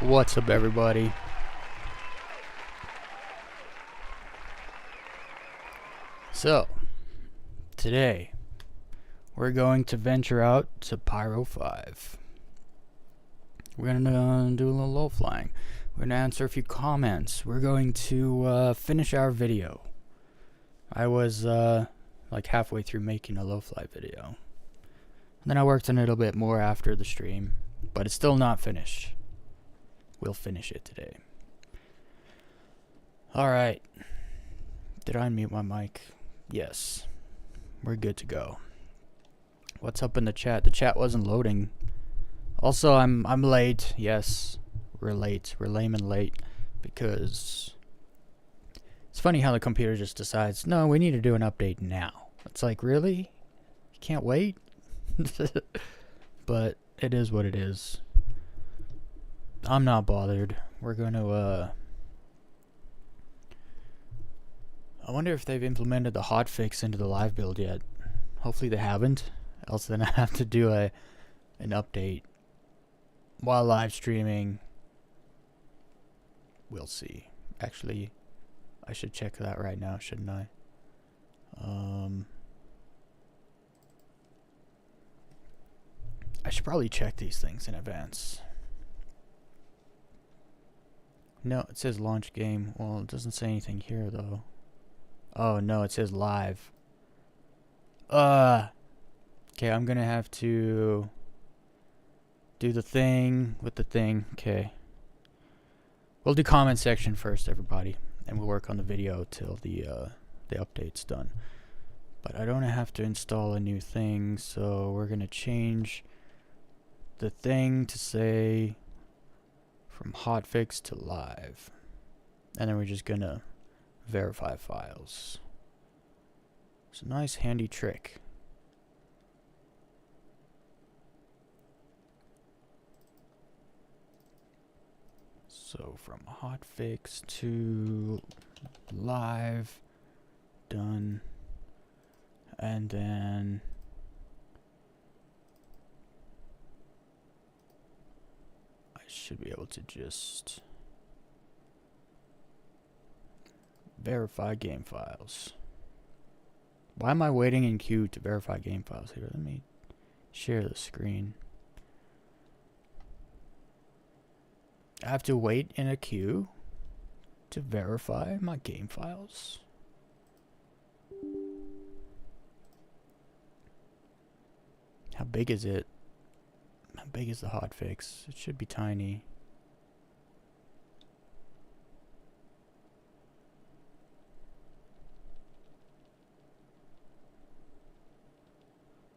What's up, everybody? So, today, we're going to venture out to PYRO 5. We're going to do a little low flying. We're going to answer a few comments. We're going to finish our video. I was like halfway through making a low fly video. And then I worked on it a little bit more after the stream, but it's still not finished. We'll finish it today. Alright. Did I unmute my mic? Yes. We're good to go. What's up in the chat? The chat wasn't loading. Also, I'm late. Yes. We're late. We're lame and late. Because it's funny how the computer just decides, no, we need to do an update now. It's like, really? You can't wait? But it is what it is. I'm not bothered. We're gonna I wonder if they've implemented the hotfix into the live build yet. Hopefully they haven't. Else then I have to do an update while live streaming. We'll see. Actually, I should check that right now, shouldn't I? I should probably check these things in advance. No, it says launch game. Well, it doesn't say anything here, though. Oh, no, it says live. Okay, I'm gonna have to do the thing with the thing. Okay. We'll do comment section first, everybody. And we'll work on the video till the update's done. But I don't have to install a new thing, so we're gonna change the thing to say from hotfix to live, and then we're just gonna verify files. It's a nice handy trick. So from hotfix to live, done, and then should be able to just verify game files. Why am I waiting in queue to verify game files here? Let me share the screen. I have to wait in a queue to verify my game files. How big is it? How big is the hotfix? It should be tiny.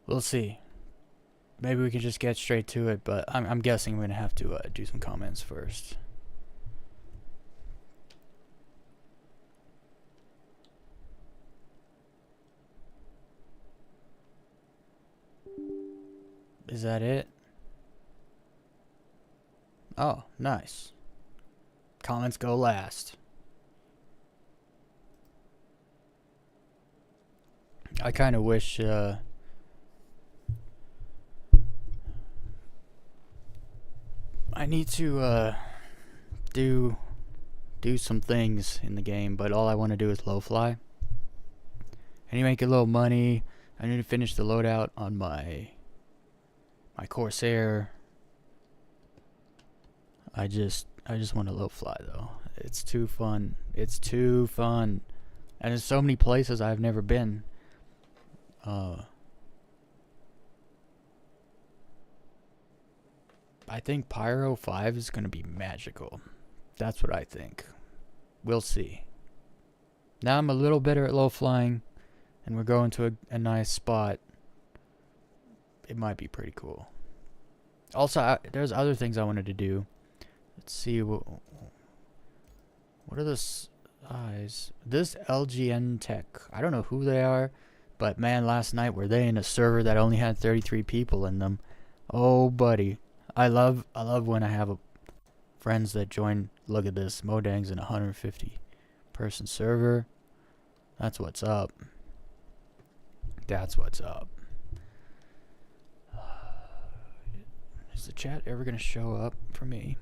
We'll see. Maybe we can just get straight to it, but I'm guessing we're gonna have to do some comments first. Is that it? Oh, nice. Comments go last. I kind of wish I need to do some things in the game, but all I want to do is low fly. I need to make a little money. I need to finish the loadout on my Corsair. I just want to low fly though. It's too fun. It's too fun. And there's so many places I've never been. I think PYRO 5 is going to be magical. That's what I think. We'll see. Now I'm a little better at low flying, and we're going to a nice spot. It might be pretty cool. Also, there's other things I wanted to do. Let's see, what are the size? This LGN Tech. I don't know who they are, but man, last night were they in a server that only had 33 people in them. Oh, buddy. I love when I have friends that join. Look at this. Modang's in a 150 person server. That's what's up. That's what's up. Is the chat ever gonna show up for me?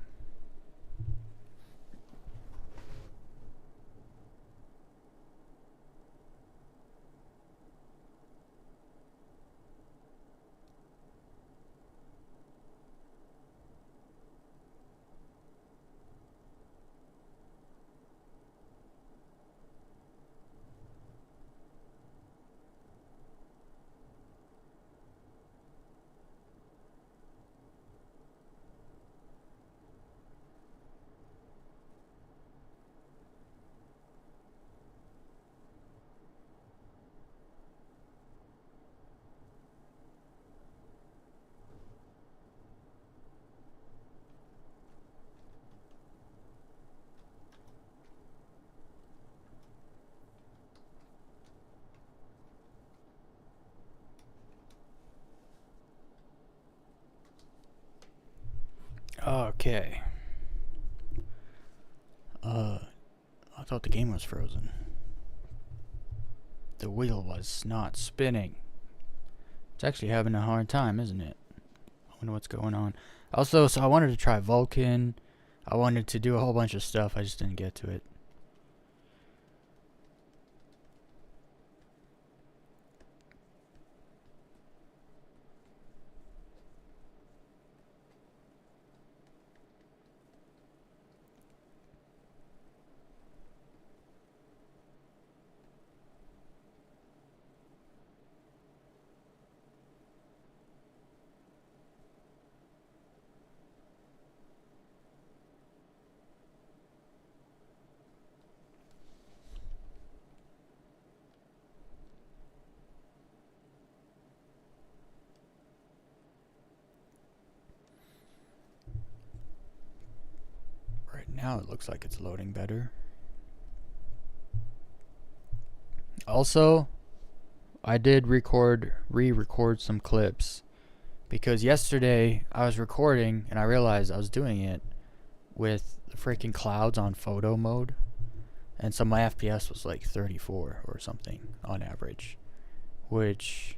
Okay. I thought the game was frozen. The wheel was not spinning. It's actually having a hard time, isn't it? I wonder what's going on. Also, so I wanted to try Vulcan. I wanted to do a whole bunch of stuff. I just didn't get to it. Right now it looks like it's loading better. Also, I did re-record some clips because yesterday I was recording and I realized I was doing it with the freaking clouds on photo mode, and so my FPS was like 34 or something on average, which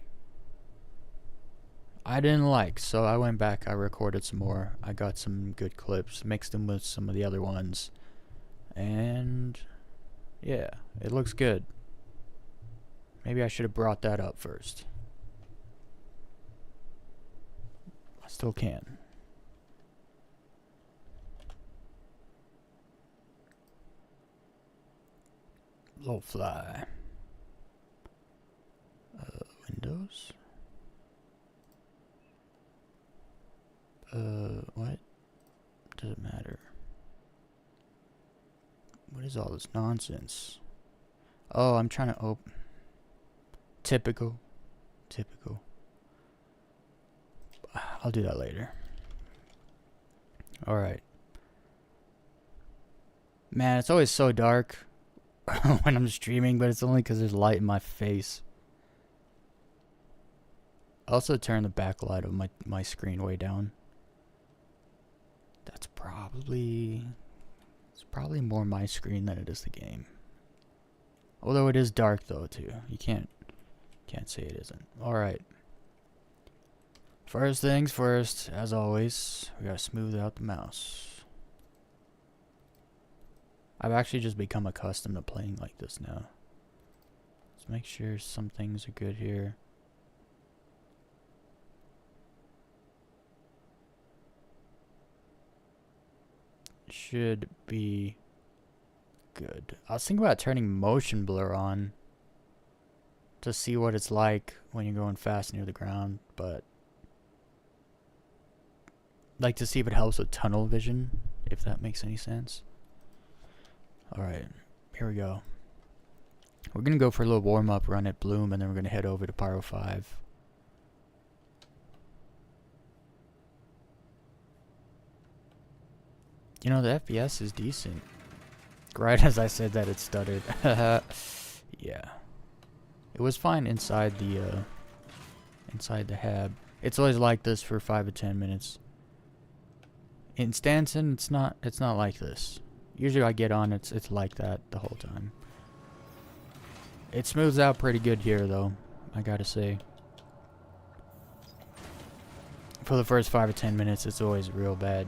I didn't like. So I went back, I recorded some more, I got some good clips, mixed them with some of the other ones, and yeah, it looks good. Maybe I should have brought that up first. I still can. Low fly. Windows. What? Does it matter? What is all this nonsense? Oh, I'm trying to open. Typical. I'll do that later. Alright. Man, it's always so dark when I'm streaming, but it's only because there's light in my face. I also turn the backlight of my screen way down. That's probably... It's probably more my screen than it is the game. Although it is dark though too. You can't say it isn't. Alright. First things first, as always, we gotta smooth out the mouse. I've actually just become accustomed to playing like this now. Let's make sure some things are good here. Should be good. I was thinking about turning motion blur on to see what it's like when you're going fast near the ground, but like to see if it helps with tunnel vision, if that makes any sense. Alright, here we go. We're gonna go for a little warm-up run at Bloom, and then we're gonna head over to PYRO 5. You know, the FPS is decent. Right as I said that, it stuttered. Yeah. It was fine inside the hab. It's always like this for 5 to 10 minutes. In Stanton, it's not like this. Usually I get on, it's like that the whole time. It smooths out pretty good here though, I gotta say. For the first 5 to 10 minutes, it's always real bad.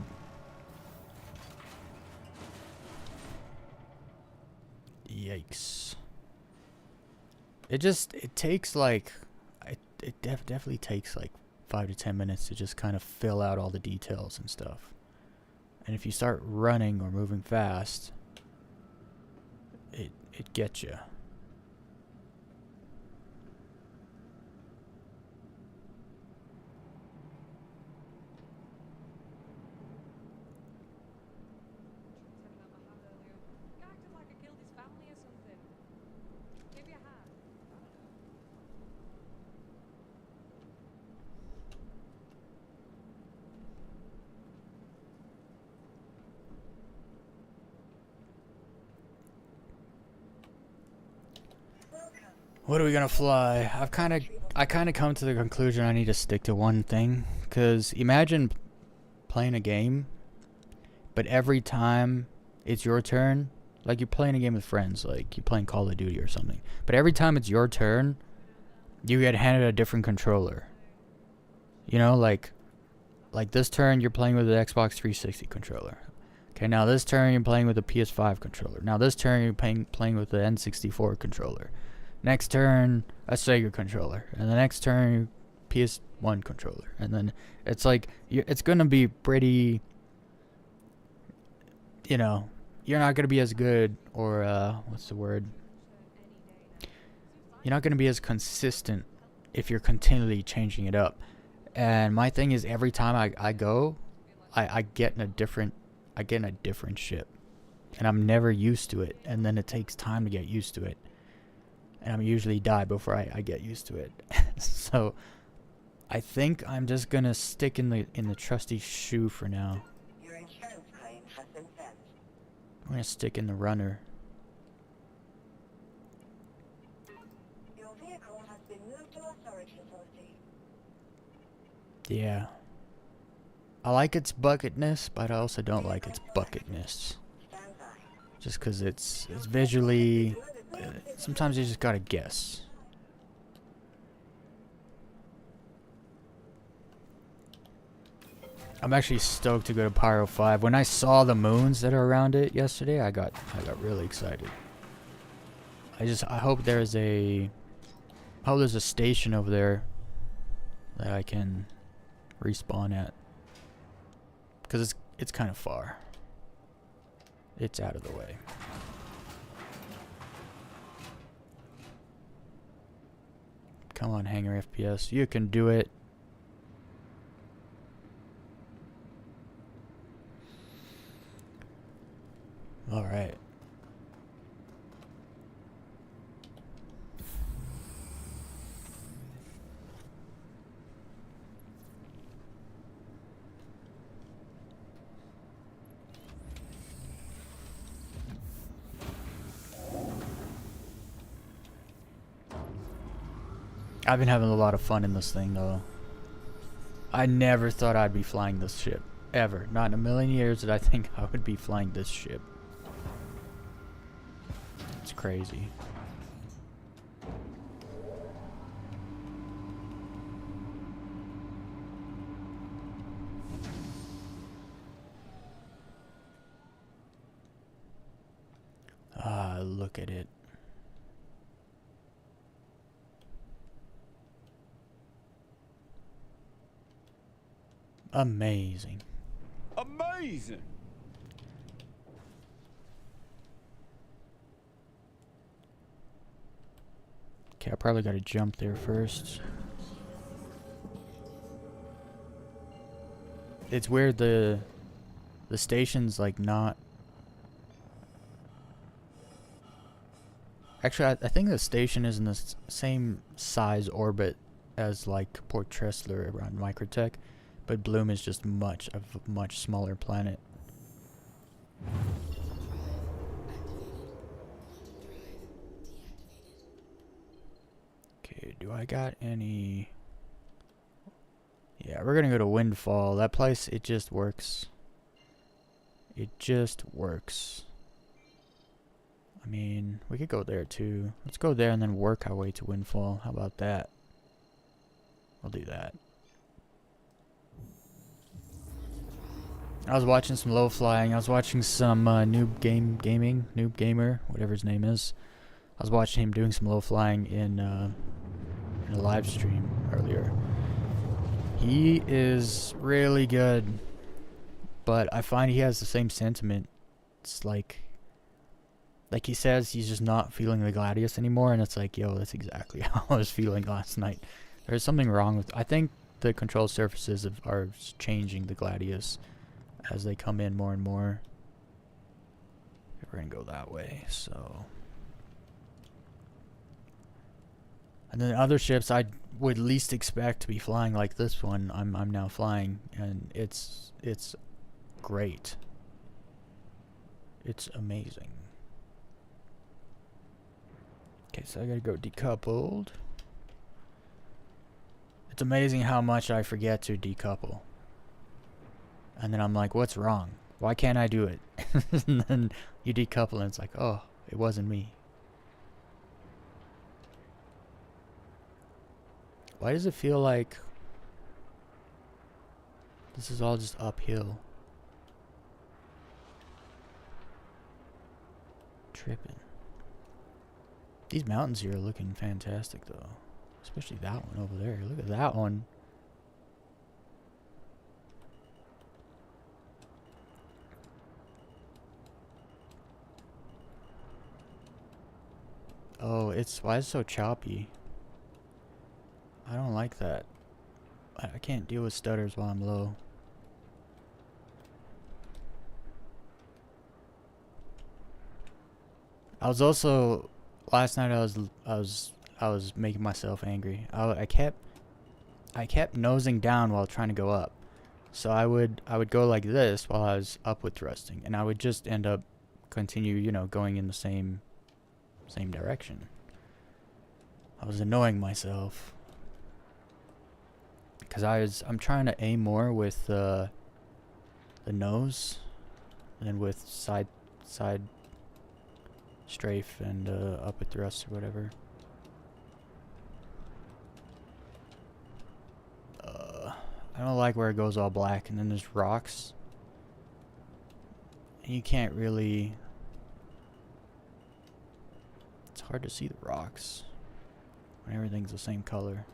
Yikes. It takes like, it definitely takes like 5 to 10 minutes to just kind of fill out all the details and stuff. And if you start running or moving fast, it gets you. What are we gonna fly? I kind of come to the conclusion I need to stick to one thing, cause imagine playing a game But every time it's your turn, like you're playing a game with friends, like you're playing Call of Duty or something. But every time it's your turn, you get handed a different controller. You know, like this turn you're playing with the Xbox 360 controller. Okay, now this turn you're playing with the PS5 controller. Now this turn you're playing with the N64 controller. Next turn, a Sega controller. And the next turn, PS1 controller. And then it's like, it's going to be pretty, you know, you're not going to be as good, or, what's the word? You're not going to be as consistent if you're continually changing it up. And my thing is, every time I go, I get in a different ship. And I'm never used to it. And then it takes time to get used to it. And I usually die before I get used to it. So I think I'm just gonna stick in the trusty shoe for now. Your insurance claim has been sent. I'm gonna stick in the runner. Your vehicle has been moved to a storage facility. Yeah. I like its bucketness, but I also don't like its bucketness. Stand by. Just because it's visually... sometimes you just gotta guess. I'm actually stoked to go to PYRO 5. When I saw the moons that are around it yesterday, I got really excited. I hope there's a station over there that I can respawn at, because it's kind of far. It's out of the way. Come on, Hangar FPS. You can do it. Alright. I've been having a lot of fun in this thing, though. I never thought I'd be flying this ship. Ever. Not in a million years did I think I would be flying this ship. It's crazy. Ah, look at it. Amazing. Amazing. Okay, I probably gotta jump there first. It's weird, the station's like not... Actually, I think the station is in the same size orbit as like Port Tressler around Microtech, but Bloom is just a much smaller planet. Okay, do I got any... Yeah, we're gonna go to Windfall. That place, it just works. It just works. I mean, we could go there too. Let's go there and then work our way to Windfall. How about that? We'll do that. I was watching some low flying. I was watching some Noob Gamer, whatever his name is. I was watching him doing some low flying in a live stream earlier. He is really good, but I find he has the same sentiment. It's like he says he's just not feeling the Gladius anymore, and it's like, yo, that's exactly how I was feeling last night. There's something wrong with... I think the control surfaces are changing the Gladius as they come in more and more. We're gonna go that way, so... And then other ships I would least expect to be flying like this one, I'm now flying, and it's great. It's amazing. Okay, so I gotta go decoupled. It's amazing how much I forget to decouple. And then I'm like, what's wrong? Why can't I do it? And then you decouple and it's like, oh, it wasn't me. Why does it feel like this is all just uphill? Tripping. These mountains here are looking fantastic though. Especially that one over there. Look at that one. Oh, why is it so choppy? I don't like that. I can't deal with stutters while I'm low. I was also last night I was making myself angry. I kept nosing down while trying to go up. So I would go like this while I was upward thrusting, and I would just end up continue, you know, going in the same direction. I was annoying myself because I'm trying to aim more with the nose than with side strafe and upward thrust or whatever. I don't like where it goes all black and then there's rocks. And you can't really... It's hard to see the rocks when everything's the same color.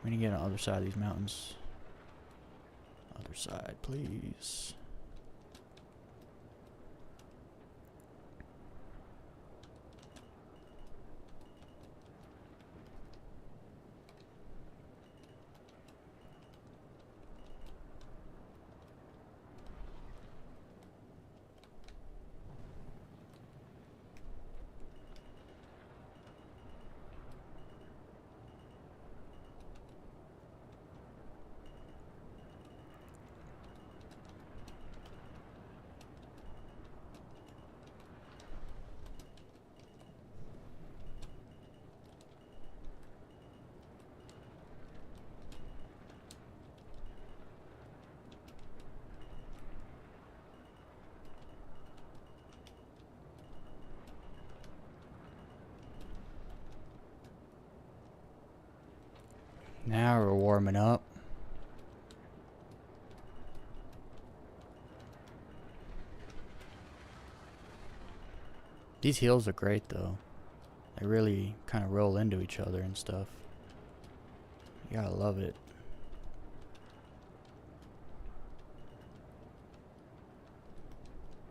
We need to get on the other side of these mountains. Other side, please. Now we're warming up. These hills are great though. They really kind of roll into each other and stuff. You gotta love it.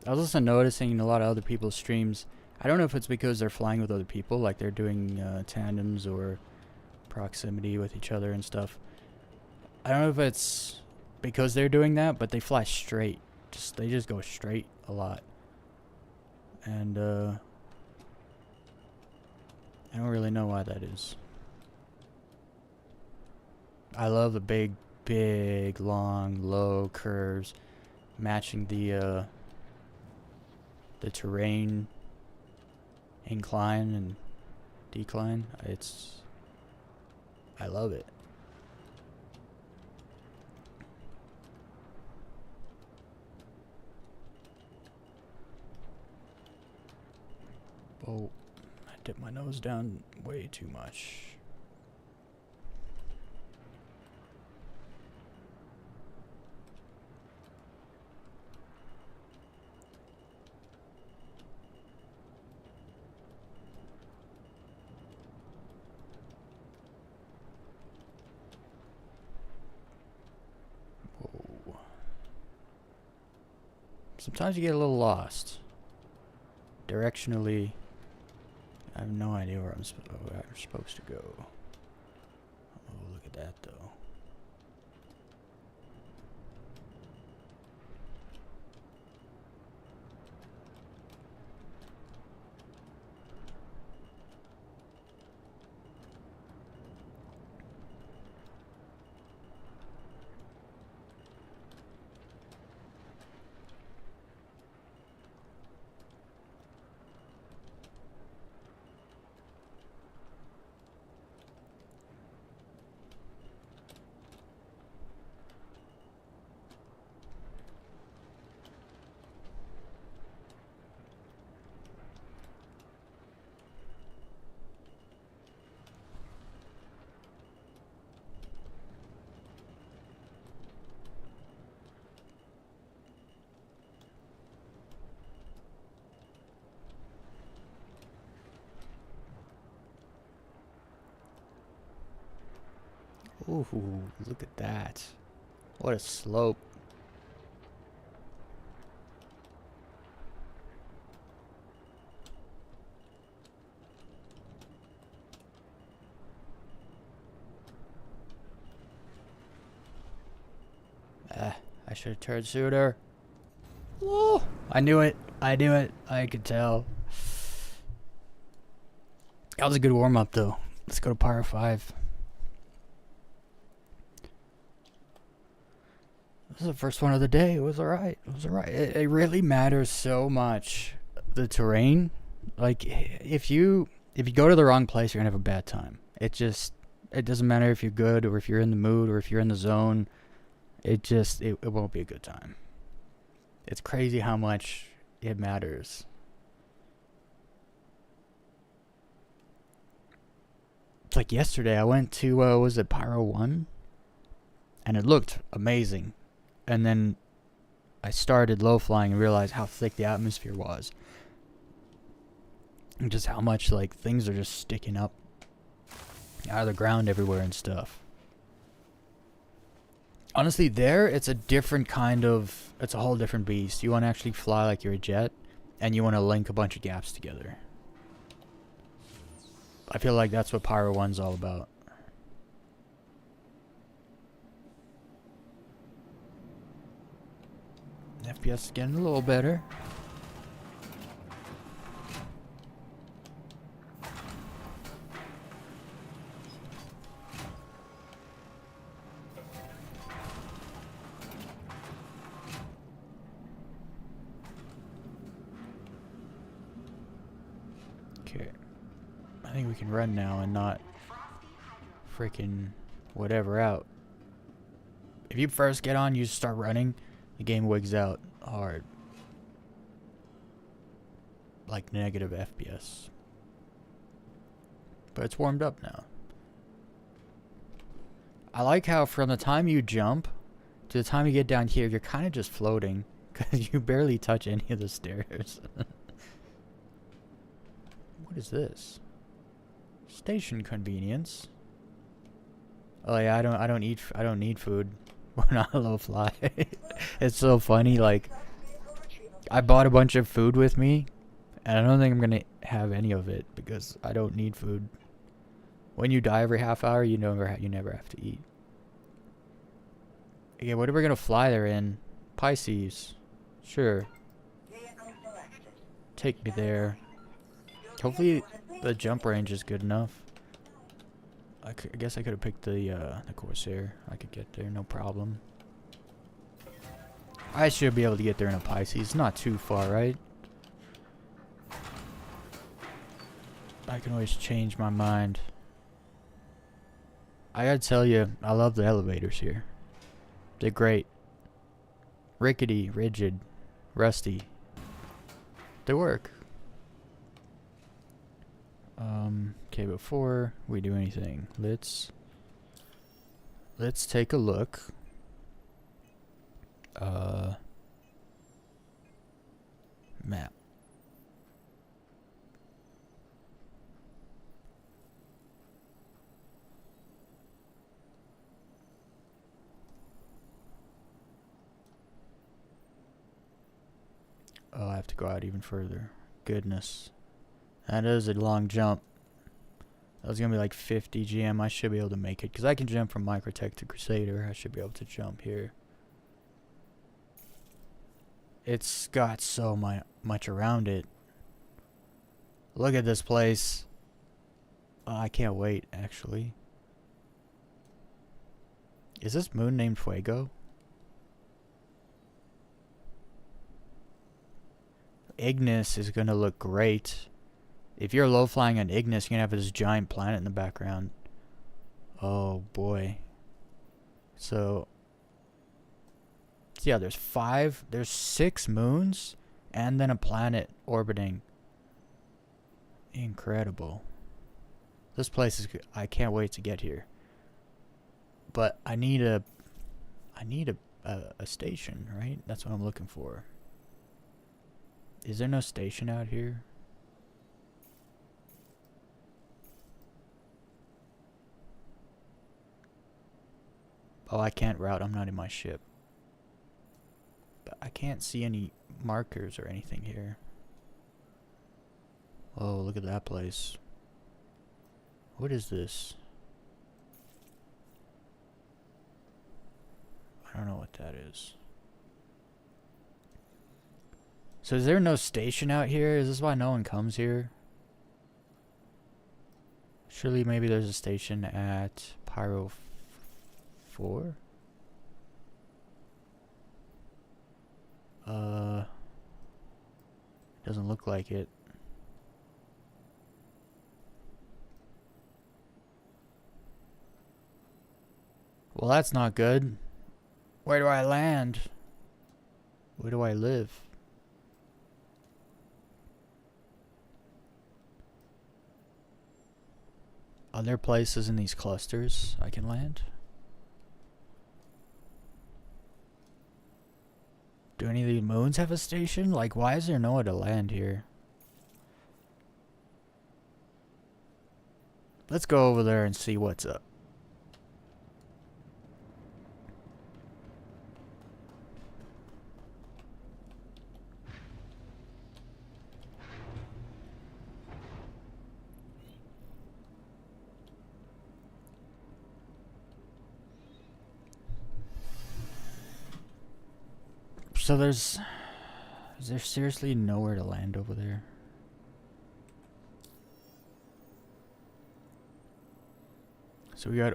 I was also noticing in a lot of other people's streams, I don't know if it's because they're flying with other people, like they're doing tandems or proximity with each other and stuff. I don't know if it's because they're doing that, but they fly straight. They just go straight a lot. And I don't really know why that is. I love the big, long, low curves matching the terrain incline and decline. I love it. Oh, I dipped my nose down way too much. Whoa. Sometimes you get a little lost. Directionally, I have no idea where I'm supposed to go. Oh, look at that though. Ooh, look at that. What a slope. I should have turned sooner. Woo! I knew it. I knew it. I could tell. That was a good warm up, though. Let's go to PYRO 5. This is the first one of the day. It was alright. It was alright. It really matters so much. The terrain. Like, if you go to the wrong place, you're gonna have a bad time. It doesn't matter if you're good or if you're in the mood or if you're in the zone. It won't be a good time. It's crazy how much it matters. It's like yesterday I went to, was it PYRO 1? And it looked amazing. And then I started low flying and realized how thick the atmosphere was. And just how much, like, things are just sticking up out of the ground everywhere and stuff. Honestly, there, it's a different kind of... It's a whole different beast. You want to actually fly like you're a jet, and you want to link a bunch of gaps together. I feel like that's what PYRO 1's all about. FPS is getting a little better. Okay. I think we can run now and not freaking whatever out. If you first get on, you start running, the game wigs out hard. Like negative FPS. But it's warmed up now. I like how from the time you jump to the time you get down here, you're kind of just floating. Because you barely touch any of the stairs. What is this? Station convenience. Oh yeah, I don't need food. We're not a low fly. It's so funny, like I bought a bunch of food with me and I don't think I'm gonna have any of it because I don't need food. When you die every half hour, you never have to eat. Okay, what are we gonna fly there in? Pisces. Sure. Take me there. Hopefully the jump range is good enough. I guess I could have picked the Corsair. I could get there, no problem. I should be able to get there in a Pisces. It's not too far, right? I can always change my mind. I gotta tell you, I love the elevators here. They're great. Rickety, rigid, rusty. They work. Okay, before we do anything, let's take a look. Map. Oh, I have to go out even further. Goodness. That is a long jump. That was going to be like 50 GM. I should be able to make it. Because I can jump from Microtech to Crusader. I should be able to jump here. It's got so much around it. Look at this place. Oh, I can't wait, actually. Is this moon named Fuego? Ignis is going to look great. If you're low flying on Ignis, you're going to have this giant planet in the background. Oh boy. So, yeah, there's 6 moons, and then a planet orbiting. Incredible. This place is, I can't wait to get here. But I need a station, right? That's what I'm looking for. Is there no station out here? Oh, I can't route. I'm not in my ship. But I can't see any markers or anything here. Oh, look at that place. What is this? I don't know what that is. So is there no station out here? Is this why no one comes here? Surely maybe there's a station at PYRO 4? Doesn't look like it. Well, that's not good. Where do I land? Where do I live? Are there places in these clusters I can land? Do any of these moons have a station? Like, why is there nowhere to land here? Let's go over there and see what's up. So is there seriously nowhere to land over there? So we got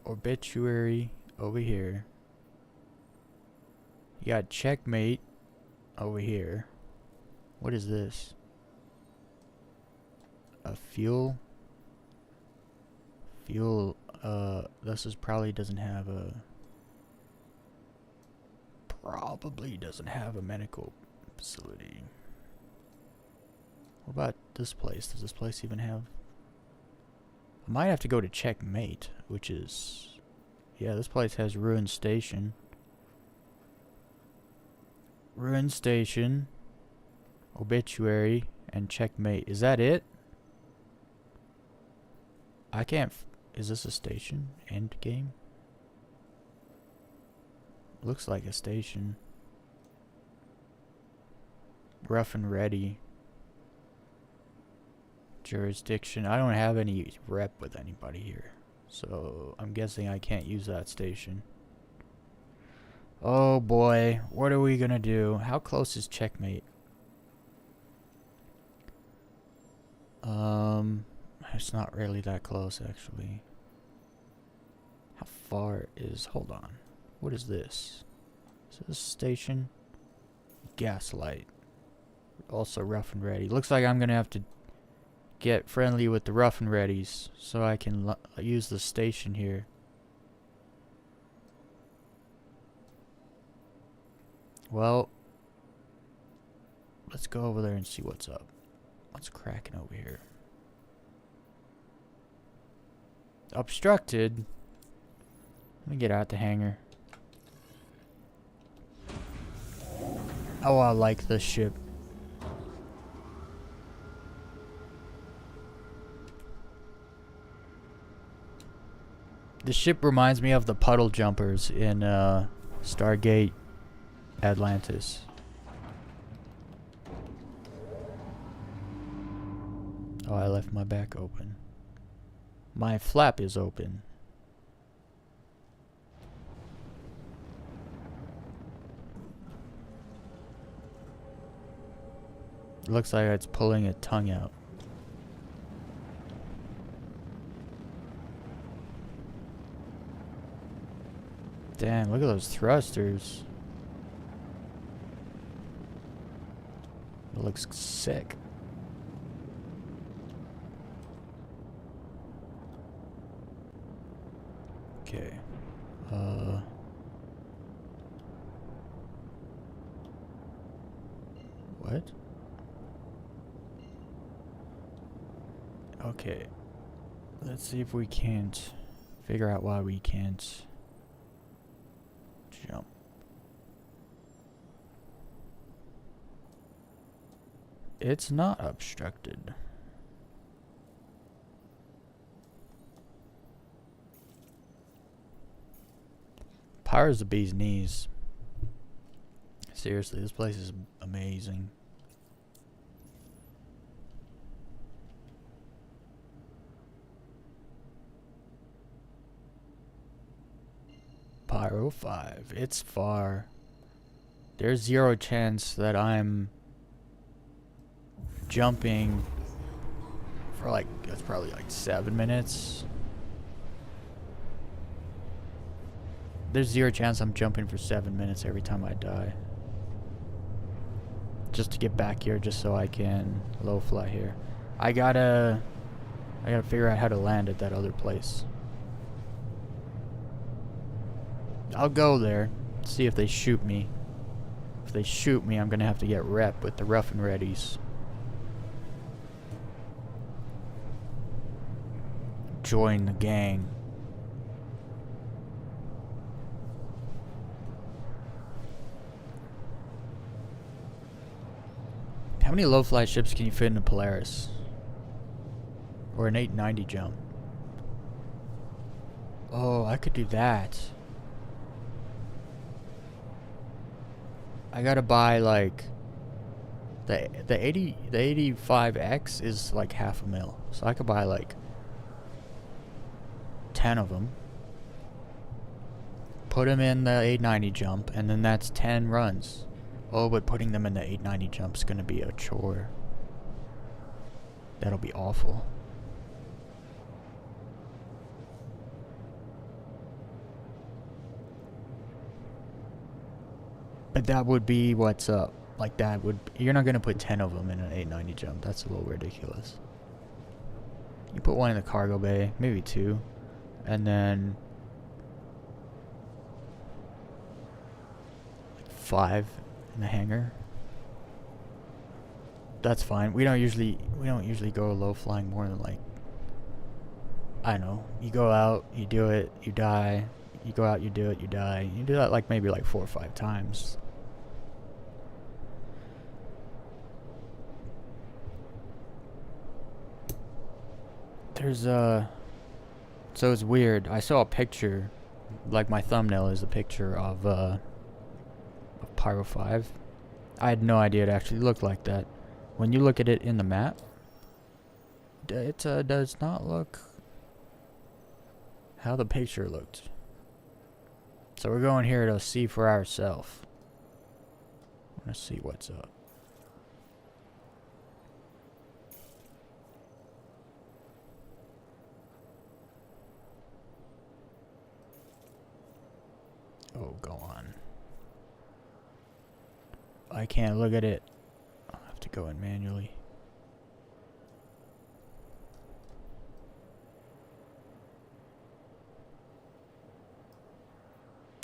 obituary over here. You got checkmate over here. What is this? A fuel, this is probably doesn't have a medical facility. What about this place? Does this place even have? I might have to go to checkmate, which is, yeah, this place has ruined station. Ruined station, obituary, and checkmate. Is that it? I can't. Is this a station? End game? Looks like a station. Rough and ready. Jurisdiction. I don't have any rep with anybody here, so I'm guessing I can't use that station. Oh boy, what are we gonna do? How close is checkmate? It's not really that close actually. How far is, hold on. What is this? Is this a station? Gaslight. Also rough and ready. Looks like I'm gonna have to get friendly with the rough and readies so I can use the station here. Well, let's go over there and see what's up. What's cracking over here? Obstructed. Let me get out the hangar. Oh, I like this ship. The ship reminds me of the puddle jumpers in Stargate Atlantis. Oh, I left my back open. My flap is open. Looks like it's pulling a tongue out. Damn, look at those thrusters. It looks sick. Okay. What? Okay. Let's see if we can't figure out why we can't jump. It's not obstructed. Pyro's the bee's knees. Seriously, this place is amazing. Pyro 5. It's far. There's 0 chance that I'm jumping for like, that's probably like 7 minutes. There's 0 chance I'm jumping for 7 minutes every time I die. Just to get back here, just so I can low fly here. I gotta figure out how to land at that other place. I'll go there, see if they shoot me. If they shoot me, I'm gonna have to get rep with the rough and readies. Join the gang. How many low fly ships can you fit in a Polaris? Or an 890 jump? Oh, I could do that. I gotta buy like the 85X is like $500,000, so I could buy like 10 of them, put them in the 890 jump, and then that's 10 runs. Oh, but putting them in the 890 jump is gonna be a chore. That'll be awful. But that would be what's up. Like that would, you're not gonna put 10 of them in an 890 jump. That's a little ridiculous. You put one in the cargo bay, maybe 2, and then like 5 in the hangar. That's fine. We don't usually go low flying more than like, I don't know. You go out, you do it, you die. You go out, you do it, you die. You do that like maybe like 4 or 5 times. There's so it's weird. I saw a picture, like my thumbnail is a picture of Pyro 5. I had no idea it actually looked like that. When you look at it in the map, it does not look how the picture looked. So we're going here to see for ourselves. Let's see what's up. Oh, go on. I can't look at it. I'll have to go in manually.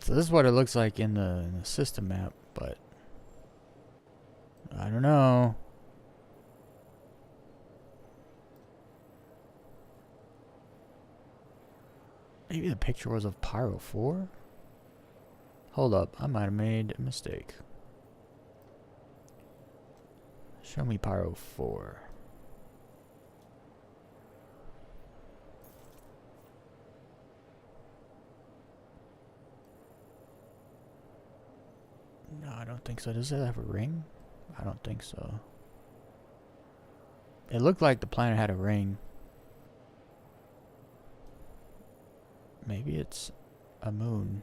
So this is what it looks like in the system map, but I don't know. Maybe the picture was of Pyro 4? Hold up, I might have made a mistake. Show me Pyro 4. No, I don't think so. Does it have a ring? I don't think so. It looked like the planet had a ring. Maybe it's a moon.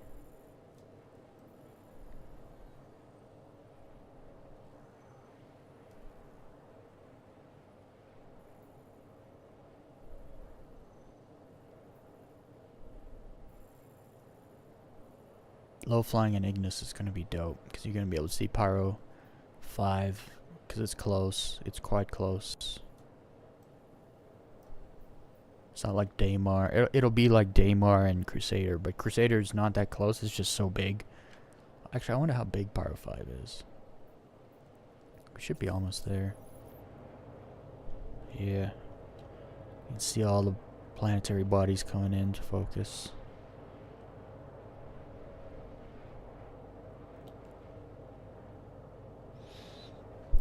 Low flying in Ignis is going to be dope because you're going to be able to see Pyro 5 because it's close. It's quite close. It's not like Daymar. It'll be like Daymar and Crusader, but Crusader is not that close. It's just so big. Actually, I wonder how big Pyro 5 is. We should be almost there. Yeah. You can see all the planetary bodies coming into focus.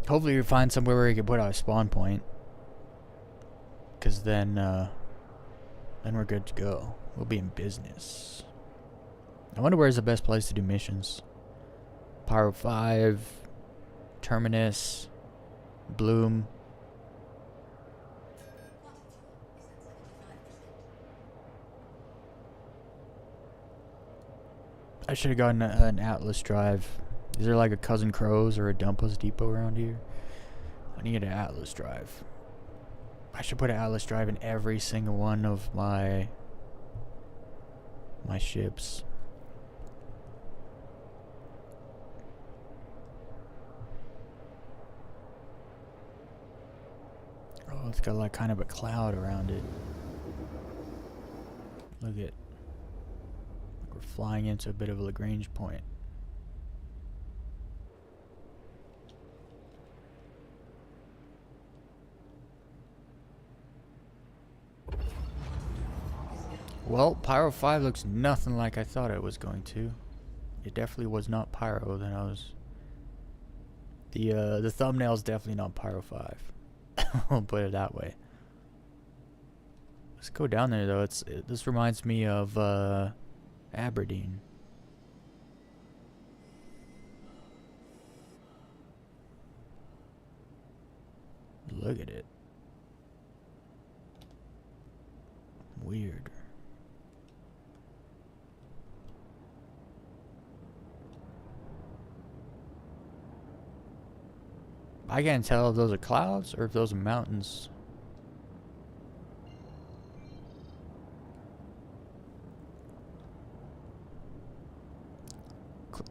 Hopefully we find somewhere where we can put our spawn point. Because then we're good to go. We'll be in business. I wonder where's the best place to do missions. Pyro 5, Terminus, Bloom. I should have gotten an Atlas drive. Is there like a Cousin Crow's or a Dumpus depot around here? I need an Atlas drive. I should put an Atlas drive in every single one of my ships. Oh, it's got like kind of a cloud around it. Look at, we're flying into a bit of a Lagrange point. Well, Pyro 5 looks nothing like I thought it was going to. It definitely was not Pyro. Then I was... The thumbnail's definitely not Pyro 5. I'll put it that way. Let's go down there though. This reminds me of Aberdeen. Look at it. Weird. I can't tell if those are clouds or if those are mountains.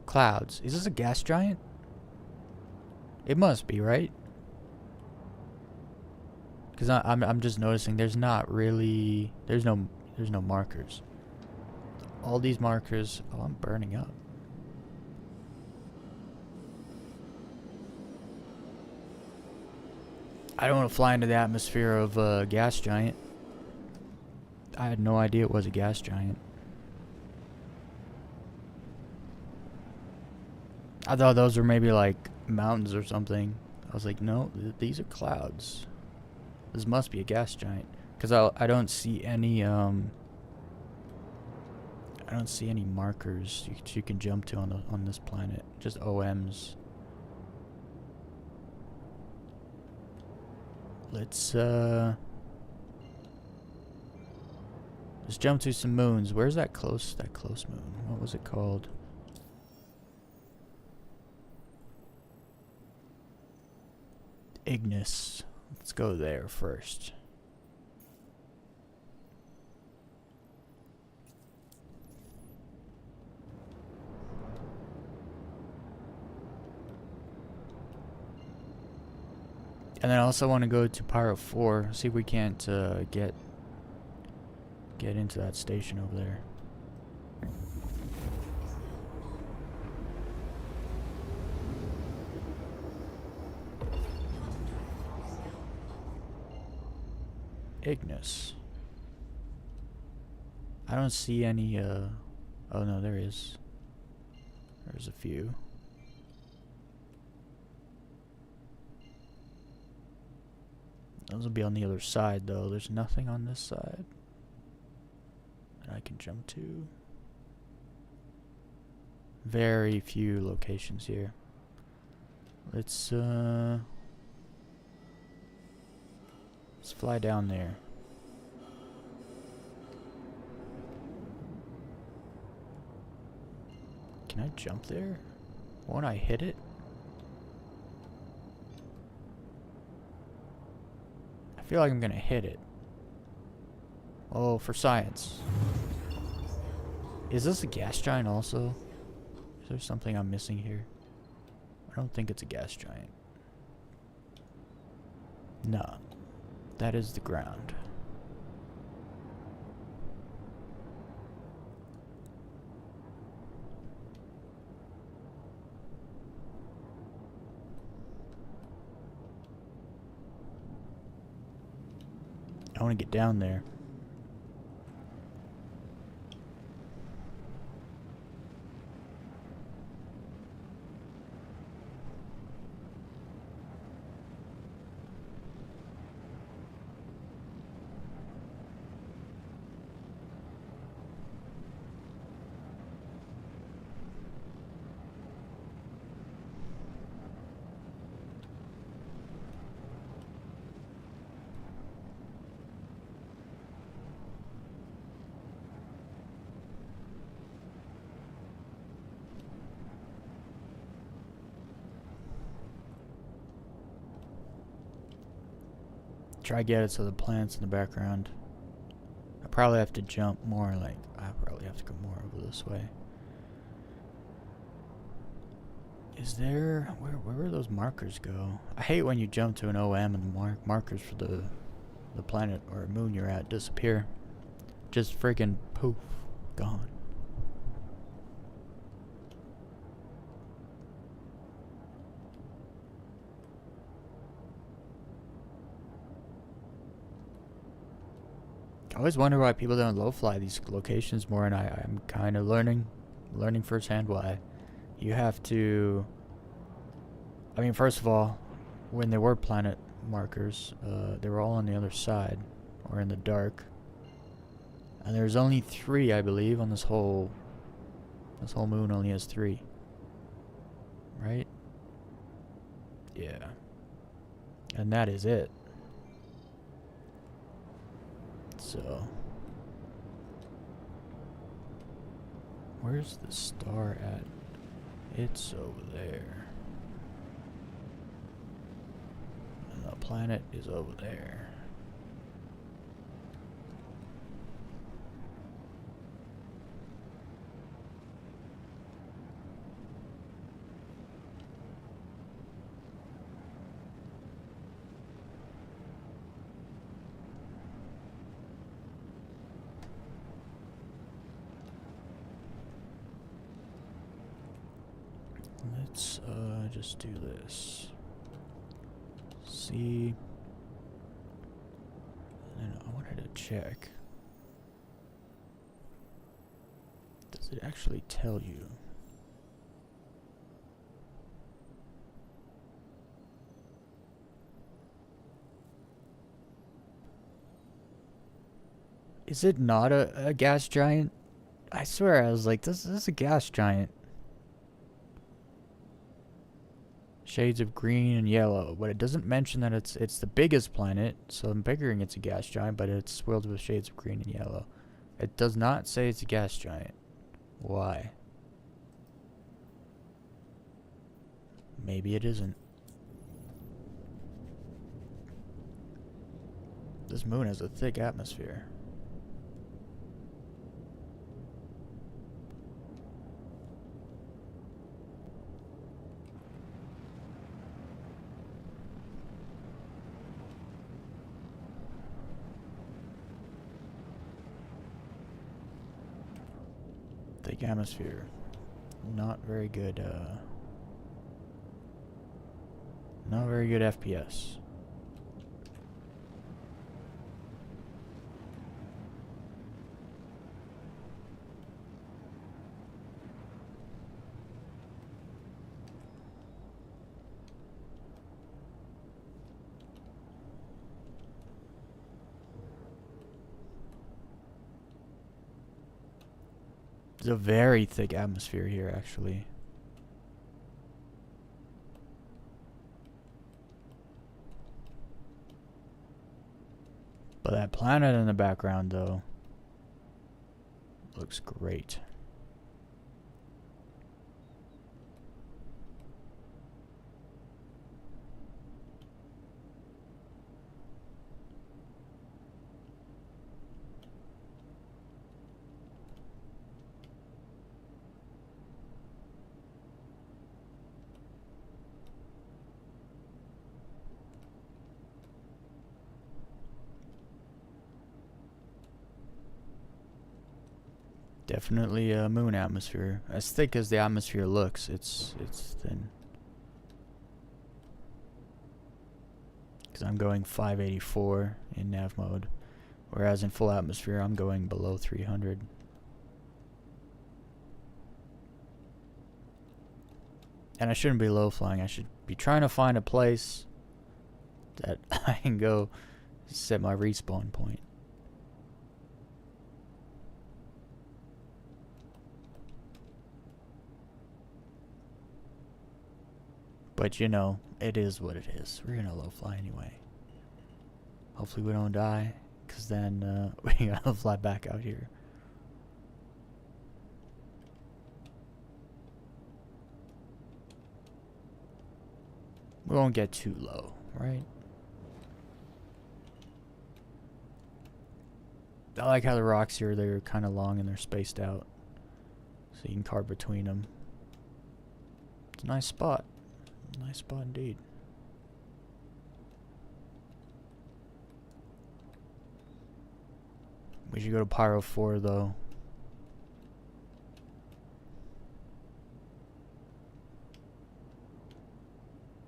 Clouds. Is this a gas giant? It must be, right? Because I'm just noticing there's not really there's no markers. All these markers. Oh, I'm burning up. I don't want to fly into the atmosphere of a gas giant. I had no idea it was a gas giant. I thought those were maybe like mountains or something. I was like, no, these are clouds. This must be a gas giant. Because I don't see any markers you can jump to on this planet. Just OMs. Let's jump to some moons. Where's that close moon? What was it called? Ignis. Let's go there first. And then I also want to go to Pyro 4, see if we can't get into that station over there. Ignis. I don't see any oh no, there is. There's a few. Those will be on the other side though. There's nothing on this side that I can jump to. Very few locations here. Let's fly down there. Can I jump there? Won't I hit it? I feel like I'm gonna hit it. Oh, for science. Is this a gas giant also? Is there something I'm missing here? I don't think it's a gas giant. No. That is the ground. I want to get down there. Try get it so the plant's in the background. I probably have to jump more, like, I probably have to go more over this way. Is there, where those markers go? I hate when you jump to an OM and the markers for the planet or moon you're at disappear. Just freaking poof, gone. I always wonder why people don't low fly these locations more, and I'm kind of learning firsthand why. You have to, I mean, first of all, when there were planet markers, they were all on the other side, or in the dark. And there's only 3, I believe, on this whole moon only has 3. Right? Yeah. And that is it. So, where's the star at? It's over there. And the planet is over there. Let's just do this. See, and I wanted to check. Does it actually tell you? Is it not a gas giant? I swear I was like, this is a gas giant. Shades of green and yellow, but it doesn't mention that it's the biggest planet, so I'm figuring it's a gas giant, but it's swirled with shades of green and yellow. It does not say it's a gas giant. Why? Maybe it isn't. This moon has a thick atmosphere. Thick atmosphere. Not very good, not very good FPS. There's a very thick atmosphere here, actually. But that planet in the background, though, looks great. Definitely a moon atmosphere. As thick as the atmosphere looks, it's thin. Because I'm going 584 in nav mode, whereas in full atmosphere I'm going below 300. And I shouldn't be low flying. I should be trying to find a place that I can go set my respawn point. But you know, it is what it is. We're gonna low fly anyway. Hopefully we don't die, because then we gotta fly back out here. We won't get too low, right? I like how the rocks here, they're kind of long and they're spaced out. So you can carve between them. It's a nice spot. Nice spot indeed. We should go to Pyro 4 though.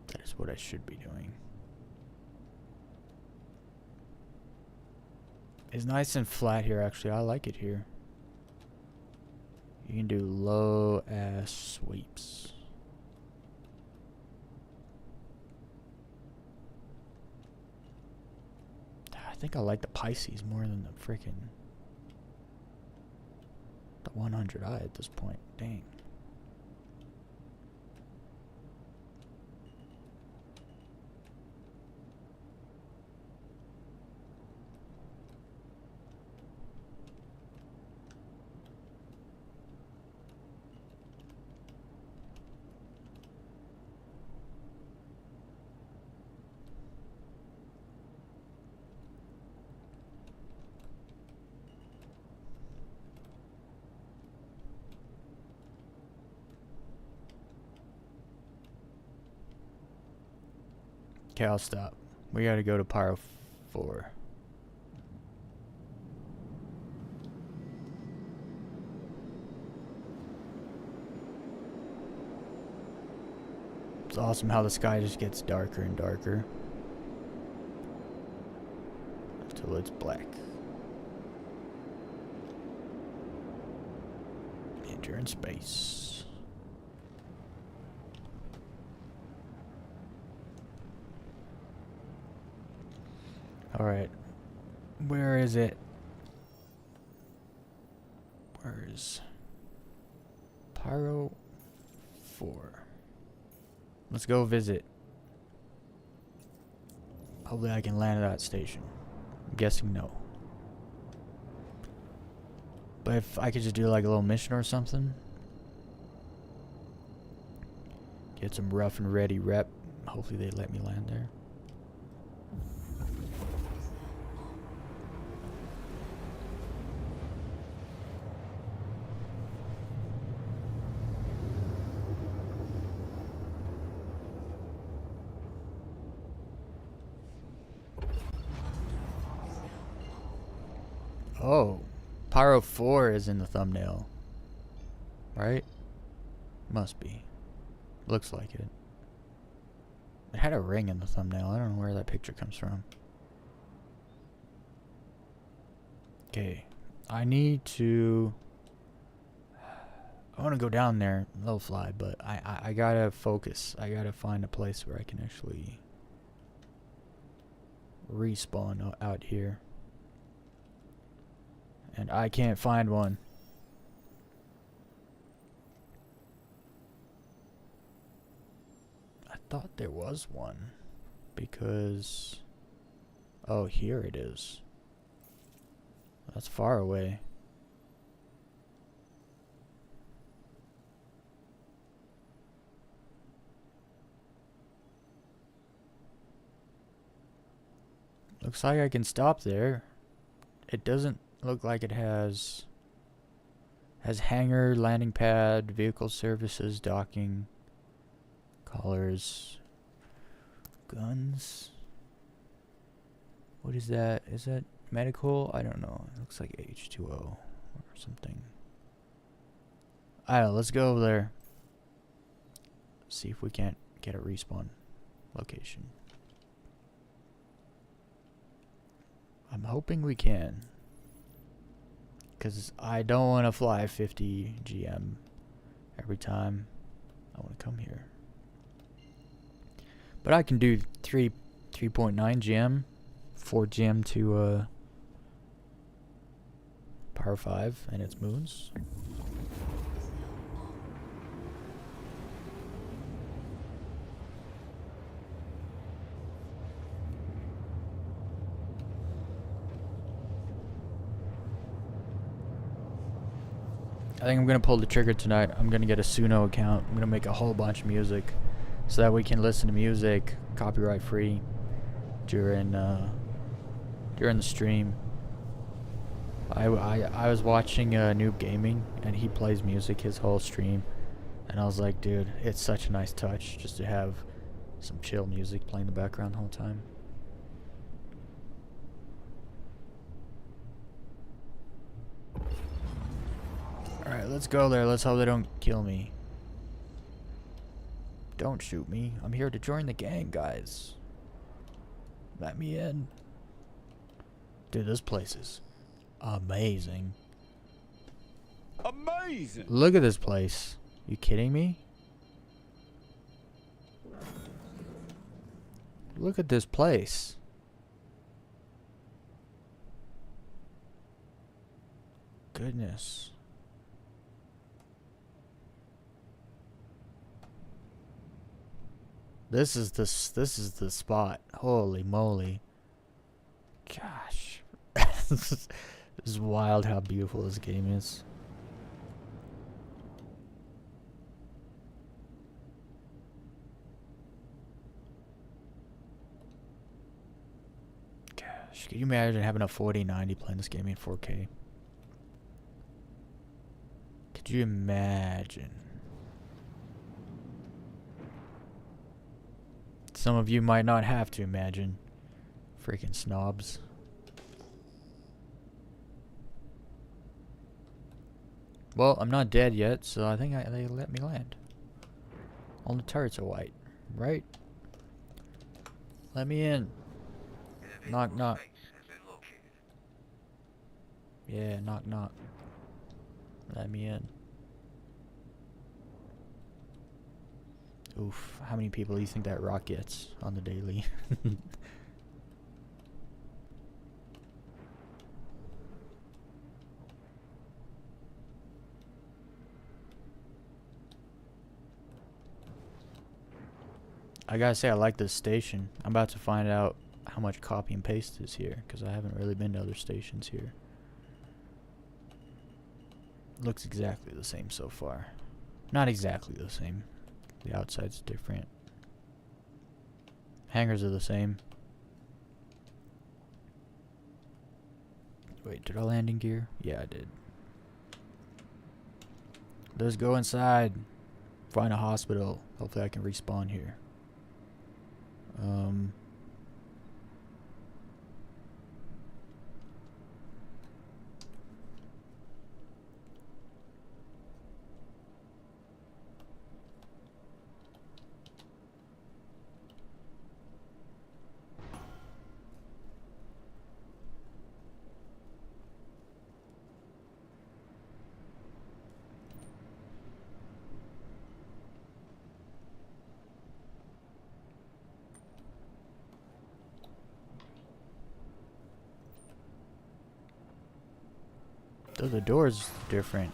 That is what I should be doing. It's nice and flat here actually. I like it here. You can do low ass sweeps. I think I like the Pisces more than the freaking the 100i at this point. Dang. Okay, I'll stop. We gotta go to Pyro 4. It's awesome how the sky just gets darker and darker until it's black. Enter in space. Alright. Where is it? Where is Pyro 4? Let's go visit. Hopefully I can land at that station. I'm guessing no. But if I could just do like a little mission or something. Get some rough and ready rep. Hopefully they let me land there. Oh, Pyro 4 is in the thumbnail, right? Must be. Looks like it. It had a ring in the thumbnail. I don't know where that picture comes from. Okay, I need to... I want to go down there, low fly, but I gotta focus. I gotta find a place where I can actually respawn out here. And I can't find one. I thought there was one. Because... Oh, here it is. That's far away. Looks like I can stop there. It doesn't look like it has hangar, landing pad, vehicle services, docking, collars, guns. What is that? Is that medical? I don't know. It looks like H2O or something. I don't know. Let's go over there. See if we can't get a respawn location. I'm hoping we can. Because I don't want to fly 50 GM every time I want to come here. But I can do 3.9 GM, 4 GM to Power 5 and its moons. I think I'm going to pull the trigger tonight. I'm going to get a Suno account. I'm going to make a whole bunch of music so that we can listen to music copyright free during the stream. I was watching Noob Gaming, and he plays music his whole stream, and I was like, dude, it's such a nice touch just to have some chill music playing in the background the whole time. Alright, let's go there. Let's hope they don't kill me. Don't shoot me. I'm here to join the gang, guys. Let me in. Dude, this place is amazing. Amazing! Look at this place. You kidding me? Look at this place. Goodness. This is the spot. Holy moly. Gosh. This is wild how beautiful this game is. Gosh, could you imagine having a 4090 playing this game in 4K? Could you imagine? Some of you might not have to imagine. Freaking snobs. Well, I'm not dead yet, so I think they let me land. All the turrets are white, right? Let me in. Knock, knock. Yeah, knock, knock. Let me in. Oof, how many people do you think that rock gets on the daily? I gotta say, I like this station. I'm about to find out how much copy and paste is here, because I haven't really been to other stations here. Looks exactly the same so far. Not exactly the same. The outside's different. Hangars are the same. Wait, did I land in gear? Yeah, I did. Let's go inside. Find a hospital. Hopefully I can respawn here. Though the door's different.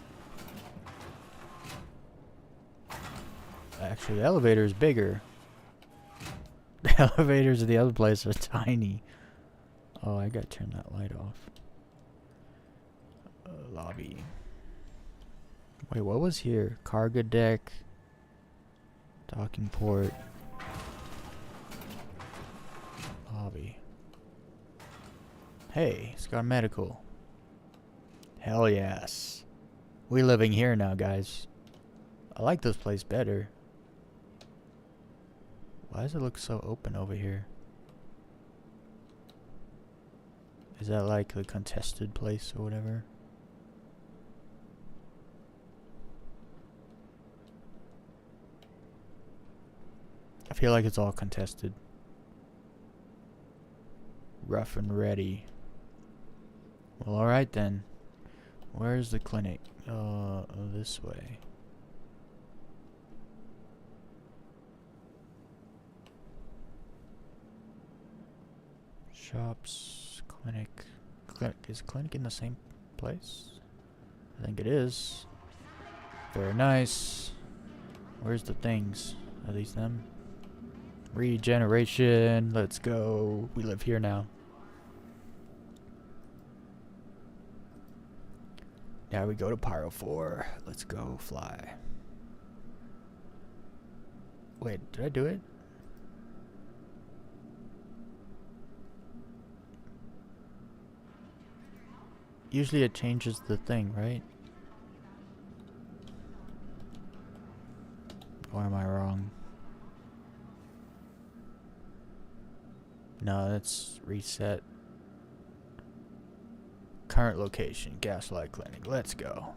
Actually, the elevator is bigger. The elevators of the other place are tiny. Oh, I gotta turn that light off. Lobby. Wait, what was here? Cargo deck. Docking port. Lobby. Hey, it's got medical. Hell yes. We living here now, guys. I like this place better. Why does it look so open over here? Is that like the contested place or whatever? I feel like it's all contested. Rough and ready. Well, alright then. Where's the clinic? This way. Shops, clinic. Is clinic in the same place? I think it is. Very nice. Where's the things? Are these them? Regeneration. Let's go. We live here now. Now we go to Pyro 4. Let's go fly. Wait, did I do it? Usually it changes the thing, right? Or am I wrong? No, that's reset. Current location, Gaslight Clinic. Let's go.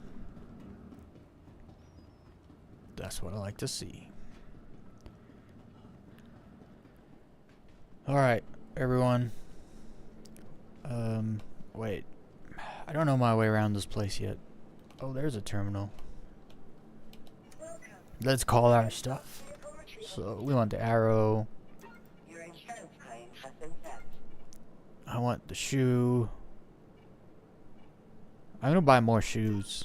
That's what I like to see. Alright, everyone. Wait. I don't know my way around this place yet. Oh, there's a terminal. Welcome. Let's call our stuff. Vehicle retrieval. So, we want the arrow. Your insurance claim has been sent. I want the shoe. I'm gonna buy more shoes.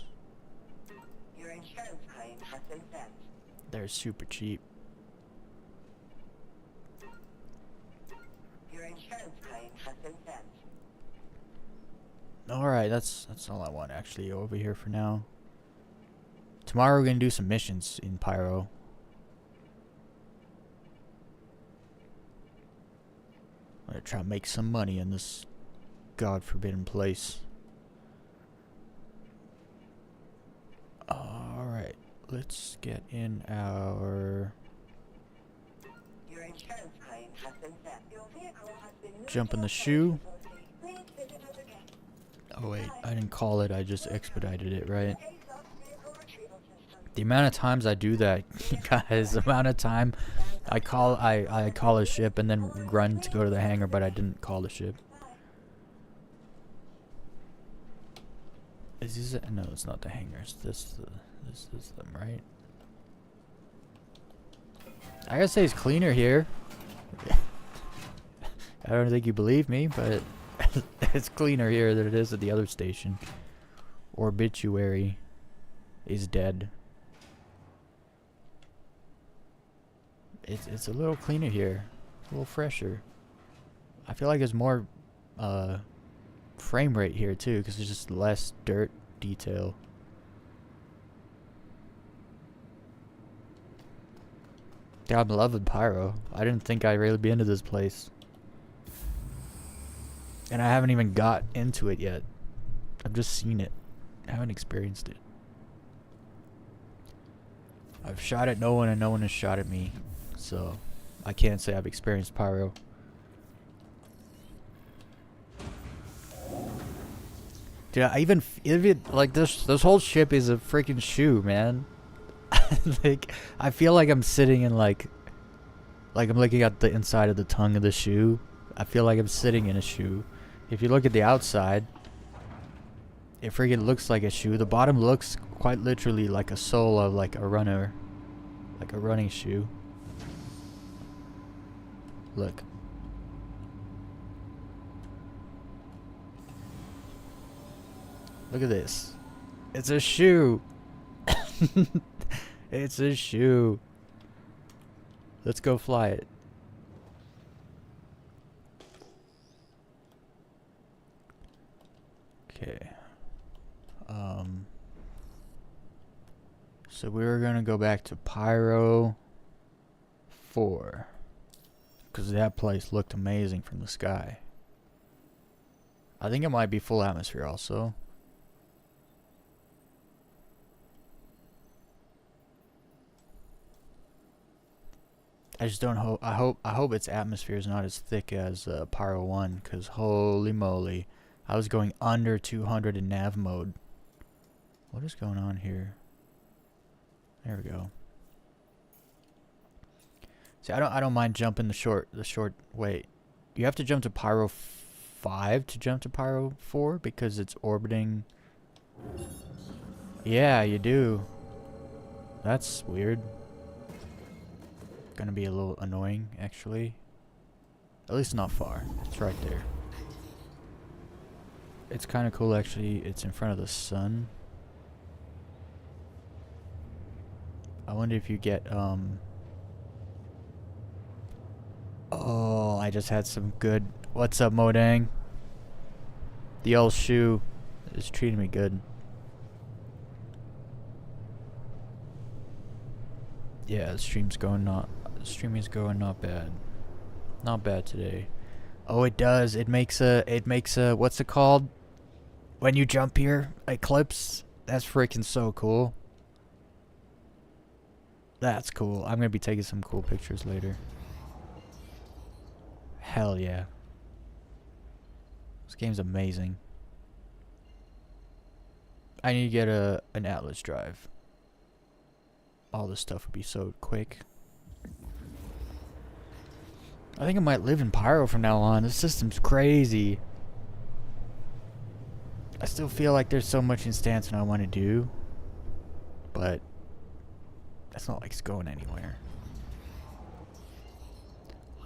Your insurance claim has been sent. They're super cheap. Your insurance claim has been sent. Alright, that's all I want actually over here for now. Tomorrow we're gonna do some missions in PYRO. I'm gonna try to make some money in this God forbidden place. Alright, let's get in our Your insurance claim has been sent. Your vehicle has been moved jump in to the a shoe. storage facility. Please visit us again. Oh wait, I didn't call it, I just expedited it, right? ASOS vehicle retrieval system. The amount of times I do that, guys, the amount of time I call a ship and then run to go to the hangar, but I didn't call the ship. Is this no, it's not the hangars. This is them, right? I gotta say it's cleaner here. I don't think you believe me, but it's cleaner here than it is at the other station. Obituary is dead. It's a little cleaner here, a little fresher. I feel like there's more frame rate here too, because there's just less dirt detail. Yeah, I'm loving PYRO. I didn't think I'd really be into this place. And I haven't even got into it yet. I've just seen it. I haven't experienced it. I've shot at no one and no one has shot at me. So, I can't say I've experienced PYRO. Dude, I even like this whole ship is a freaking shoe, man. Like, I feel like I'm sitting in like I'm looking at the inside of the tongue of the shoe. I feel like I'm sitting in a shoe. If you look at the outside, it freaking looks like a shoe. The bottom looks quite literally like a sole of like a runner, like a running shoe. Look. Look at this. It's a shoe. It's a shoe. Let's go fly it. Okay. So we were gonna go back to PYRO 4. Because that place looked amazing from the sky. I think it might be full atmosphere also. I just don't hope. I hope its atmosphere is not as thick as PYRO 1. Because holy moly, I was going under 200 in nav mode. What is going on here? There we go. See, I don't mind jumping the short. Wait, you have to jump to PYRO 5 to jump to PYRO 4 because it's orbiting. Yeah, you do. That's weird. Gonna be a little annoying, actually. At least not far. It's right there. It's kind of cool, actually. It's in front of the sun. I wonder if you get, Oh, I just had some good... What's up, Modang? The old shoe is treating me good. Yeah, the streaming's going not bad. Not bad today. Oh, it does. It makes a what's it called? When you jump here, Eclipse, that's freaking so cool. That's cool. I'm gonna be taking some cool pictures later. Hell yeah. This game's amazing. I need to get an Atlas drive. All this stuff would be so quick. I think I might live in Pyro from now on. This system's crazy. I still feel like there's so much instance I want to do, but that's not like it's going anywhere.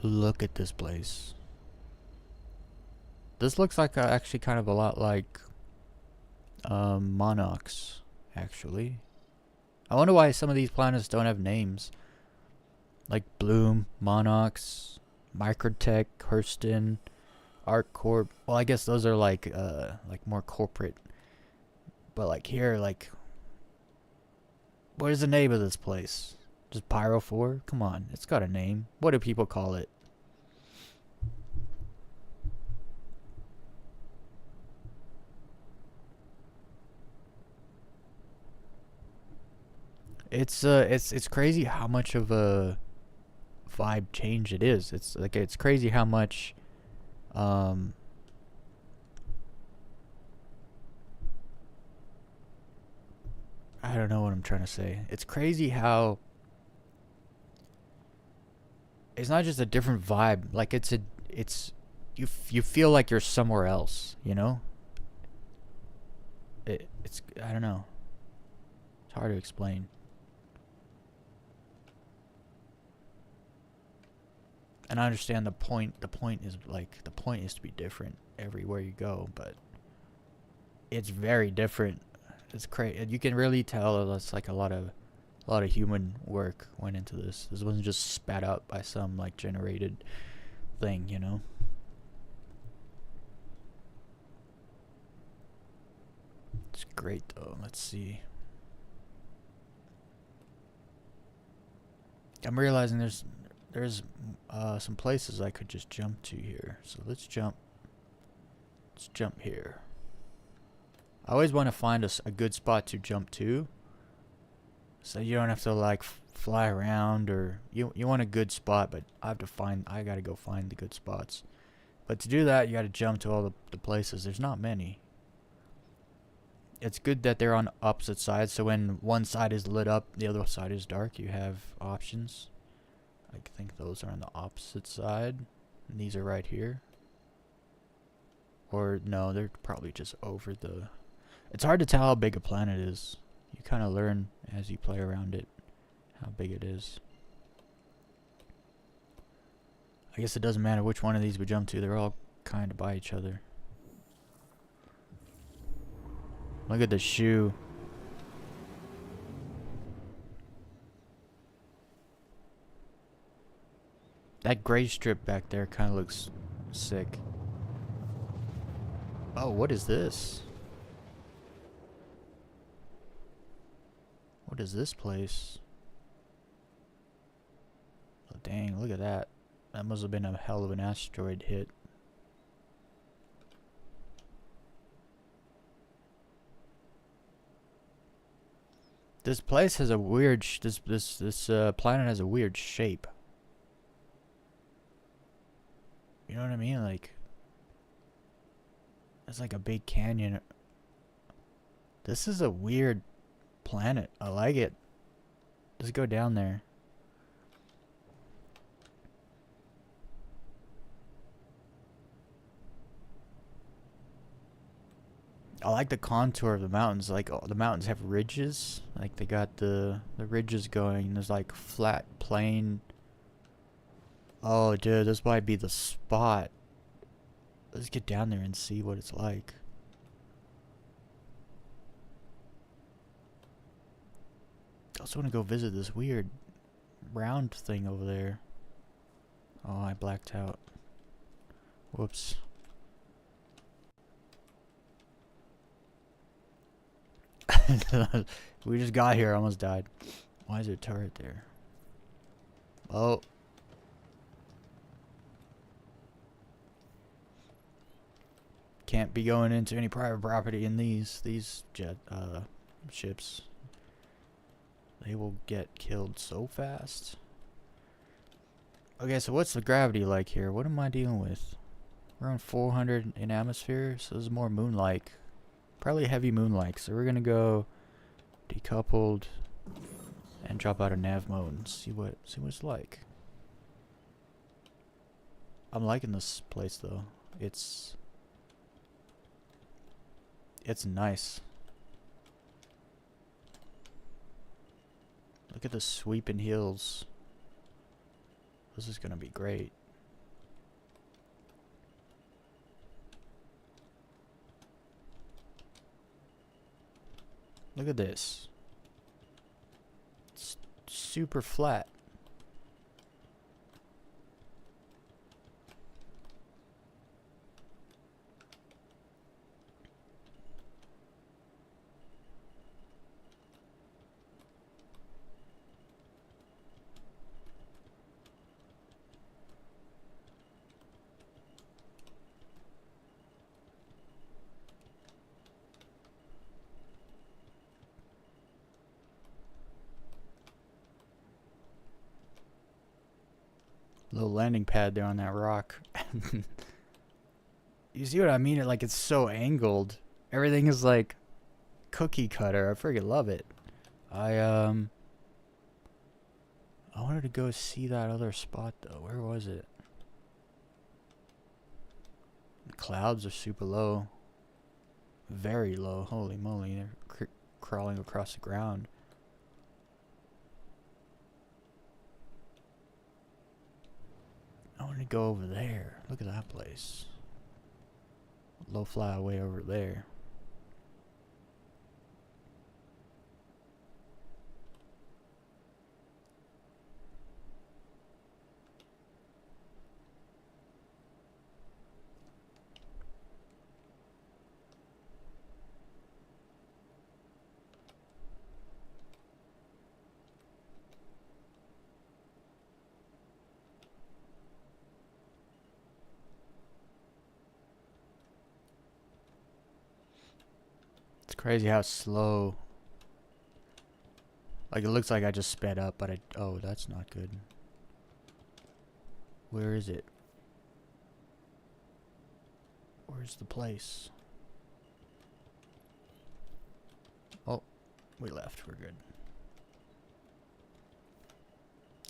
Look at this place. This looks like actually kind of a lot like Monox, actually. I wonder why some of these planets don't have names. Like Bloom, Monox, Microtech, Hurston, ArcCorp. Well, I guess those are like more corporate. But like here, like, what is the name of this place? Just Pyro 4? Come on, it's got a name. What do people call it? It's crazy how much of a vibe change it is. It's like it's crazy how much I don't know what I'm trying to say. It's crazy how it's not just a different vibe. Like it's you feel like you're somewhere else, you know? It's I don't know. It's hard to explain. And I understand the point. The point is to be different everywhere you go, but it's very different. It's crazy. You can really tell that's like a lot of human work went into this. This wasn't just spat out by some like generated thing, you know. It's great though. Let's see. I'm realizing there's some places I could just jump to here. So let's jump here. I always want to find a good spot to jump to, so you don't have to like fly around, or you want a good spot, but I gotta go find the good spots. But to do that, you gotta jump to all the places. There's not many. It's good that they're on opposite sides, so when one side is lit up, the other side is dark. You have options. I think those are on the opposite side, and these are right here. Or no, they're probably just over the... It's hard to tell how big a planet is. You kind of learn as you play around it how big it is. I guess it doesn't matter which one of these we jump to. They're all kind of by each other. Look at the shoe. That gray strip back there kind of looks sick. Oh, what is this? What is this place? Oh, dang, look at that. That must have been a hell of an asteroid hit. This place has a weird this planet has a weird shape. You know what I mean? Like, it's like a big canyon. This is a weird planet. I like it. Let's go down there. I like the contour of the mountains. Like, oh, the mountains have ridges. Like, they got the ridges going. There's like flat plain. Oh, dude, this might be the spot. Let's get down there and see what it's like. I also want to go visit this weird round thing over there. Oh, I blacked out. Whoops. We just got here, almost died. Why is there a turret there? Oh. can't be going into any private property in these jet ships. They will get killed so fast. Okay, so what's the gravity like here? What am I dealing with? We're on 400 in atmosphere, so this is more moon-like. Probably heavy moon-like. So we're gonna go decoupled and drop out of nav mode and see what it's like. I'm liking this place though. It's nice. Look at the sweeping hills. This is gonna be great. Look at this. It's super flat. Little landing pad there on that rock. You see what I mean? Like, it's so angled. Everything is like cookie cutter. I freaking love it. I wanted to go see that other spot though. Where was it? The clouds are super low. Very low. Holy moly. They're crawling across the ground. I want to go over there. Look at that place. Low fly way over there. It's crazy how slow. Like, it looks like I just sped up, but oh, that's not good. Where is it? Where's the place? Oh, we left. We're good.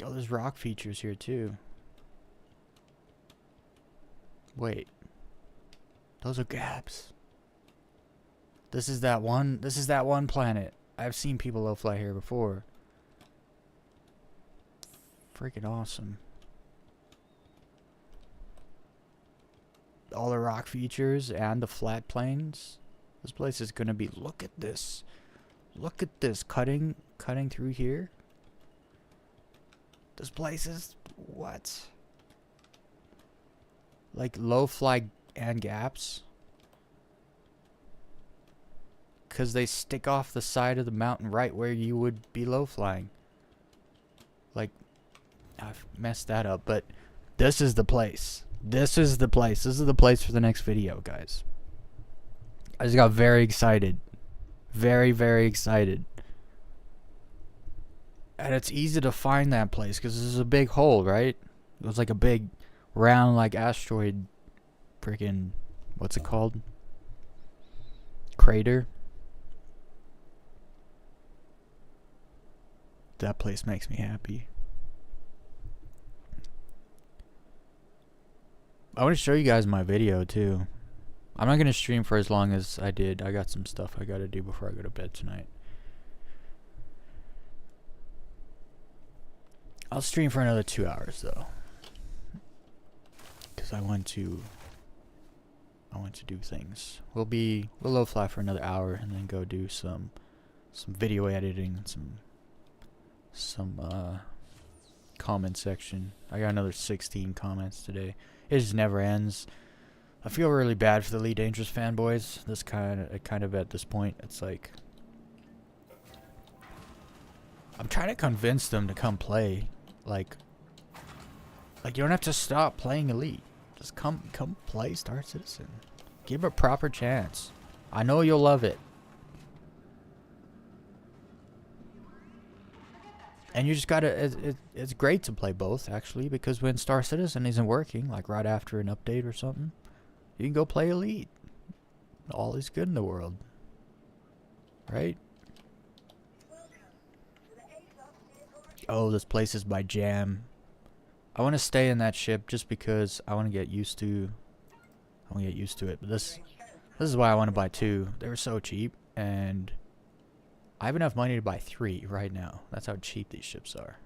Oh, there's rock features here too. Wait. Those are gaps. This is that one planet. I've seen people low fly here before. Freaking awesome. All the rock features and the flat plains. This place is gonna be, look at this. Look at this cutting through here. This place is what? Like low fly and gaps. Because they stick off the side of the mountain right where you would be low flying. Like, I've messed that up, but this is the place. This is the place. This is the place for the next video, guys. I just got very excited. Very, very excited. And it's easy to find that place because this is a big hole, right? It was like a big round, like asteroid freaking, what's it called? Crater. That place makes me happy. I want to show you guys my video too. I'm not going to stream for as long as I did. I got some stuff I got to do before I go to bed tonight. I'll stream for another 2 hours though. Cuz I want to do things. We'll low fly for another hour and then go do some video editing and some comment section. I got another 16 comments today. It just never ends. I feel really bad for the Elite Dangerous fanboys. This kind of at this point, it's like I'm trying to convince them to come play. Like you don't have to stop playing Elite. Just come play Star Citizen. Give it a proper chance. I know you'll love it. And you just gotta, it's great to play both, actually, because when Star Citizen isn't working, like right after an update or something, you can go play Elite. All is good in the world. Right? Oh, this place is by Jam. I want to stay in that ship just because I want to get used to, it. But this is why I want to buy 2. They were so cheap, and I have enough money to buy 3 right now. That's how cheap these ships are.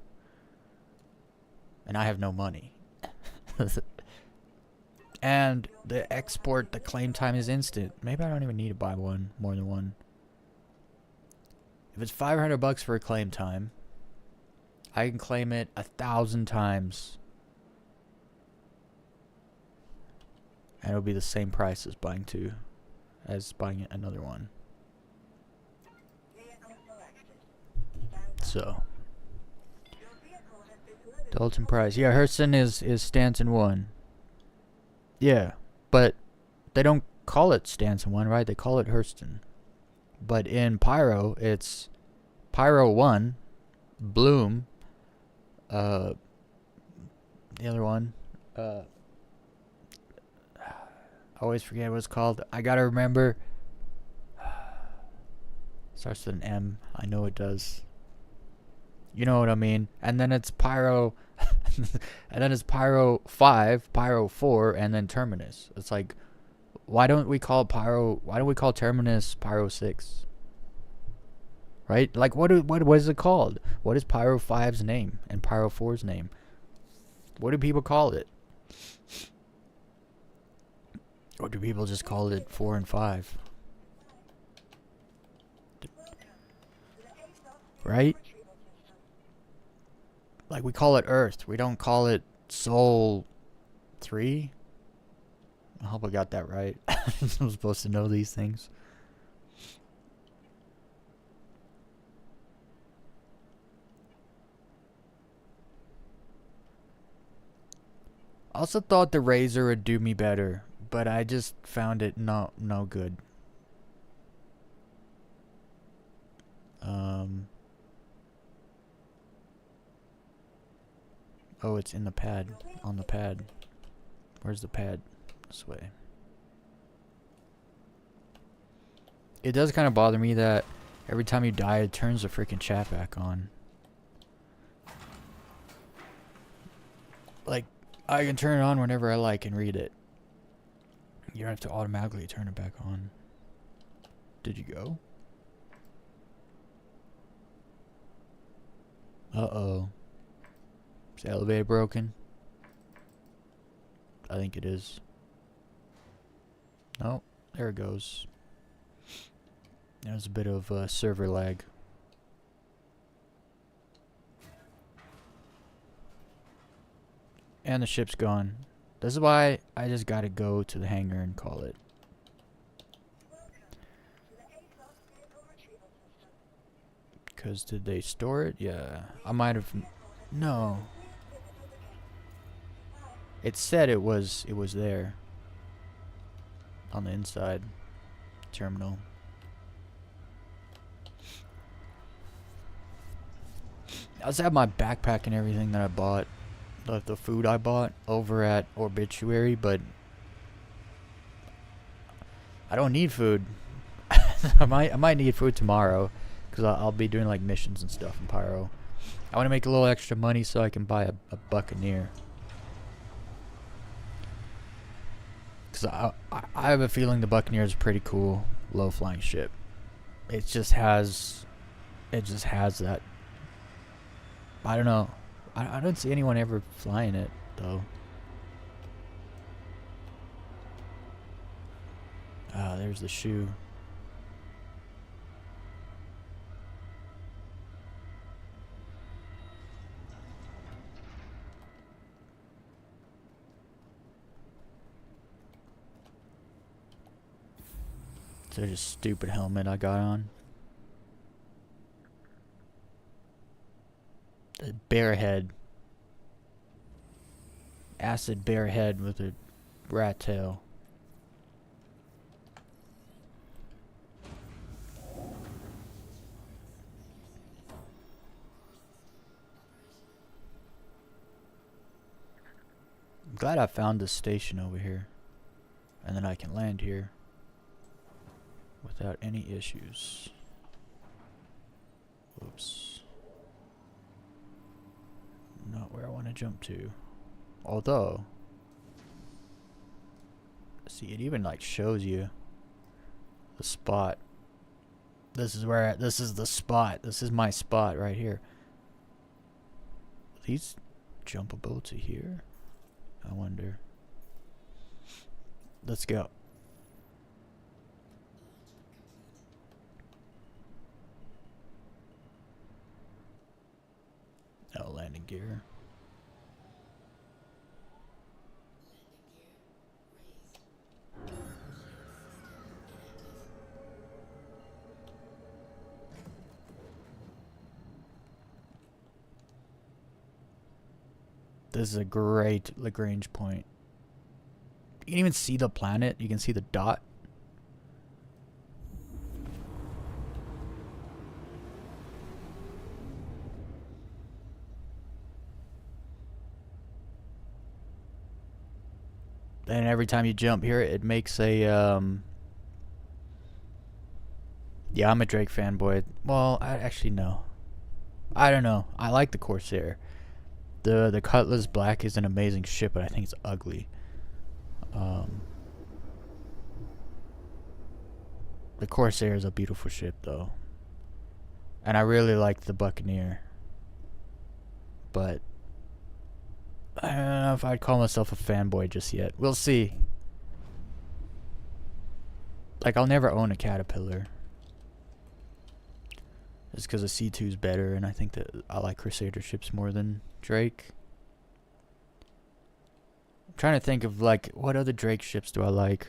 And I have no money. And the claim time is instant. Maybe I don't even need to buy more than one. If it's $500 for a claim time, I can claim it 1,000 times. And it'll be the same price as buying 2. As buying another one. So Dalton Price. Yeah, Hurston is Stanton 1. Yeah, but they don't call it Stanton 1, right? They call it Hurston. But in Pyro, it's Pyro 1, Bloom, the other one, I always forget what it's called. I gotta remember. Starts with an M. I know it does. You know what I mean. And then it's Pyro, and then it's Pyro 5, Pyro 4, and then Terminus. It's like, why don't we call Terminus Pyro 6? Right? Like, what is it called? What is Pyro 5's name and Pyro 4's name? What do people call it? Or do people just call it 4 and 5? Right? Like, we call it Earth. We don't call it Sol 3. I hope I got that right. I'm supposed to know these things. I also thought the Razor would do me better, but I just found it no good. Oh, it's in the pad. On the pad. Where's the pad? This way. It does kind of bother me that every time you die, it turns the freaking chat back on. Like, I can turn it on whenever I like and read it. You don't have to automatically turn it back on. Did you go? Uh-oh. Is the elevator broken? I think it is. No, there it goes. There's a bit of server lag. And the ship's gone. This is why I just gotta go to the hangar and call it. Because did they store it? Yeah. I might have... No. It said it was there. On the inside. Terminal. I just have my backpack and everything that I bought. The food I bought over at Obituary, but I don't need food. I might need food tomorrow, because I'll be doing like missions and stuff in Pyro. I want to make a little extra money so I can buy a Buccaneer. Because I have a feeling the Buccaneer is a pretty cool low flying ship. It just has that. I don't know. I don't see anyone ever flying it though. Ah, there's the shoe. There's a stupid helmet I got on. The bear head. Acid bear head with a rat tail. I'm glad I found this station over here. And then I can land here without any issues. Oops. Not where I want to jump to. Although, see, it even like shows you the spot. This is the spot. This is my spot right here. Are these jumpable to here? I wonder. Let's go. Oh, landing gear. This is a great Lagrange point. You can even see the planet. You can see the dot. And every time you jump here, it makes a, yeah, I'm a Drake fanboy. Well, I actually no. I don't know. I like the Corsair. The Cutlass Black is an amazing ship, but I think it's ugly. The Corsair is a beautiful ship, though. And I really like the Buccaneer. But I don't know if I'd call myself a fanboy just yet. We'll see. Like, I'll never own a Caterpillar. Just because the C2 is better, and I think that I like Crusader ships more than Drake. I'm trying to think of, like, what other Drake ships do I like?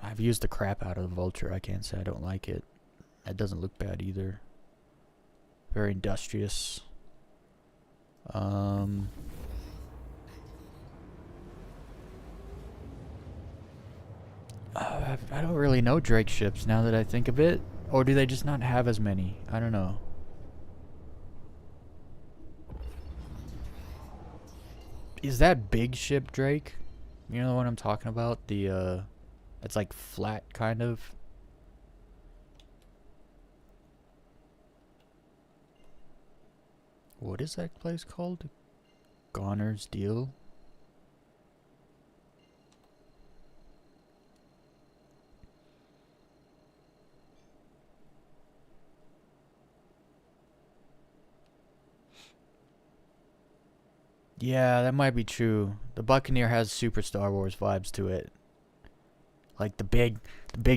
I've used the crap out of the Vulture. I can't say I don't like it. It doesn't look bad either. Very industrious. I don't really know Drake ships now that I think of it. Or do they just not have as many? I don't know. Is that big ship Drake? You know the one I'm talking about? The, it's like flat, kind of. What is that place called? Goner's Deal? Yeah, that might be true. The Buccaneer has super Star Wars vibes to it. Like the big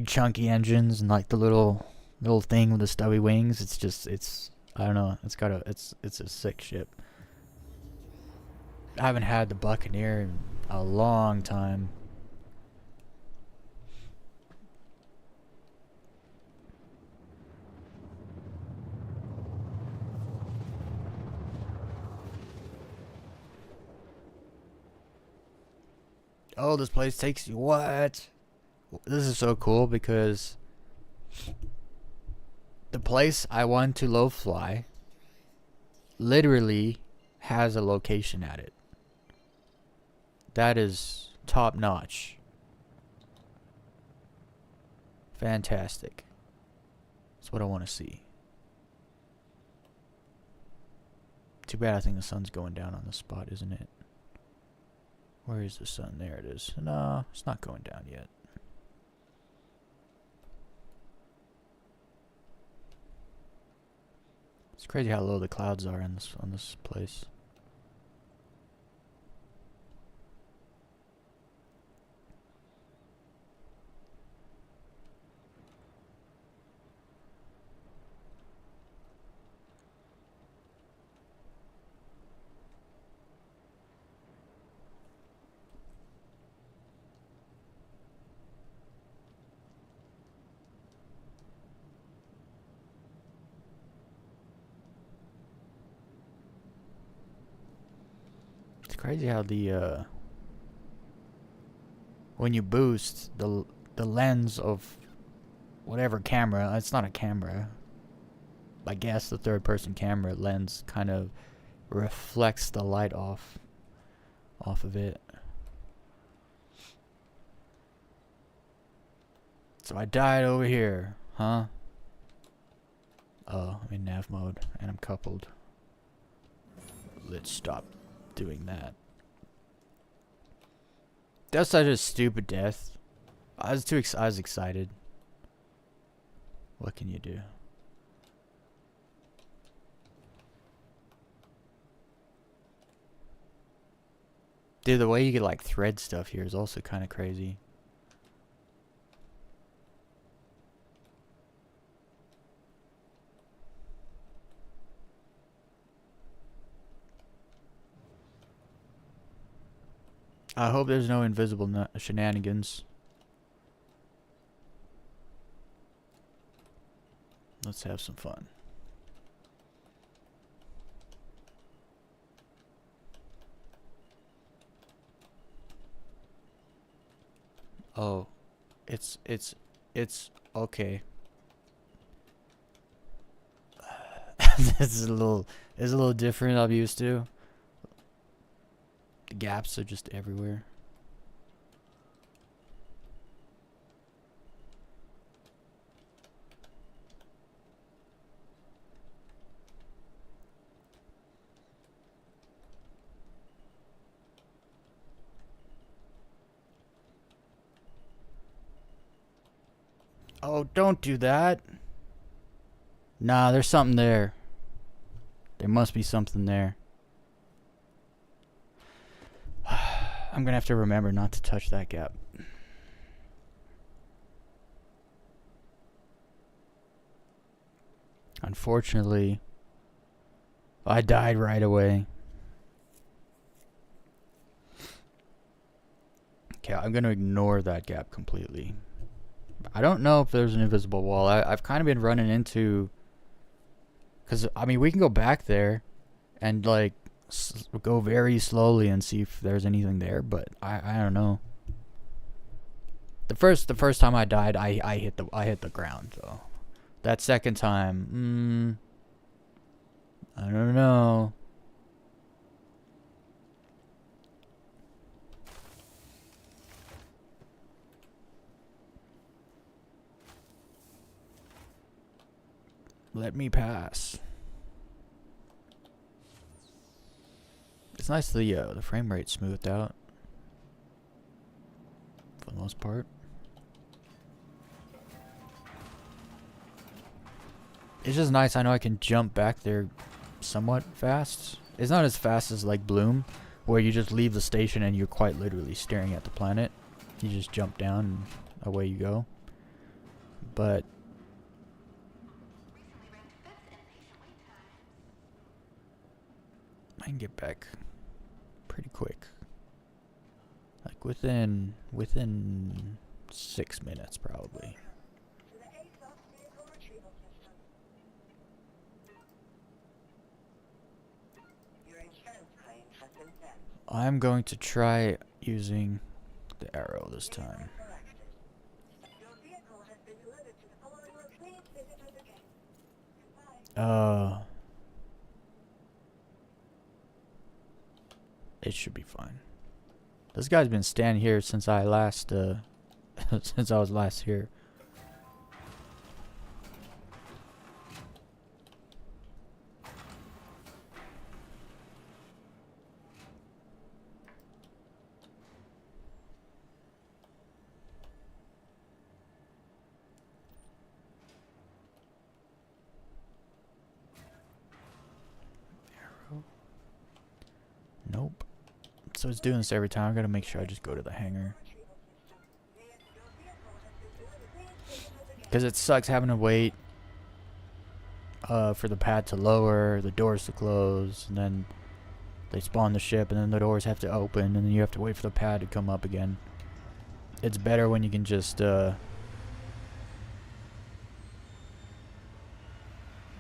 chunky engines and like the little thing with the stubby wings. It's just, I don't know. It's a sick ship. I haven't had the Buccaneer in a long time. Oh, this place takes you. What? This is so cool because the place I want to low fly literally has a location at it. That is top notch. Fantastic. That's what I want to see. Too bad I think the sun's going down on the spot, isn't it? Where is the sun? There it is. No, it's not going down yet. It's crazy how low the clouds are on this place. It's crazy how the when you boost the lens of whatever camera, it's not a camera. I guess the third-person camera lens kind of reflects the light off of it. So I died over here, huh? Oh, I'm in nav mode and I'm coupled. Let's stop doing that. That's such a stupid death. I was excited. What can you do? Dude, the way you could like thread stuff here is also kind of crazy. I hope there's no invisible shenanigans. Let's have some fun. Oh, it's okay. This is a little different. I'm used to. The gaps are just everywhere. Oh, don't do that. Nah, there's something there. There must be something there. I'm gonna have to remember not to touch that gap. Unfortunately, I died right away. Okay, I'm gonna ignore that gap completely. I don't know if there's an invisible wall. I've kind of been running into... Because, I mean, we can go back there and, like, go very slowly and see if there's anything there, but I don't know. The first time I died, I hit the ground, though. That second time, I don't know. Let me pass. It's nice the frame rate smoothed out for the most part. It's just nice. I know I can jump back there somewhat fast. It's not as fast as like Bloom, where you just leave the station and you're quite literally staring at the planet. You just jump down and away you go. But I can get back pretty quick. Like within 6 minutes probably. To the ASOS vehicle retrieval system. Your insurance claim has been sent. I'm going to try using the arrow this time. Corrected. Your vehicle has been delivered to the following location. Please visit us again. Goodbye. It should be fine. This guy's been standing here since I last since I was last here. Arrow. Nope. So it's doing this every time. I gotta make sure I just go to the hangar. Because it sucks having to wait for the pad to lower, the doors to close, and then they spawn the ship, and then the doors have to open, and then you have to wait for the pad to come up again. It's better when you can just...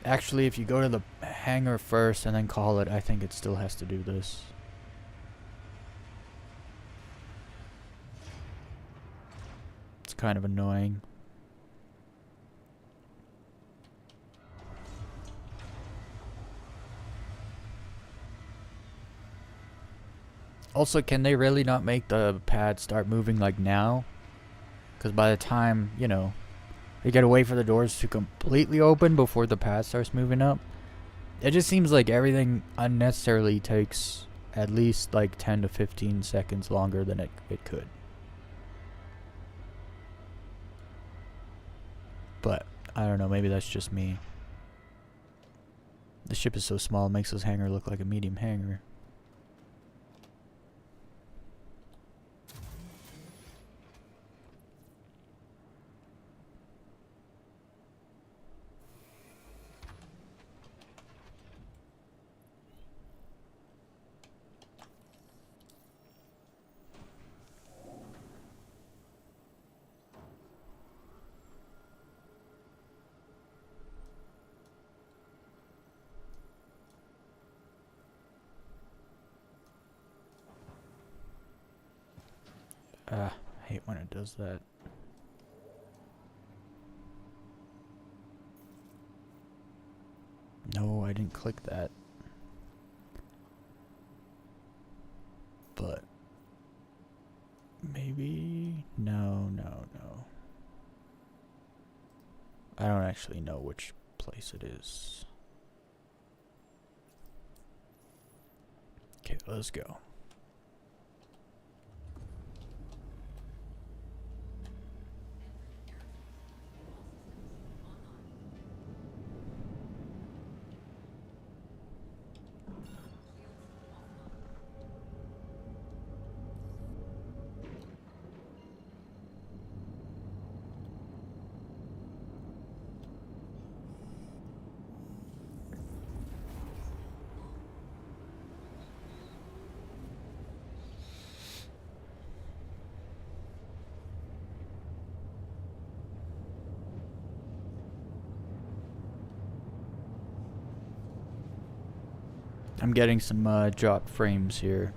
Actually, if you go to the hangar first and then call it, I think it still has to do this. It's kind of annoying. Also, can they really not make the pad start moving like now? Because by the time, you know, they gotta wait for the doors to completely open before the pad starts moving up. It just seems like everything unnecessarily takes at least like 10 to 15 seconds longer than it could. But, I don't know, maybe that's just me. The ship is so small, it makes this hangar look like a medium hangar. I hate when it does that. No, I didn't click that. But maybe no. I don't actually know which place it is. Okay, let's go. I'm getting some dropped frames here.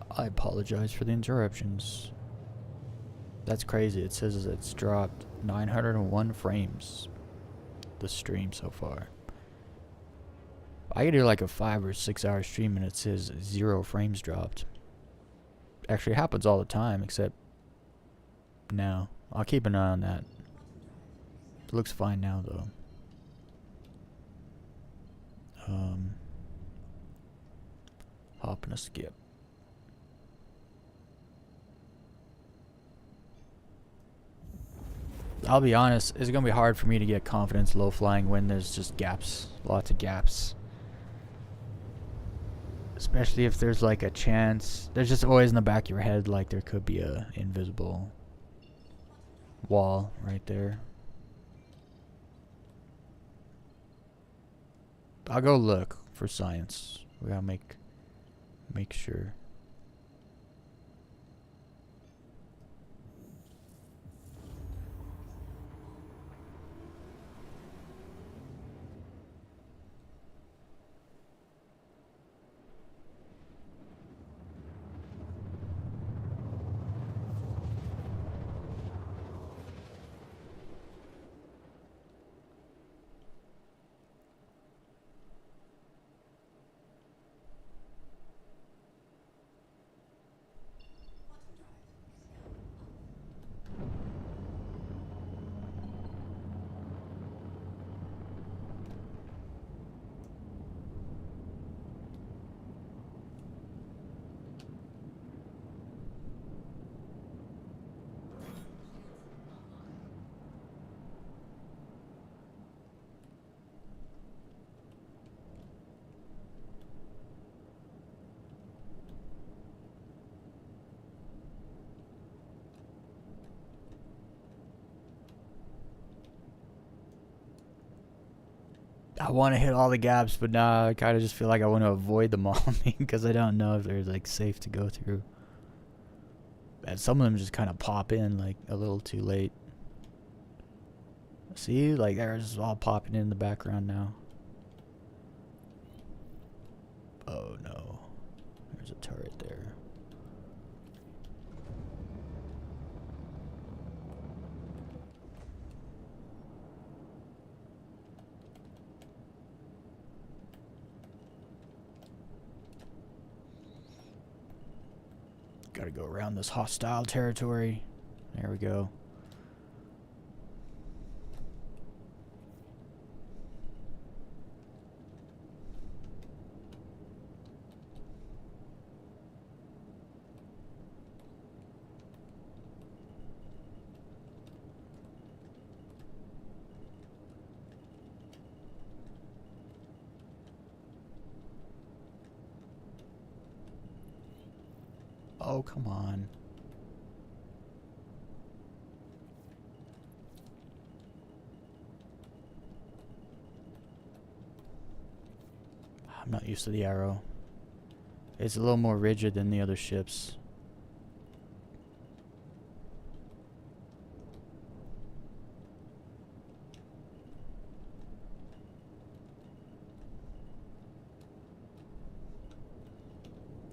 I apologize for the interruptions. That's crazy. It says it's dropped 901 frames. The stream so far. I could do like a 5 or 6 hour stream and it says 0 frames dropped. Actually, it happens all the time, except now. I'll keep an eye on that. It looks fine now, though. Hop and a skip. I'll be honest, it's gonna be hard for me to get confidence low flying when there's just gaps, lots of gaps. Especially if there's like a chance, there's just always in the back of your head like there could be a invisible wall right there. I'll go look for science. We gotta make sure. I want to hit all the gaps, but now I kind of just feel like I want to avoid them all because I don't know if they're like safe to go through. And some of them just kind of pop in like a little too late. See, like they're just all popping in the background now. Oh no, there's a turret there. Gotta go around this hostile territory. There we go. Oh, come on. I'm not used to the arrow. It's a little more rigid than the other ships.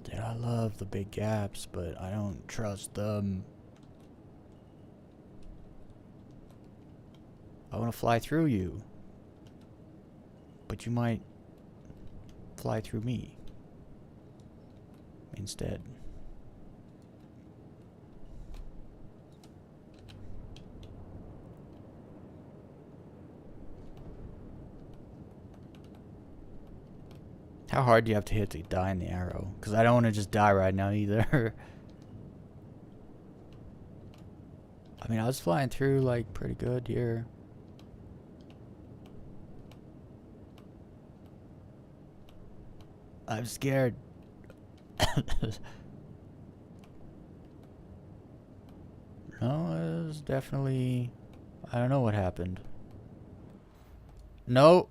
Dude, I love the big gaps, but I don't trust them. I want to fly through you. But you might fly through me instead. How hard do you have to hit to die in the arrow? Because I don't want to just die right now either. I mean, I was flying through like pretty good here. I'm scared. No, it was definitely... I don't know what happened. No.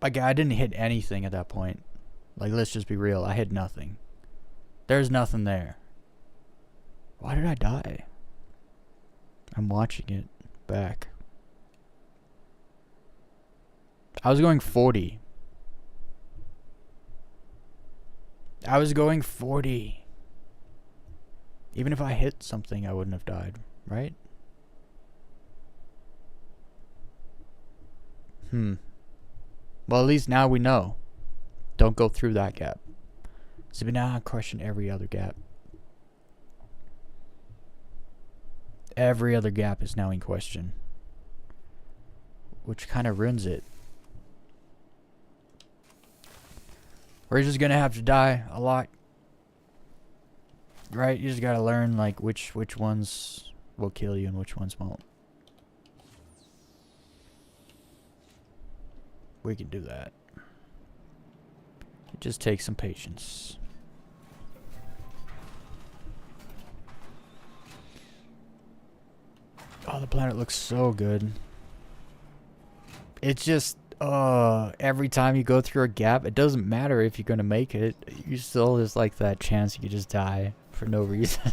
Like, I didn't hit anything at that point. Like, let's just be real. I hit nothing. There's nothing there. Why did I die? I'm watching it back. I was going 40. I was going 40. Even if I hit something, I wouldn't have died, right? Well, at least now we know. Don't go through that gap. So now I'm crushing every other gap. Every other gap is now in question. Which kind of ruins it. We're just gonna have to die a lot. Right? You just gotta learn like which ones will kill you and which ones won't. We can do that. It just takes some patience. Oh, the planet looks so good. It's just, every time you go through a gap, it doesn't matter if you're gonna make it. You still just like that chance you could just die for no reason.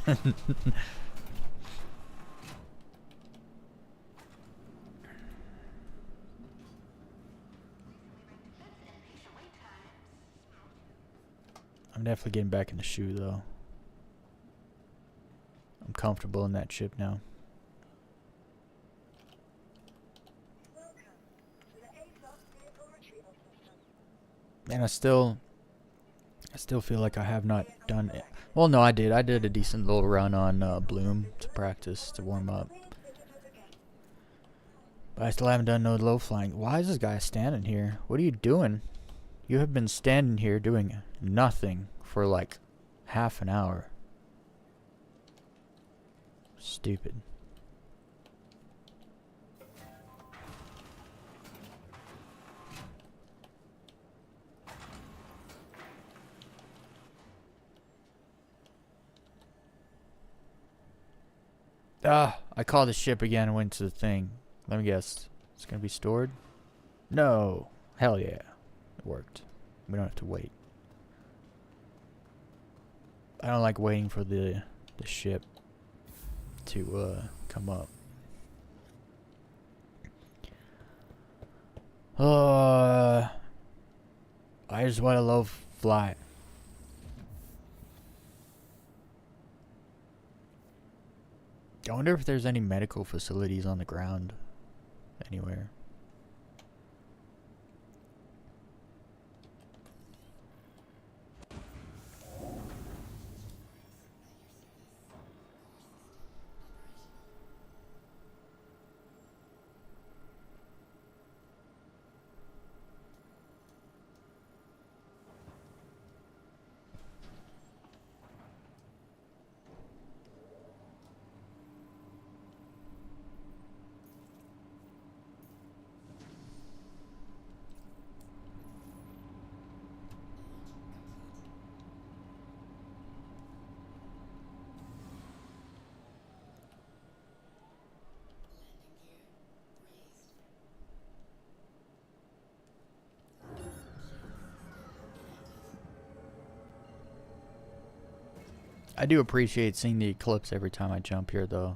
I'm definitely getting back in the shoe though. I'm comfortable in that ship now. And I still feel like I have not done it. Well, no, I did. I did a decent little run on Bloom to practice, to warm up. But I still haven't done no low flying. Why is this guy standing here? What are you doing? You have been standing here doing nothing for like half an hour. Stupid. I called the ship again and went to the thing. Let me guess. It's gonna be stored? No. Hell yeah. It worked. We don't have to wait. I don't like waiting for the ship to come up. I just want to low fly. I wonder if there's any medical facilities on the ground anywhere. I do appreciate seeing the eclipse every time I jump here, though.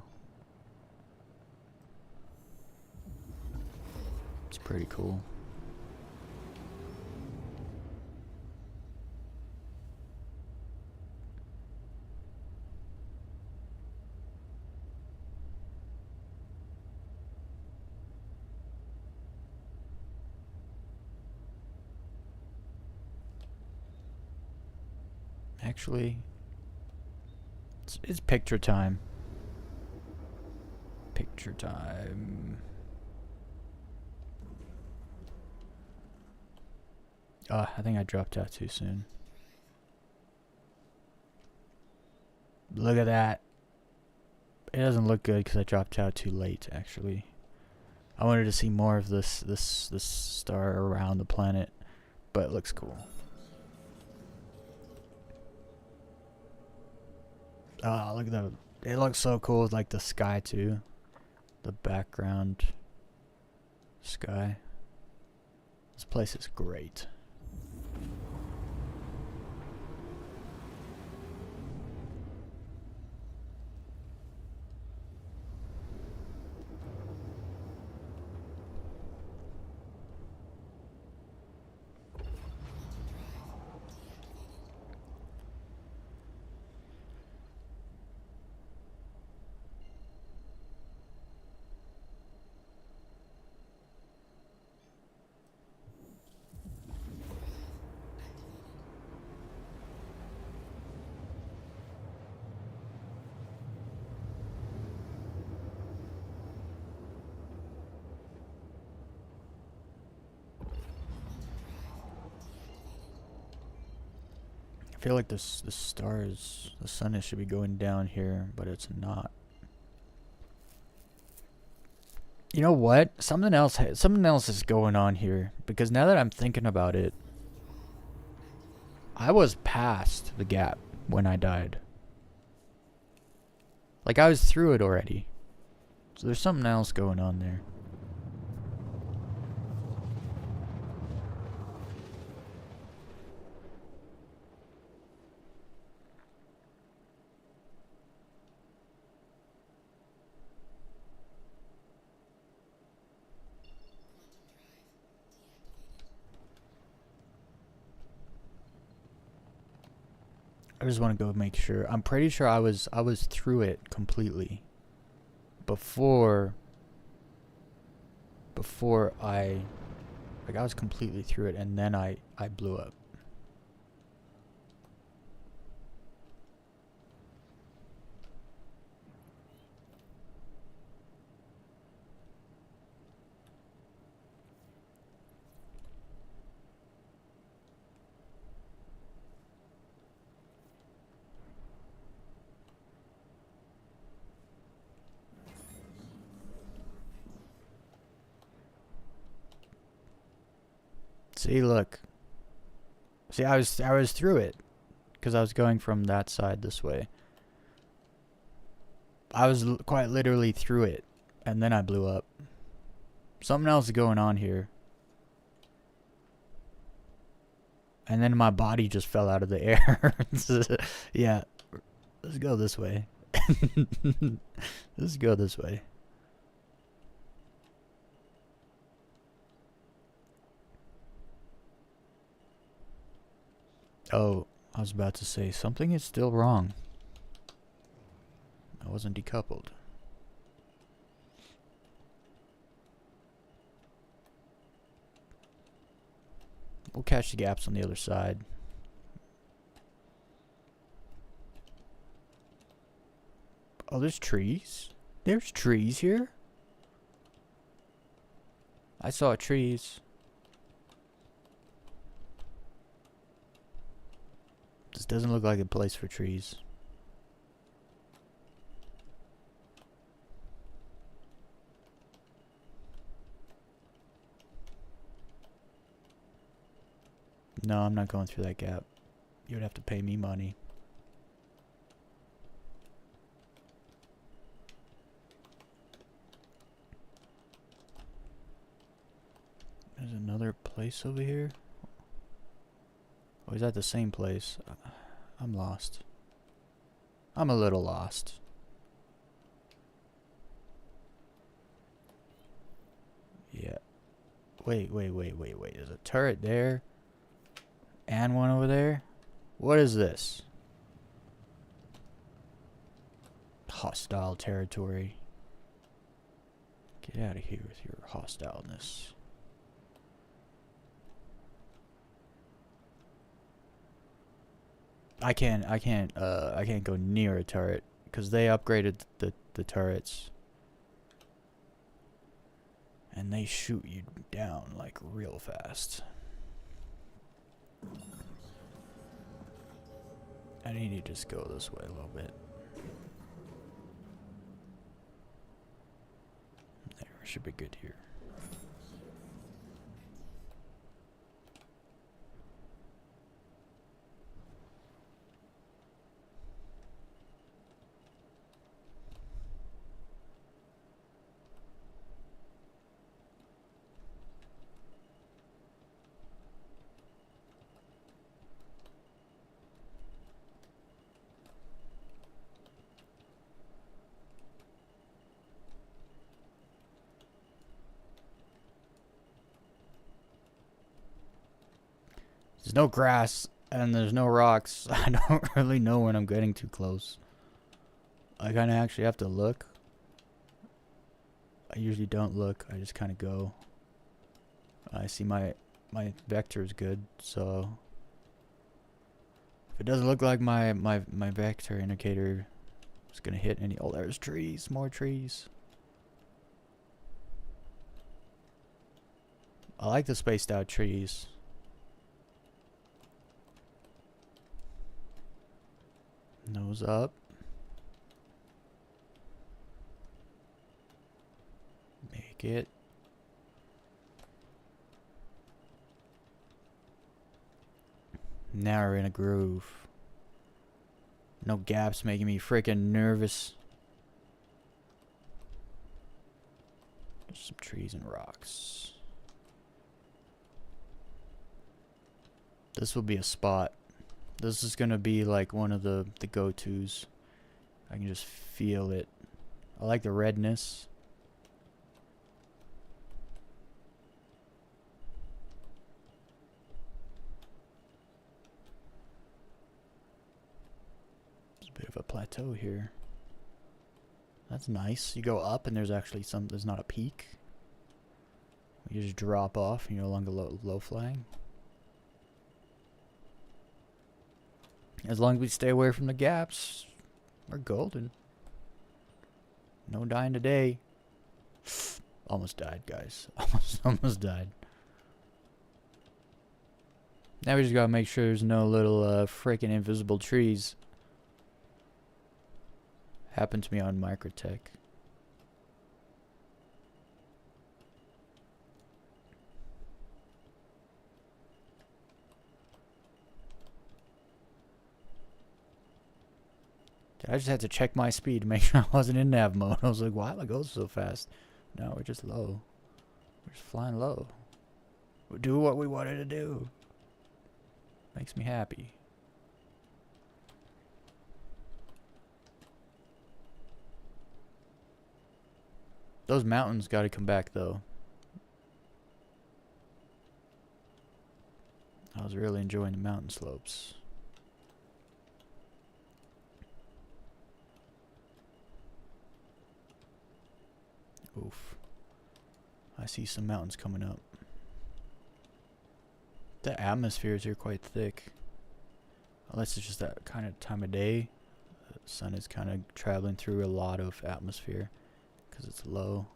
It's pretty cool. Actually, it's picture time. Picture time. I think I dropped out too soon. Look at that. It doesn't look good because I dropped out too late, actually. I wanted to see more of this star around the planet, but it looks cool. Oh, look at that. It looks so cool with like the sky too. The background sky. This place is great. I feel like the stars, the sun should be going down here, but it's not. You know what? Something else is going on here, because now that I'm thinking about it, I was past the gap when I died. Like I was through it already. So there's something else going on there. I just want to go make sure. I'm pretty sure I was through it completely before I was completely through it, and then I blew up. See, look. See, I was through it because I was going from that side this way. I was quite literally through it, and then I blew up. Something else is going on here. And then my body just fell out of the air. Yeah, let's go this way. Let's go this way. Oh, I was about to say, something is still wrong. I wasn't decoupled. We'll catch the gaps on the other side. Oh, there's trees? There's trees here? I saw trees. This doesn't look like a place for trees. No, I'm not going through that gap. You would have to pay me money. There's another place over here. Oh, is that the same place? I'm lost. I'm a little lost. Yeah. Wait. There's a turret there. And one over there. What is this? Hostile territory. Get out of here with your hostileness. I can't go near a turret because they upgraded the turrets. And they shoot you down like real fast. I need to just go this way a little bit. There, should be good here. There's no grass and there's no rocks. I don't really know when I'm getting too close. I kind of actually have to look. I usually don't look. I just kind of go. I see my vector is good, so if it doesn't look like my vector indicator is gonna hit any. Oh, there's trees, more trees. I like the spaced out trees. Nose up. Make it. Now we're in a groove. No gaps making me freaking nervous. There's some trees and rocks. This will be a spot. This is gonna be like one of the go-tos. I can just feel it. I like the redness. There's a bit of a plateau here. That's nice. You go up and there's actually there's not a peak. You just drop off and you're along the low flying. As long as we stay away from the gaps, we're golden. No dying today. Almost died, guys. Almost died. Now we just gotta make sure there's no little freaking invisible trees. Happened to me on Microtech. I just had to check my speed to make sure I wasn't in nav mode. I was like, why am I going so fast? No, we're just low. We're just flying low. We do what we wanted to do. Makes me happy. Those mountains gotta come back though. I was really enjoying the mountain slopes. Oof. I see some mountains coming up. The atmospheres here quite thick. Unless it's just that kind of time of day. The sun is kind of traveling through a lot of atmosphere because it's low.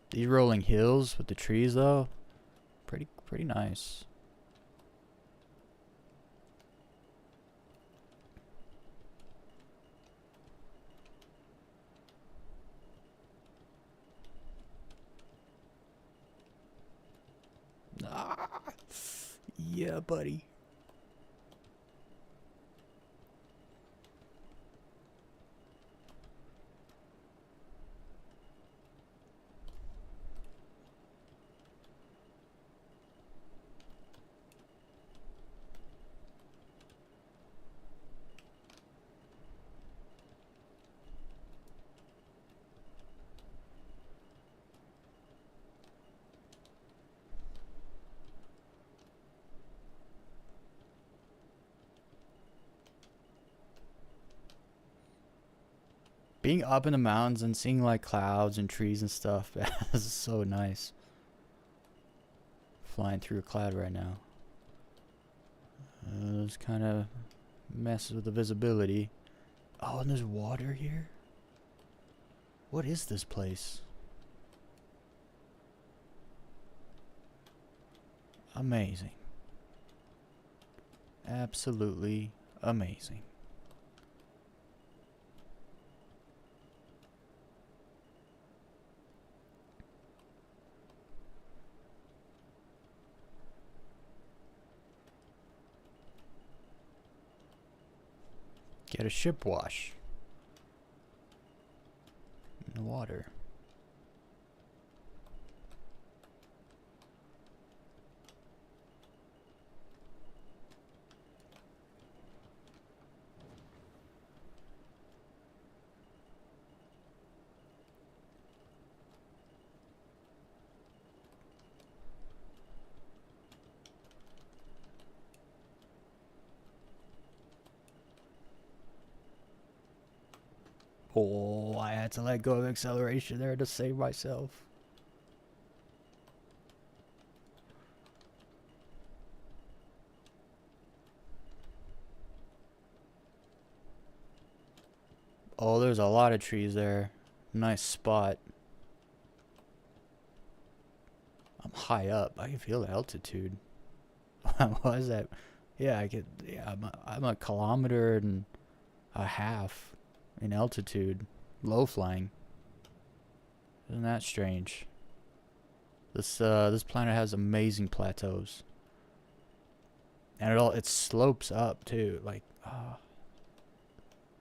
These rolling hills with the trees though, pretty nice. Ah, yeah, buddy. Being up in the mountains and seeing like clouds and trees and stuff, this is so nice. Flying through a cloud right now. It's kind of messes with the visibility. Oh, and there's water here? What is this place? Amazing. Absolutely amazing. Get a ship wash in the water. Oh, I had to let go of acceleration there to save myself. Oh, there's a lot of trees there. Nice spot. I'm high up. I can feel the altitude. What is that? Yeah, I could. Yeah, I'm a kilometer and a half in altitude, low flying. Isn't that strange? This planet has amazing plateaus, and it slopes up too. Like,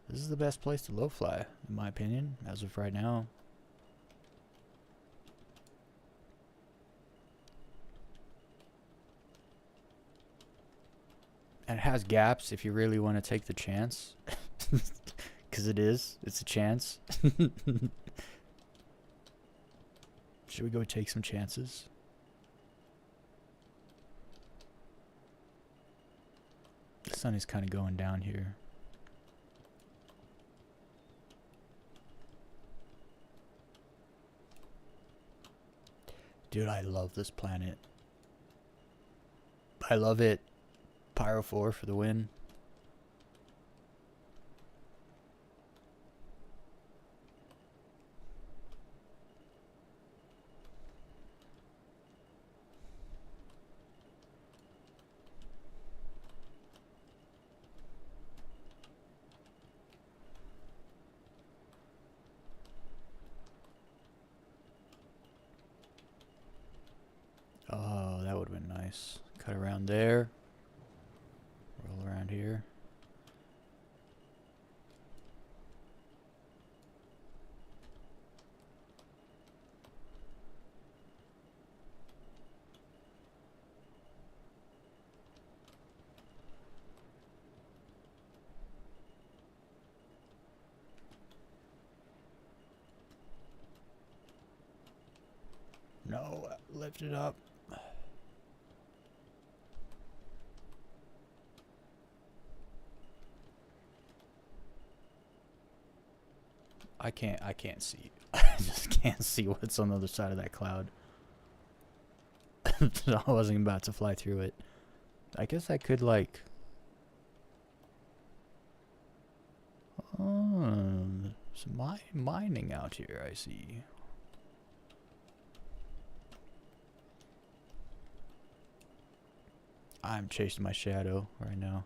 this is the best place to low fly, in my opinion, as of right now. And it has gaps if you really want to take the chance. Because it's a chance. Should we go take some chances? The sun is kind of going down here. Dude, I love this planet. I love it. PYRO 4 for the win. Oh, that would have been nice. Cut around there. Roll around here. No, lift it up. I can't see. I just can't see what's on the other side of that cloud. I wasn't about to fly through it. I guess I could like... Oh, some mining out here, I see. I'm chasing my shadow right now.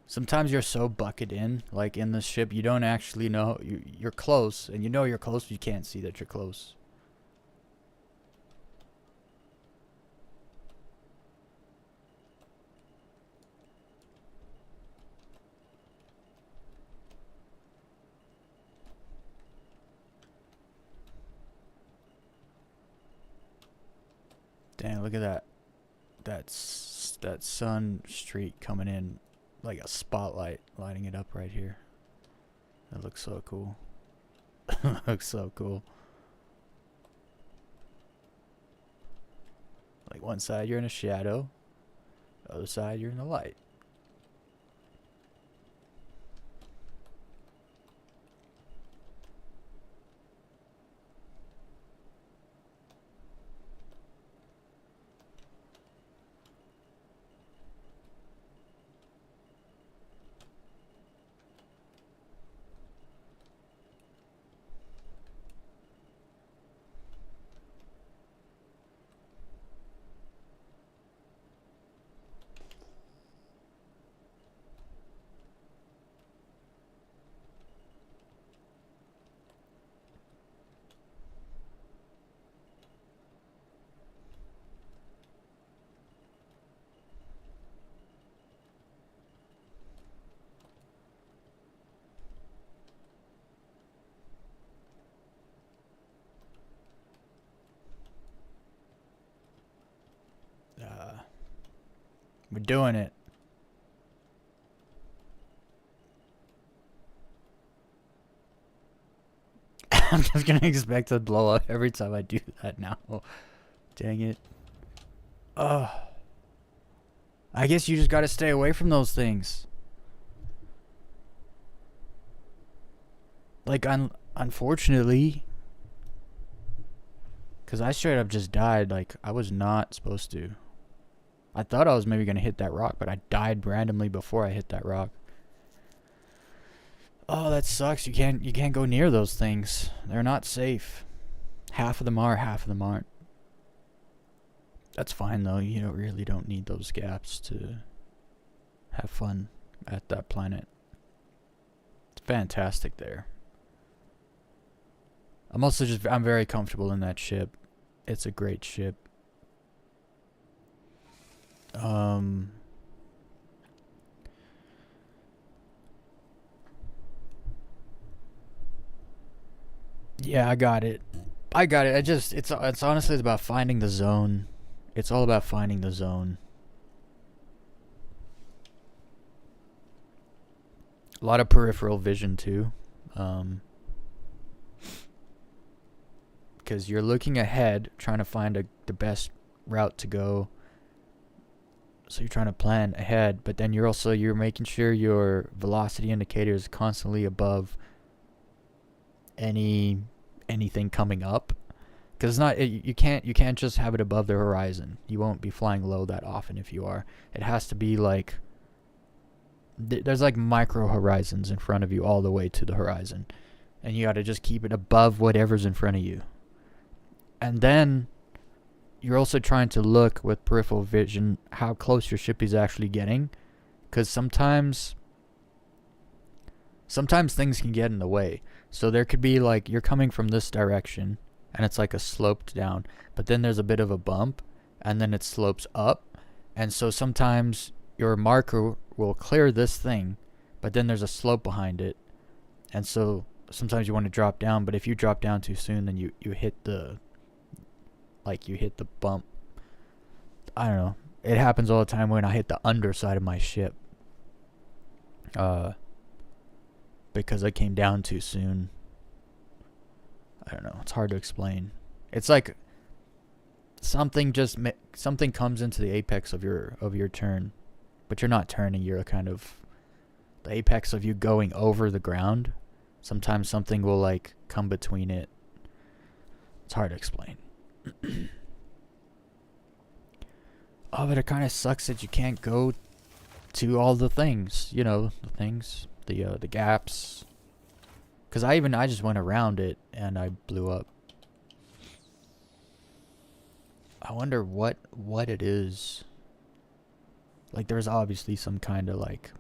Sometimes you're so bucketed in, like in the ship, you don't actually know. You're close, and you know you're close, but you can't see that you're close. Dang, look at that. That sun streak coming in like a spotlight, lighting it up right here. That looks so cool. Looks so cool. Like one side you're in a shadow, the other side you're in the light. We're doing it. I'm just gonna expect to blow up every time I do that now. Dang it. Ugh. I guess you just gotta stay away from those things. Like, unfortunately. Because I straight up just died. Like, I was not supposed to. I thought I was maybe gonna hit that rock, but I died randomly before I hit that rock. Oh, that sucks. You can't go near those things. They're not safe. Half of them are, half of them aren't. That's fine though. You really don't need those gaps to have fun at that planet. It's fantastic there. I'm very comfortable in that ship. It's a great ship. Yeah, I got it. It's honestly about finding the zone. It's all about finding the zone. A lot of peripheral vision too. Because you're looking ahead, trying to find the best route to go. So you're trying to plan ahead, but then you're making sure your velocity indicator is constantly above anything coming up. Because you can't just have it above the horizon. You won't be flying low that often if you are. It has to be like there's like micro horizons in front of you all the way to the horizon, and you got to just keep it above whatever's in front of you. And then you're also trying to look with peripheral vision how close your ship is actually getting, because sometimes things can get in the way. So there could be like you're coming from this direction and it's like a sloped down, but then there's a bit of a bump and then it slopes up, and so sometimes your marker will clear this thing, but then there's a slope behind it, and so sometimes you want to drop down, but if you drop down too soon, then you hit the bump. I don't know. It happens all the time when I hit the underside of my ship. Because I came down too soon. I don't know. It's hard to explain. It's like something comes into the apex of your turn, but you're not turning. You're kind of the apex of you going over the ground. Sometimes something will like come between it. It's hard to explain. Oh, but it kind of sucks that you can't go to all the things. You know, the things, the gaps. Cause I just went around it and I blew up. I wonder what it is. Like, there's obviously some kind of like,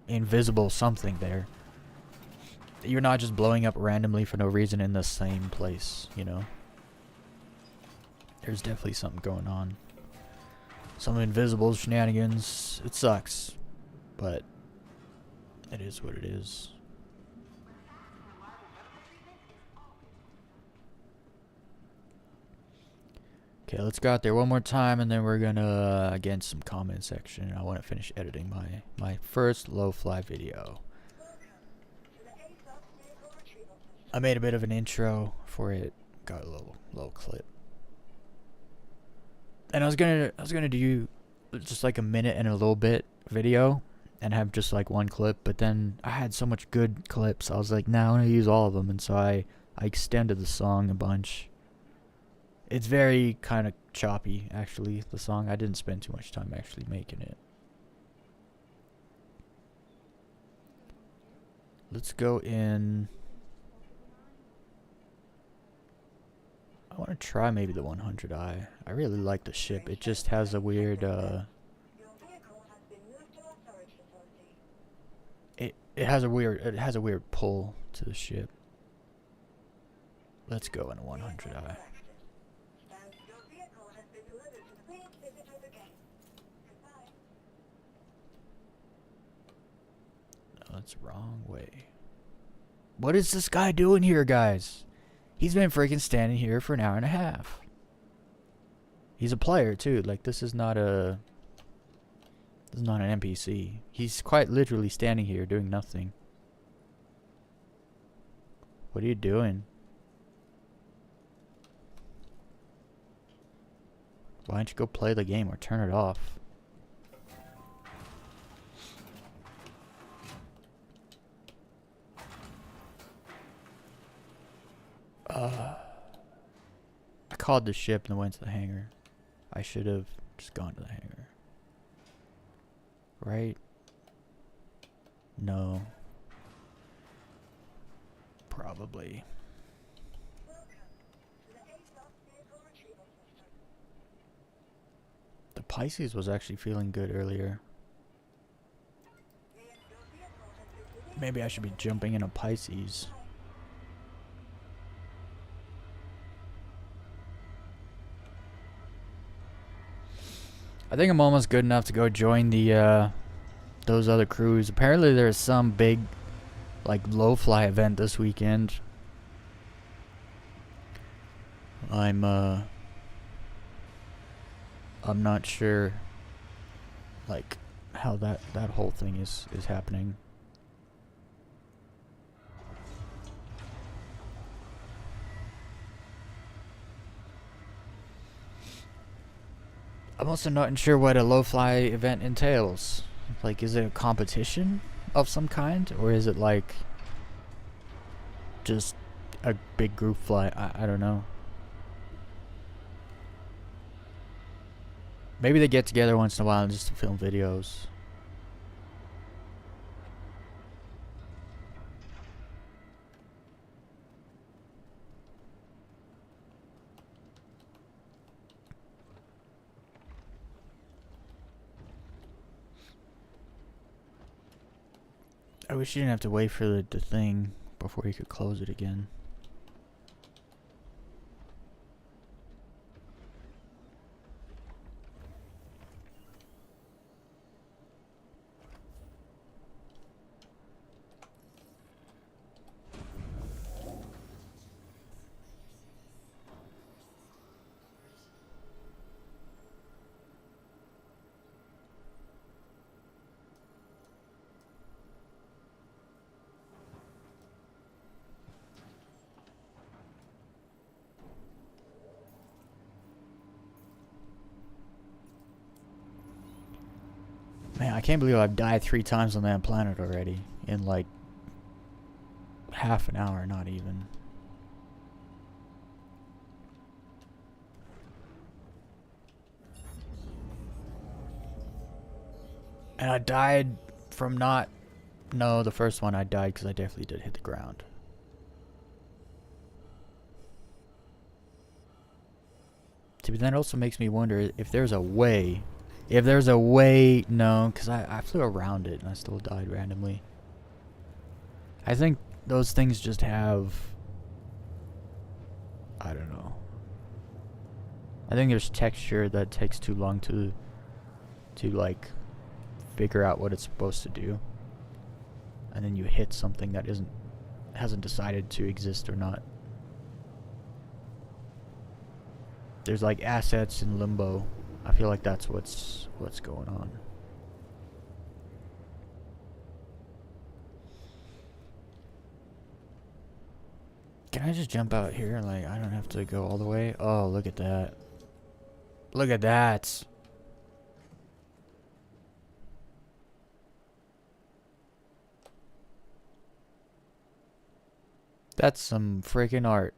invisible something there. You're not just blowing up randomly for no reason in the same place, There's definitely something going on. Some invisible shenanigans. It sucks. But it is what it is. Okay, let's go out there one more time, and then we're gonna again some comment section. I want to finish editing my first low fly video. I made a bit of an intro for it. Got a little clip. And I was gonna do just like a minute and a little bit video and have just like one clip, but then I had so much good clips. I was like, nah, I'm gonna use all of them, and so I extended the song a bunch. It's very kind of choppy, actually, the song. I didn't spend too much time actually making it. Let's go in. I want to try maybe the 100i. I really like the ship. It just has a weird, Your vehicle has been moved to our storage facility. it has a weird pull to the ship. Let's go in a 100i. And your vehicle has been delivered to the Weez visitors again. Goodbye. No, that's the wrong way. What is this guy doing here, guys? He's been freaking standing here for an hour and a half. He's a player too. Like, this is not an NPC. He's quite literally standing here doing nothing. What are you doing? Why don't you go play the game or turn it off? I called the ship and went to the hangar. I should have just gone to the hangar. Right? No. Probably. Welcome to the ASOS vehicle retrieval system. The Pisces was actually feeling good earlier. Your vehicle has been released. Maybe I should be jumping in a Pisces. I think I'm almost good enough to go join the those other crews. Apparently there's some big like low fly event this weekend. I'm not sure like how that whole thing is happening. I'm also not sure what a low fly event entails. Like, is it a competition of some kind, or is it like just a big group fly? I don't know. Maybe they get together once in a while just to film videos. I wish you didn't have to wait for the thing before you could close it again. Man, I can't believe I've died 3 times on that planet already in like half an hour, not even. And I died from not... No, the first one I died because I definitely did hit the ground. But that also makes me wonder if there's a way... If there's a way... No, because I flew around it and I still died randomly. I think those things just have... I don't know. I think there's texture that takes too long to like figure out what it's supposed to do, and then you hit something that hasn't decided to exist or not. There's like assets in limbo. I feel like that's what's going on. Can I just jump out here? Like, I don't have to go all the way. Oh, look at that. Look at that. That's some freaking art.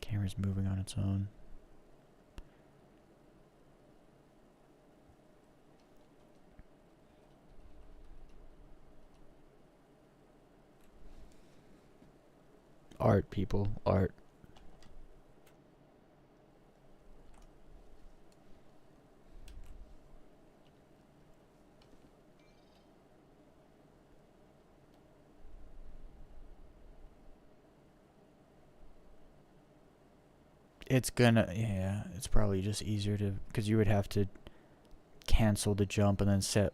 Camera's moving on its own. Art, people. Art. It's gonna, yeah, it's probably just easier to, because you would have to cancel the jump and then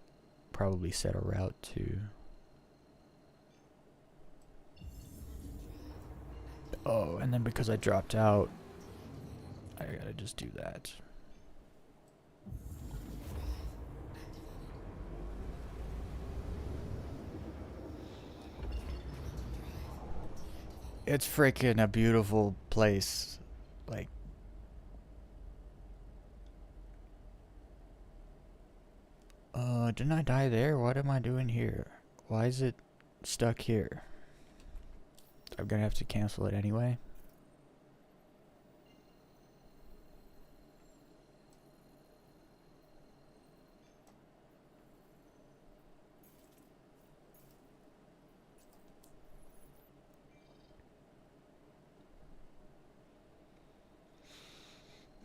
probably set a route too. Oh, and then because I dropped out, I gotta just do that. It's freaking a beautiful place. Like, didn't I die there? What am I doing here? Why is it stuck here? I'm gonna have to cancel it anyway.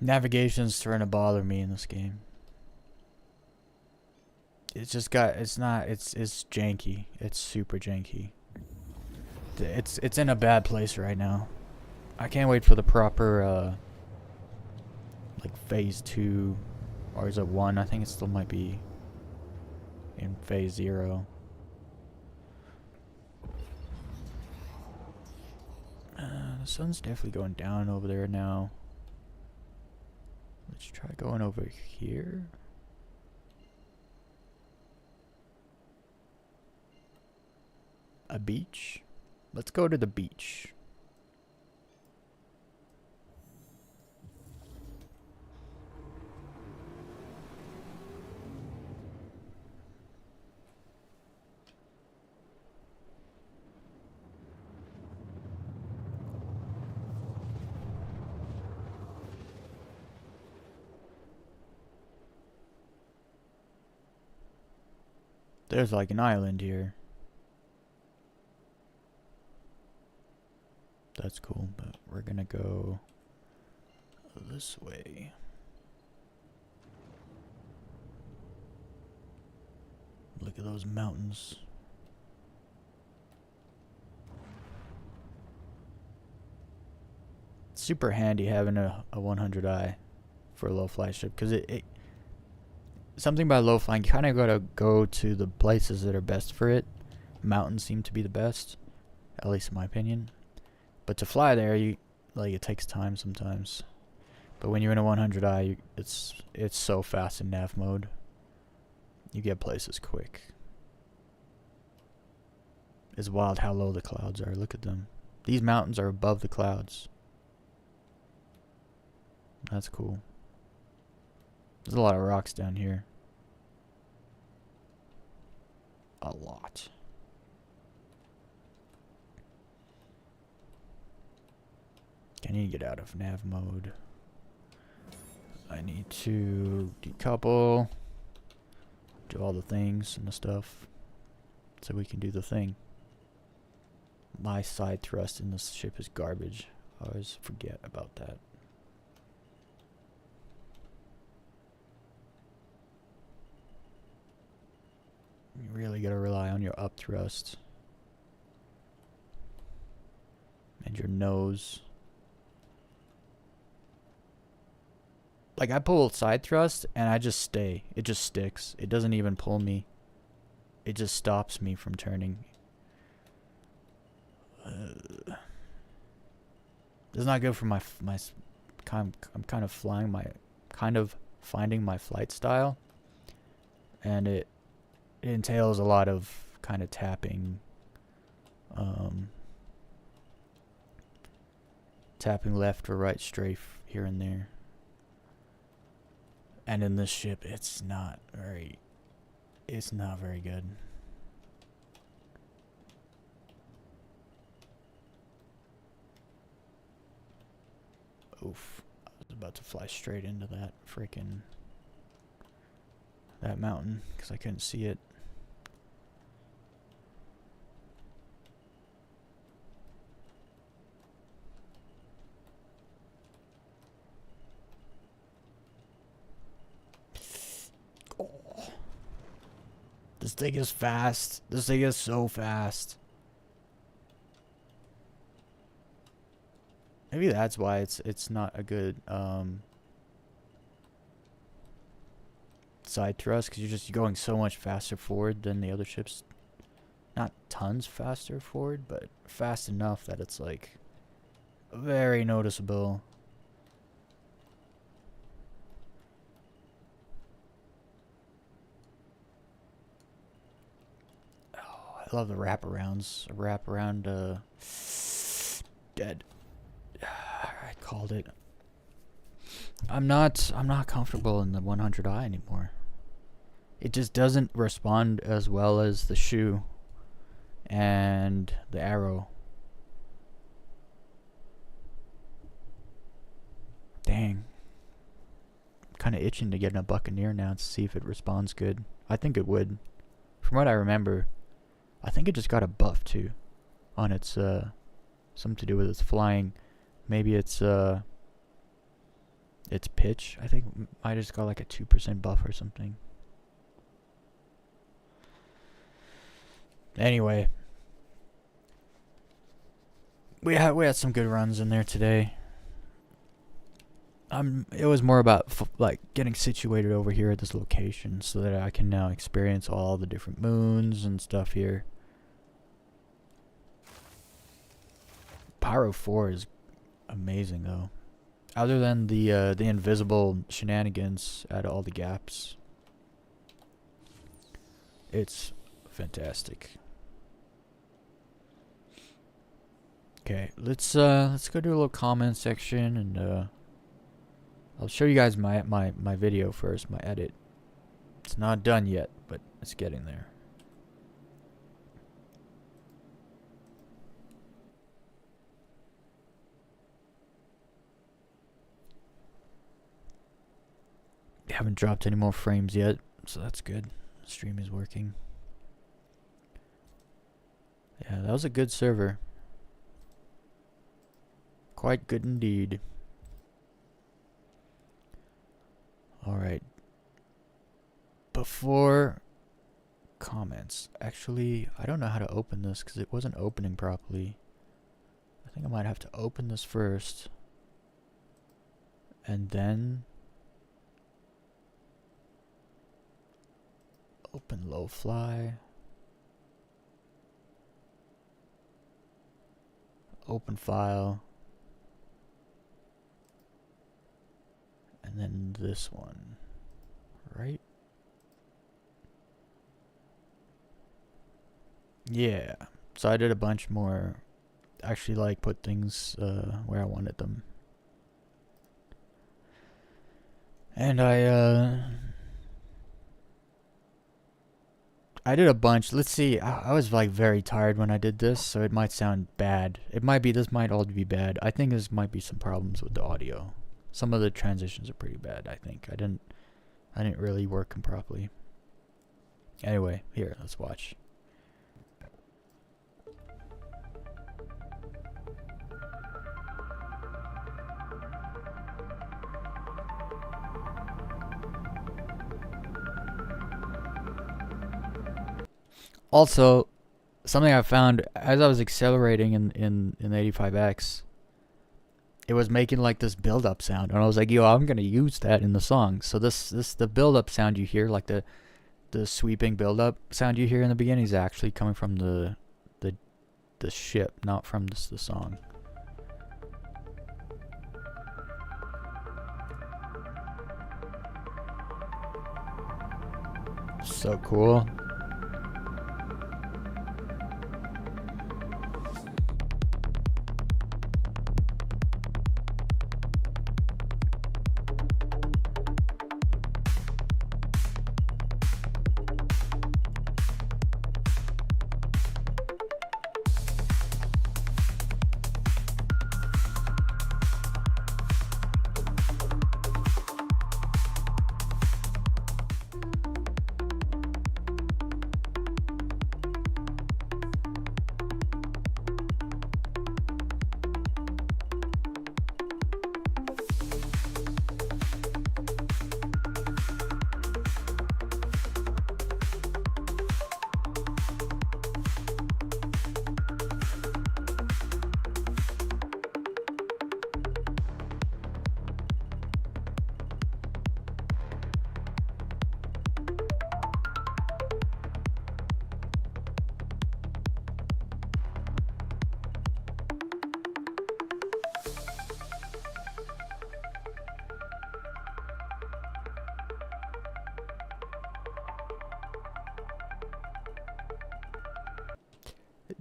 Navigation's starting to bother me in this game. It's just got, it's janky. It's super janky. It's in a bad place right now. I can't wait for the proper, like phase 2, or is it 1? I think it still might be in phase 0. The sun's definitely going down over there now. Let's try going over here. A beach? Let's go to the beach. There's like an island here. That's cool, but we're gonna go this way. Look at those mountains. It's super handy having a 100i for a low fly ship, because it something about low flying, you kind of gotta go to the places that are best for it. Mountains seem to be the best, at least in my opinion. But to fly there, it takes time sometimes. But when you're in a 100i, it's so fast in nav mode. You get places quick. It's wild how low the clouds are. Look at them. These mountains are above the clouds. That's cool. There's a lot of rocks down here. A lot. I need to get out of nav mode. I need to decouple. Do all the things and the stuff. So we can do the thing. My side thrust in this ship is garbage. I always forget about that. You really gotta rely on your up thrust. And your nose. Like, I pull side thrust and I just stay. It just sticks. It doesn't even pull me. It just stops me from turning. It's not good for my I'm kind of flying my, kind of finding my flight style. And it entails a lot of kind of tapping, tapping left or right strafe here and there. And in this ship, it's not very good. Oof. I was about to fly straight into that that mountain because I couldn't see it. Oh. This thing is fast. This thing is so fast. Maybe that's why it's not a good side thrust, because you're just going so much faster forward than the other ships. Not tons faster forward, but fast enough that it's like very noticeable. Oh, I love the wraparounds. Wraparound dead. I called it. I'm not comfortable in the 100i anymore. It just doesn't respond as well as the shoe and the arrow. Dang. I'm kind of itching to get in a Buccaneer now to see if it responds good. I think it would. From what I remember, I think it just got a buff too on its something to do with its flying. Maybe it's pitch. I think might just got like a 2% buff or something. Anyway, we had some good runs in there today. It was more about like getting situated over here at this location so that I can now experience all the different moons and stuff here. PYRO 4 is amazing though. Other than the invisible shenanigans at all the gaps, it's fantastic. Okay, let's go do a little comment section, and I'll show you guys my video first, my edit. It's not done yet, but it's getting there. Haven't dropped any more frames yet, so that's good. The stream is working. Yeah, that was a good server. Quite good indeed. Alright. Before comments. Actually, I don't know how to open this because it wasn't opening properly. I think I might have to open this first. And then open low fly. Open file. And then this one. Right? Yeah. So I did a bunch more. Actually, like, put things where I wanted them. And I did a bunch. Let's see. I was like very tired when I did this, so it might sound bad. This might all be bad. I think this might be some problems with the audio. Some of the transitions are pretty bad, I think. I didn't really work them properly. Anyway, here, let's watch. Also, something I found as I was accelerating in the 85X, it was making like this build-up sound, and I was like, "Yo, I'm gonna use that in the song." So the build-up sound you hear, like the sweeping build-up sound you hear in the beginning, is actually coming from the ship, not from the song. So cool.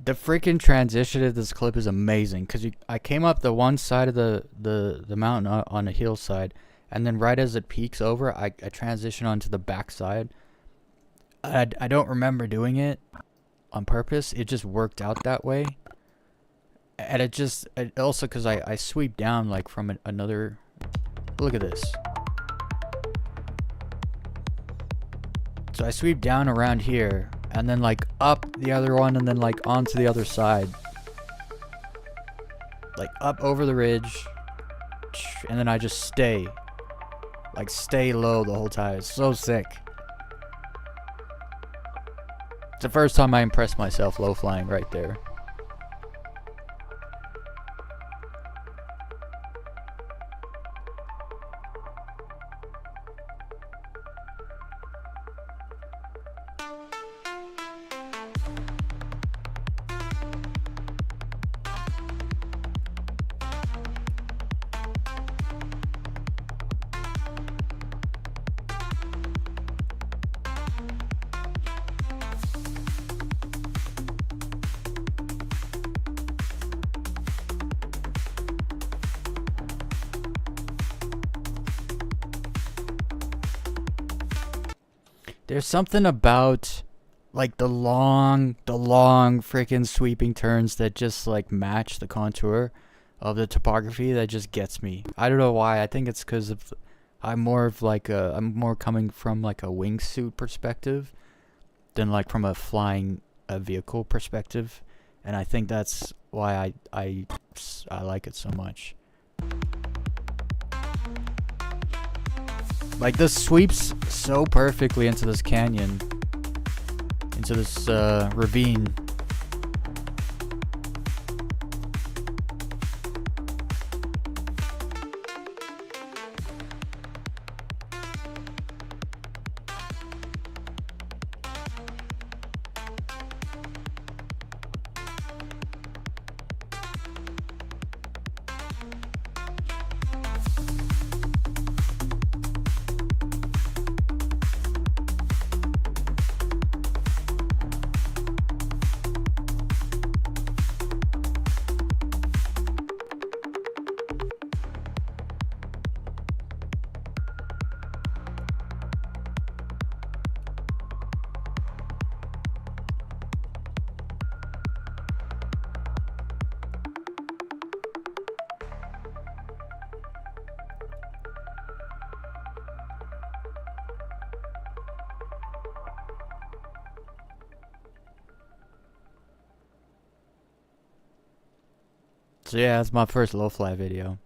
The freaking transition of this clip is amazing because I came up the one side of the mountain on a hillside, and then right as it peaks over, I transition onto the back side. I don't remember doing it on purpose. It just worked out that way. And it also because I sweep down like from another. Look at this. So I sweep down around here, and then like up the other one, and then like onto the other side. Like up over the ridge, and then I just stay. Like stay low the whole time. It's so sick. It's the first time I impressed myself low flying right there. There's something about like the long freaking sweeping turns that just like match the contour of the topography that just gets me. I don't know why. I think it's because of I'm more coming from like a wingsuit perspective than like from a flying vehicle perspective, and I think that's why I like it so much. Like this sweeps so perfectly into this canyon, into this ravine. So yeah, that's my first low fly video.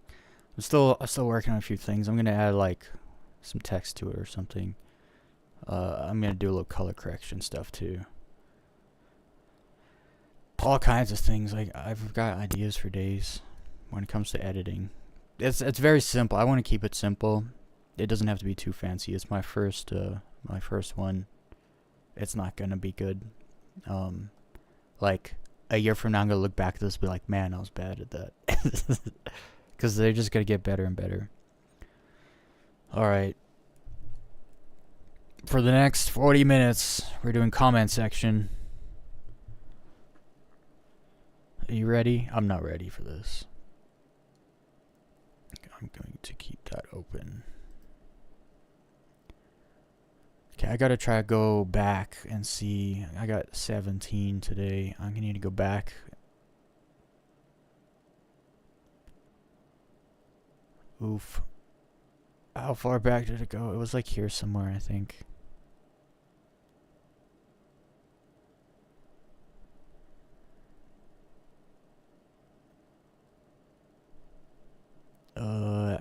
I'm still working on a few things. I'm gonna add like some text to it or something. I'm gonna do a little color correction stuff too. All kinds of things. Like I've got ideas for days when it comes to editing. It's very simple. I want to keep it simple. It doesn't have to be too fancy. It's my first one. It's not gonna be good. Like a year from now, I'm gonna look back at this and be like, man, I was bad at that. Because they're just gonna get better and better. Alright. For the next 40 minutes, we're doing comment section. Are you ready? I'm not ready for this. I'm going to keep that open. Okay, I gotta try to go back and see. I got 17 today. I'm gonna need to go back. Oof. How far back did it go? It was like here somewhere, I think.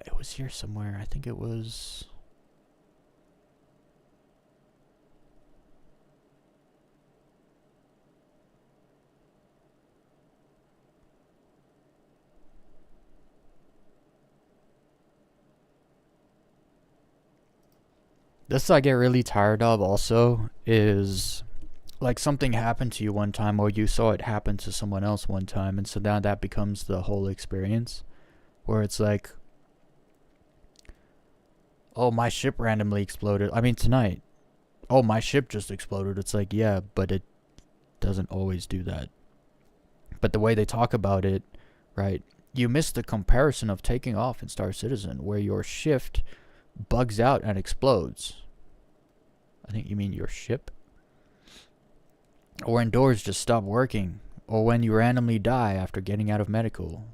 It was here somewhere. I think it was... This I get really tired of also is like something happened to you one time or you saw it happen to someone else one time, and so now that becomes the whole experience where it's like, oh, my ship randomly exploded. I mean tonight. Oh, my ship just exploded. It's like, yeah, but it doesn't always do that. But the way they talk about it, right, you miss the comparison of taking off in Star Citizen, where your shift bugs out and explodes. I think you mean your ship. Or when doors just stop working, or when you randomly die after getting out of medical.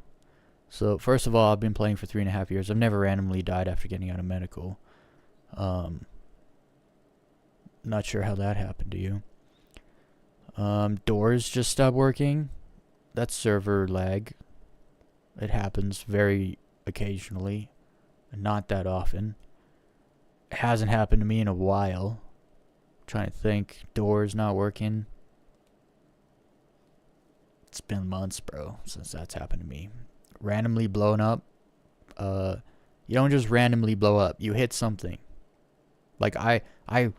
So, first of all, I've been playing for 3.5 years. I've never randomly died after getting out of medical. Not sure how that happened to you. Doors just stop working. That's server lag. It happens very occasionally, not that often. It hasn't happened to me in a while. I'm trying to think. Doors not working. It's been months, bro, since that's happened to me. Randomly blown up. You don't just randomly blow up. You hit something. Like I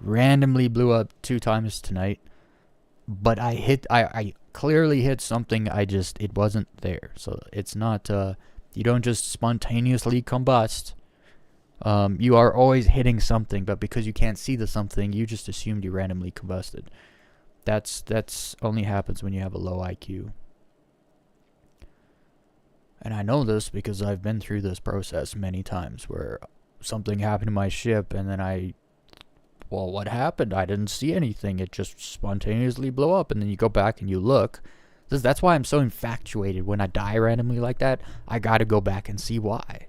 randomly blew up 2 times tonight, but I clearly hit something. It wasn't there. So it's not. You don't just spontaneously combust. You are always hitting something, but because you can't see the something, you just assumed you randomly combusted. That's only happens when you have a low IQ. And I know this because I've been through this process many times where something happened to my ship and then well, what happened? I didn't see anything. It just spontaneously blew up. And then you go back and you look. That's why I'm so infatuated. When I die randomly like that, I gotta go back and see why.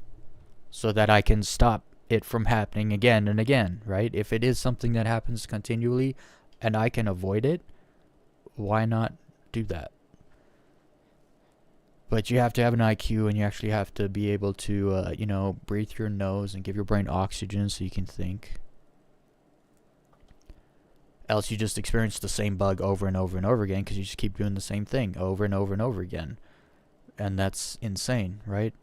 So that I can stop it from happening again and again, right? If it is something that happens continually and I can avoid it, why not do that? But you have to have an IQ, and you actually have to be able to, breathe through your nose and give your brain oxygen so you can think. Else you just experience the same bug over and over and over again because you just keep doing the same thing over and over and over again. And that's insane, right?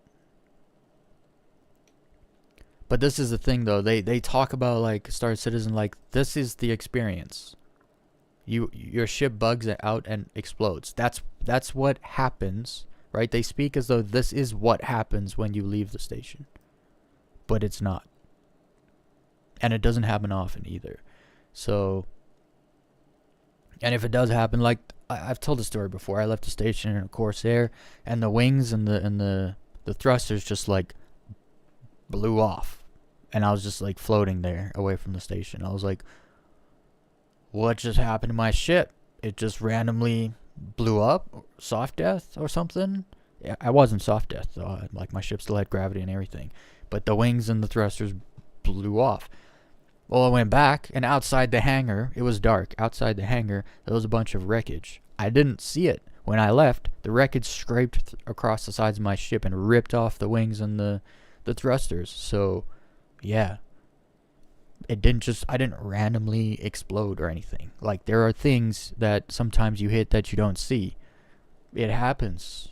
But this is the thing, though. They talk about, like, Star Citizen, like, this is the experience. Your ship bugs out and explodes. That's what happens. Right? They speak as though this is what happens when you leave the station. But it's not. And it doesn't happen often either. So, and if it does happen, like, I've told the story before. I left the station in a Corsair, and the wings and the thrusters just, like, blew off. And I was just, like, floating there away from the station. I was like, what just happened to my ship? It just randomly blew up, soft death or something. Yeah, I wasn't soft death though. Like, my ship still had gravity and everything, but the wings and the thrusters blew off. Well, I went back, and outside the hangar, it was dark. Outside the hangar, there was a bunch of wreckage. I didn't see it when I left. The wreckage scraped across the sides of my ship and ripped off the wings and the thrusters. So, yeah. I didn't randomly explode or anything. Like, there are things that sometimes you hit that you don't see. It happens.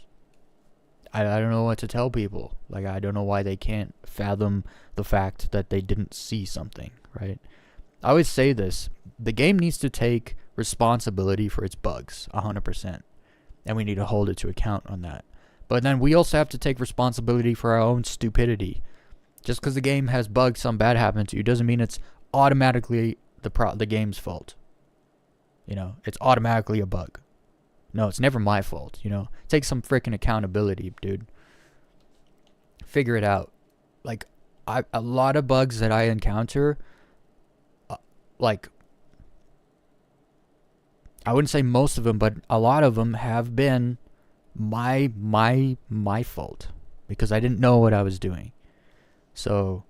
I don't know what to tell people. Like, I don't know why they can't fathom the fact that they didn't see something, right? I always say this. The game needs to take responsibility for its bugs, 100%. And we need to hold it to account on that. But then we also have to take responsibility for our own stupidity. Just because the game has bugs, some bad happens to you, doesn't mean it's automatically the game's fault. It's automatically a bug. No, it's never my fault, Take some freaking accountability, dude. Figure it out. Like, a lot of bugs that I encounter, like, I wouldn't say most of them, but a lot of them have been my fault. Because I didn't know what I was doing. So,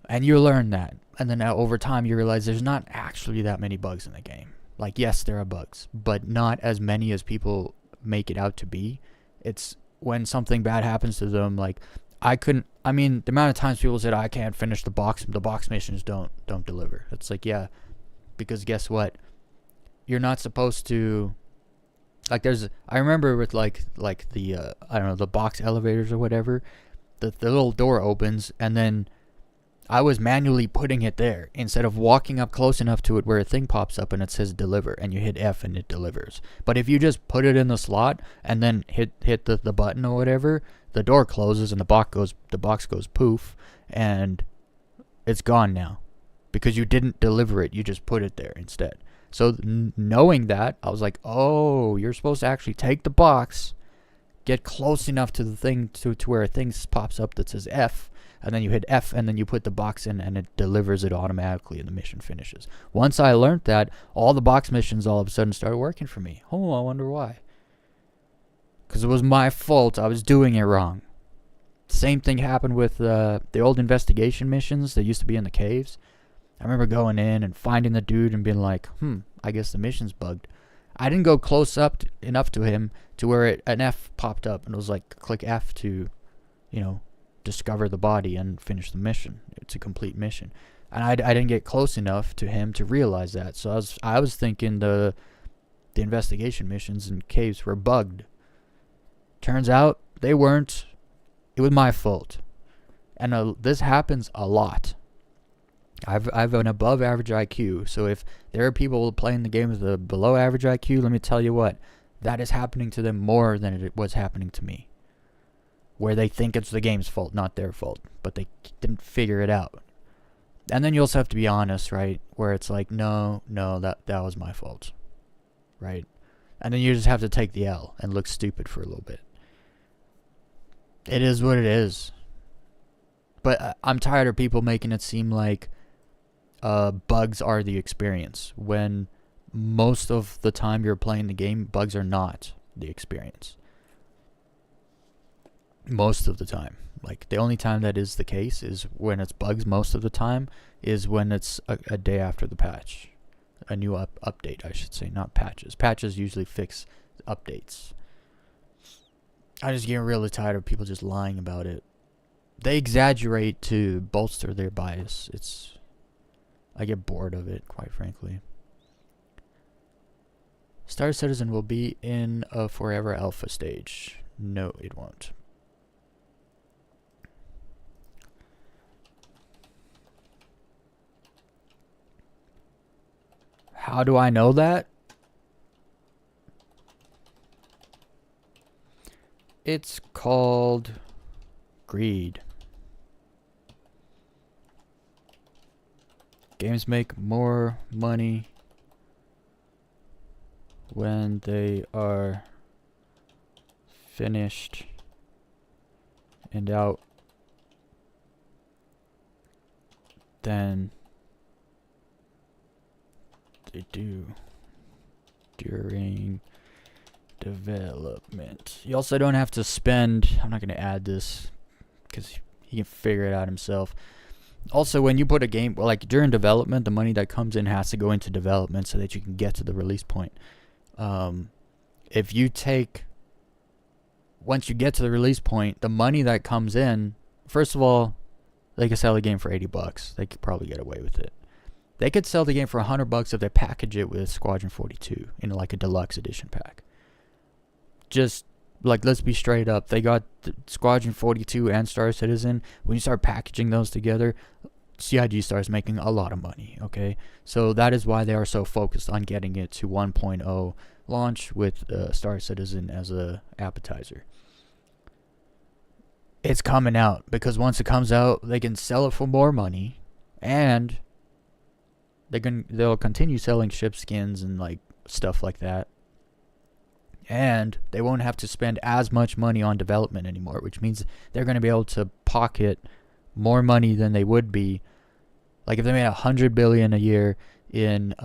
and you learn that. And then over time you realize there's not actually that many bugs in the game. Like, yes, there are bugs, but not as many as people make it out to be. It's when something bad happens to them, like, the amount of times people said, I can't finish the box missions don't deliver. It's like, yeah, because guess what? You're not supposed to, like, I remember with, like the, I don't know, the box elevators or whatever, the little door opens, and then I was manually putting it there instead of walking up close enough to it where a thing pops up and it says deliver, and you hit F and it delivers. But if you just put it in the slot and then hit the button or whatever, the door closes and the box goes poof, and it's gone now because you didn't deliver it. You just put it there instead. So knowing that, I was like, oh, you're supposed to actually take the box, get close enough to the thing to where a thing pops up that says F, and then you hit F, and then you put the box in, and it delivers it automatically, and the mission finishes. Once I learned that, all the box missions all of a sudden started working for me. Oh, I wonder why. Because it was my fault. I was doing it wrong. Same thing happened with the old investigation missions that used to be in the caves. I remember going in and finding the dude and being like, I guess the mission's bugged. I didn't go close up enough to him to where an F popped up and it was like, click F to, discover the body and finish the mission. It's a complete mission. And I didn't get close enough to him to realize that. So I was thinking the investigation missions in caves were bugged. Turns out they weren't. It was my fault. And this happens a lot. I've an above average IQ, so if there are people playing the game with a below average IQ, let me tell you what, that is happening to them more than it was happening to me. Where they think it's the game's fault, not their fault, but they didn't figure it out. And then you also have to be honest, right? Where it's like, no, that was my fault, right? And then you just have to take the L and look stupid for a little bit. It is what it is. But I'm tired of people making it seem like bugs are the experience, when most of the time you're playing the game, bugs are not the experience. Most of the time. Like, the only time that is the case is when it's bugs. Most of the time is when it's a day after the patch. A new update, I should say, not patches. Patches usually fix updates. I just get really tired of people just lying about it. They exaggerate to bolster their bias. I get bored of it, quite frankly. Star Citizen will be in a forever alpha stage. No, it won't. How do I know that? It's called greed. Games make more money when they are finished and out than they do during development. You also don't have to spend, I'm not going to add this because he can figure it out himself. Also, when you put a game, like during development, the money that comes in has to go into development so that you can get to the release point. If you take, once you get to the release point, the money that comes in, first of all, they could sell the game for $80. They could probably get away with it. They could sell the game for $100 if they package it with Squadron 42 in like a deluxe edition pack. Just like, let's be straight up. They got the Squadron 42 and Star Citizen. When you start packaging those together, CIG starts making a lot of money, okay? So that is why they are so focused on getting it to 1.0 launch with Star Citizen as a appetizer. It's coming out because once it comes out, they can sell it for more money, and they'll continue selling ship skins and like stuff like that. And they won't have to spend as much money on development anymore, which means they're going to be able to pocket more money than they would be. Like if they made $100 billion a year in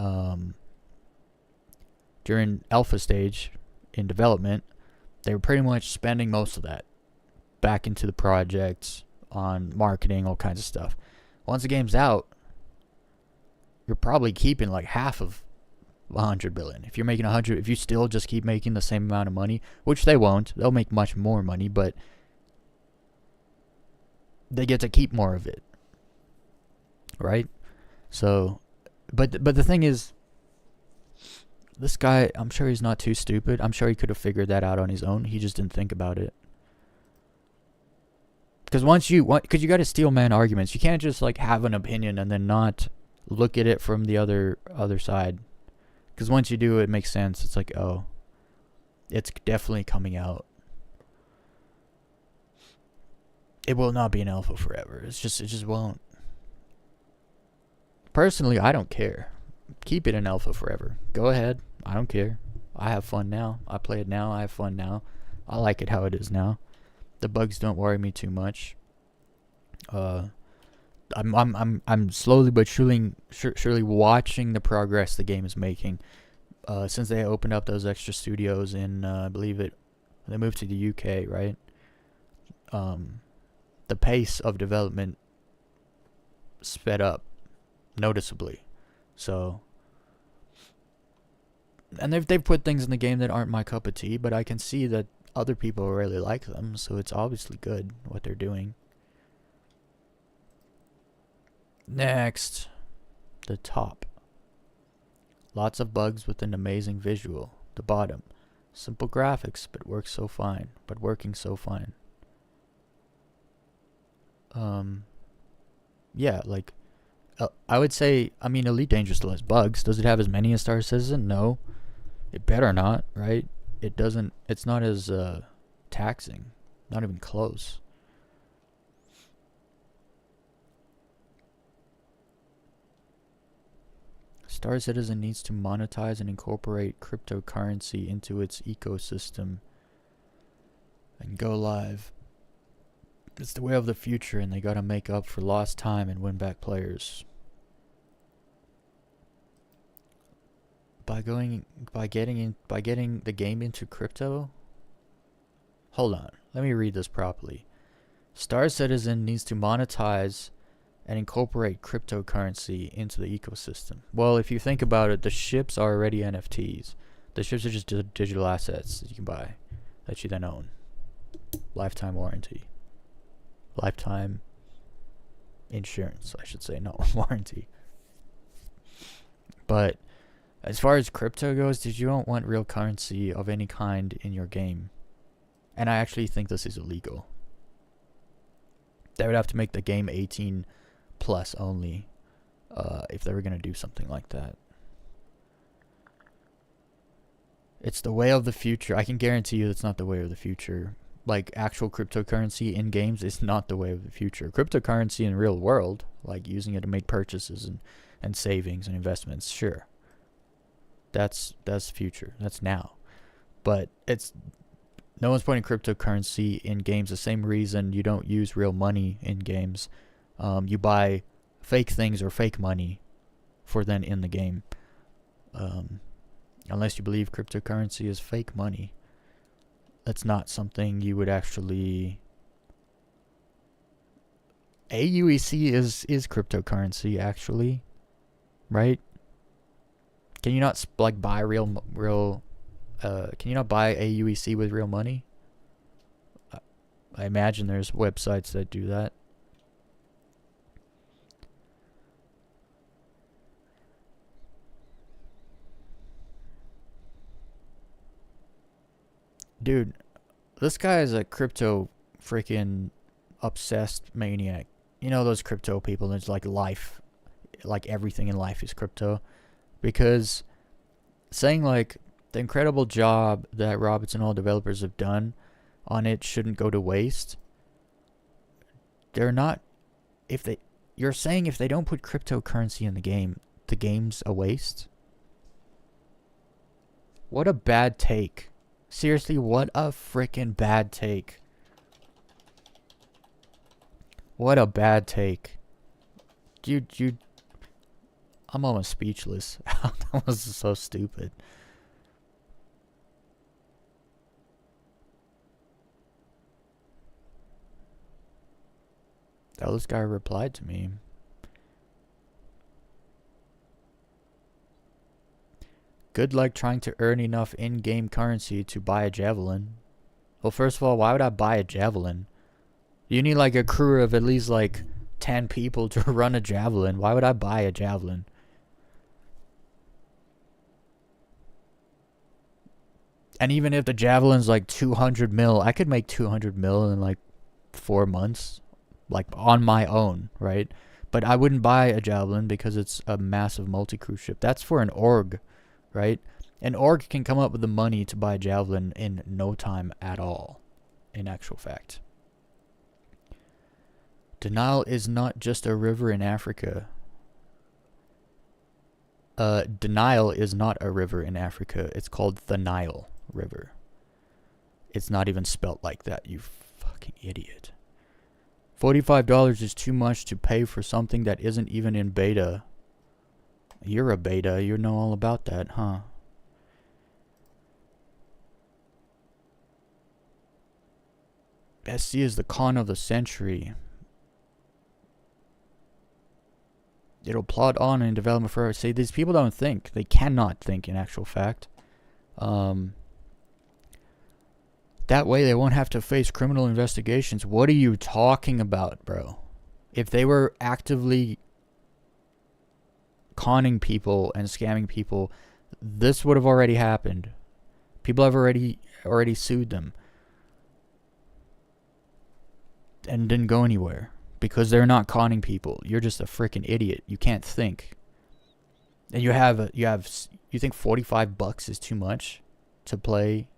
during alpha stage in development, they were pretty much spending most of that back into the projects, on marketing, all kinds of stuff. Once the game's out, you're probably keeping like half of $100 billion. If you're making 100, if you still just keep making the same amount of money, which they won't, they'll make much more money, but they get to keep more of it, right? So, but the thing is, this guy, I'm sure he's not too stupid. I'm sure he could have figured that out on his own. He just didn't think about it. Because because you got to steel man arguments. You can't just like have an opinion and then not look at it from the other side. Because once you do, it makes sense. It's like, oh, it's definitely coming out. It will not be an alpha forever. It just won't. Personally, I don't care. keep it in alpha forever. Go ahead. I don't care. I have fun now. I play it now. I have fun now. I like it how it is now. The bugs don't worry me too much. I'm slowly but surely watching the progress the game is making. Since they opened up those extra studios in, I believe they moved to the UK, right? The pace of development sped up noticeably. So, and they've put things in the game that aren't my cup of tea, but I can see that other people really like them, so it's obviously good what they're doing. Next, the top. Lots of bugs with an amazing visual. The bottom. Simple graphics, but working so fine. Yeah, like, I would say, I mean, Elite Dangerous still has bugs. Does it have as many as Star Citizen? No. It better not, right? It's not as taxing. Not even close. Star Citizen needs to monetize and incorporate cryptocurrency into its ecosystem and go live. It's the way of the future, and they gotta make up for lost time and win back players. By getting the game into crypto? Hold on, let me read this properly. Star Citizen needs to monetize and incorporate cryptocurrency into the ecosystem. Well, if you think about it, the ships are already NFTs. The ships are just digital assets that you can buy, that you then own. Lifetime warranty. Lifetime insurance, I should say, not warranty. But as far as crypto goes, you don't want real currency of any kind in your game. And I actually think this is illegal. They would have to make the game 18 plus only if they were going to do something like that. It's the way of the future. I can guarantee you it's not the way of the future. Like, actual cryptocurrency in games is not the way of the future. Cryptocurrency in real world, like using it to make purchases and savings and investments, sure. That's future. That's now. But no one's putting cryptocurrency in games. The same reason you don't use real money in games. You buy fake things or fake money for then in the game. Unless you believe cryptocurrency is fake money. That's not something you would actually... AUEC is cryptocurrency, actually. Right? Can you not like buy real can you not buy AUEC with real money? I imagine there's websites that do that. Dude, this guy is a crypto freaking obsessed maniac. You know those crypto people, it's like life, like everything in life is crypto. Because saying like the incredible job that Robertson Hall developers have done on it shouldn't go to waste. You're saying if they don't put cryptocurrency in the game, the game's a waste? What a bad take. Seriously, what a freaking bad take. What a bad take. I'm almost speechless. That was so stupid. Oh, this guy replied to me. Good luck trying to earn enough in-game currency to buy a javelin. Well, first of all, why would I buy a javelin? You need like a crew of at least like 10 people to run a javelin. Why would I buy a javelin? And even if the javelin's like 200 mil, I could make 200 mil in like 4 months. Like on my own, right? But I wouldn't buy a javelin because it's a massive multi-crew ship. That's for an org, right? An org can come up with the money to buy a javelin in no time at all, in actual fact. The Nile is not just a river in Africa. Denial is not a river in Africa. It's called the Nile River. It's not even spelt like that, you fucking idiot. $45 is too much to pay for something that isn't even in beta. You're a beta. You know all about that, huh? SC is the con of the century. It'll plod on in development forever. See, these people don't think. They cannot think, in actual fact. That way they won't have to face criminal investigations. What are you talking about, bro? If they were actively conning people and scamming people, this would have already happened. People have already sued them. And didn't go anywhere. Because they're not conning people. You're just a freaking idiot. You can't think. And you think $45 is too much to play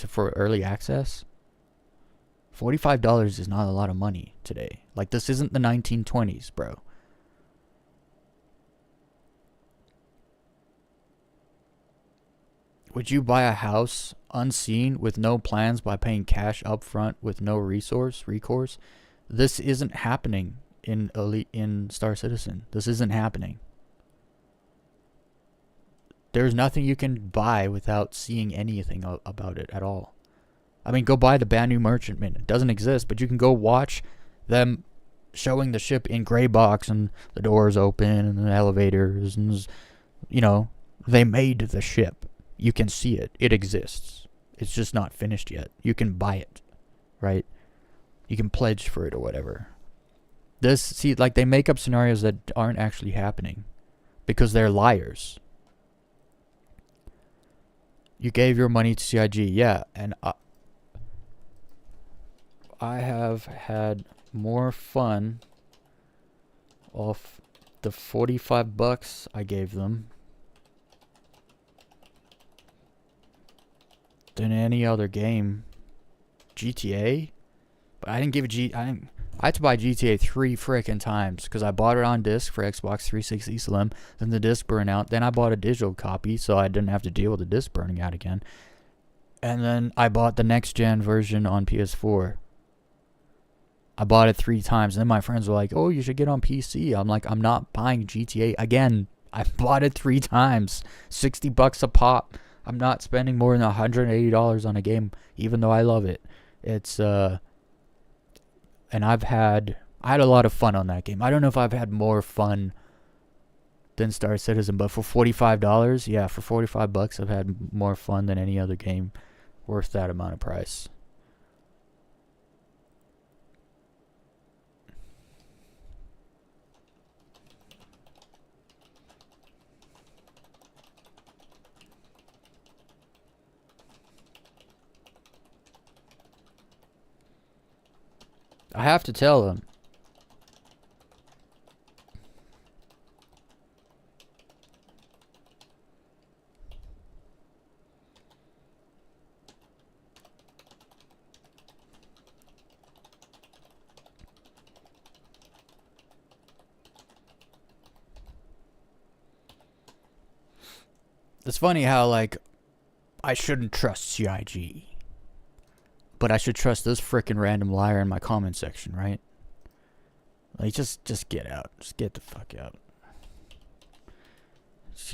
for early access? $45 is not a lot of money today. Like, this isn't the 1920s, bro. Would you buy a house unseen with no plans by paying cash up front with no recourse? This isn't happening in Star Citizen. This isn't happening. There's nothing you can buy without seeing anything about it at all. I mean, go buy the brand new merchantman. It doesn't exist, but you can go watch them showing the ship in gray box and the doors open and the elevators and, you know, they made the ship. You can see it. It exists. It's just not finished yet. You can buy it, right? You can pledge for it or whatever. Like, they make up scenarios that aren't actually happening because they're liars. You gave your money to CIG, yeah, and I have had more fun off the $45 I gave them than any other game. GTA? But I didn't give I had to buy GTA 3 frickin' times because I bought it on disc for Xbox 360 Slim. Then the disc burned out. Then I bought a digital copy so I didn't have to deal with the disc burning out again. And then I bought the next gen version on PS4. I bought it 3 times. And then my friends were like, oh, you should get on PC. I'm like, I'm not buying GTA again. I bought it 3 times. $60 a pop. I'm not spending more than $180 on a game, even though I love it. It's and I had a lot of fun on that game. I don't know if I've had more fun than Star Citizen, but for $45, yeah, for $45 I've had more fun than any other game worth that amount of price. I have to tell them. It's funny how, like, I shouldn't trust CIG. But I should trust this frickin' random liar in my comment section, right? Like, just get out. Just get the fuck out.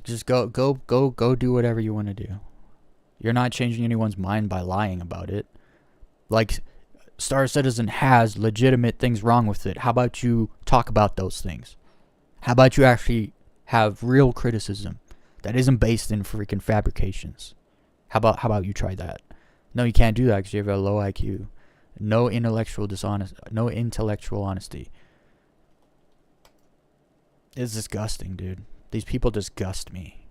Just go do whatever you want to do. You're not changing anyone's mind by lying about it. Like, Star Citizen has legitimate things wrong with it. How about you talk about those things? How about you actually have real criticism that isn't based in freaking fabrications? How about you try that? No, you can't do that because you have a low IQ. No intellectual honesty. It's disgusting, dude. These people disgust me.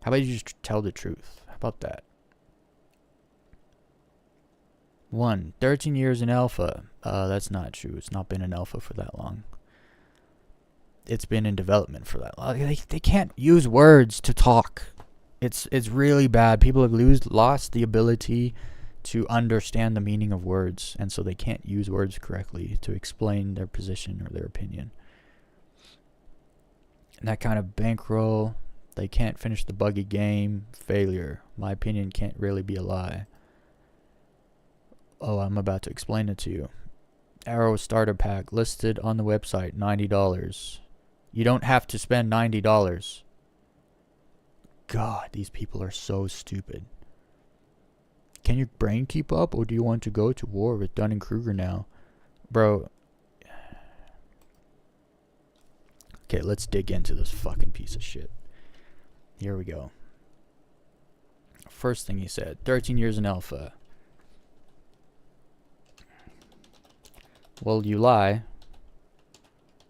How about you just tell the truth? How about that? 13 years in alpha. That's not true. It's not been in alpha for that long. It's been in development for that long. They can't use words to talk. It's really bad. People have lost the ability to understand the meaning of words, and so they can't use words correctly to explain their position or their opinion. And that kind of bankroll, they can't finish the buggy game, failure. My opinion can't really be a lie. Oh, I'm about to explain it to you. Arrow starter pack listed on the website, $90. You don't have to spend $90. God, these people are so stupid. Can your brain keep up, or do you want to go to war with Dunning-Kruger now? Bro. Okay, let's dig into this fucking piece of shit. Here we go. First thing he said, 13 years in alpha. Well, you lie.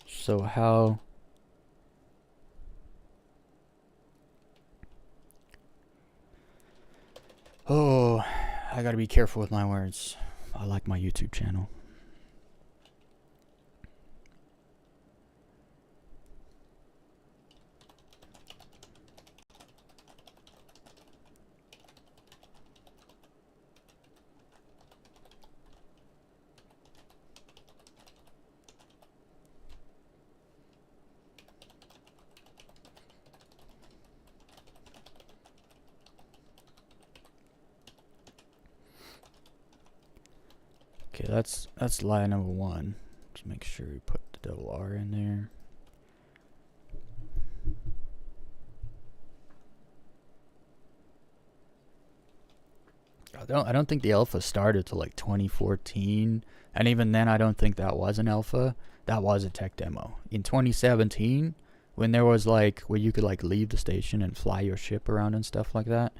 So how... Oh, I gotta be careful with my words. I like my YouTube channel. Okay, that's lie number one. Just make sure you put the double R in there. I don't think the alpha started till like 2014, and even then I don't think that was an alpha. That was a tech demo. In 2017, when there was like where you could like leave the station and fly your ship around and stuff like that.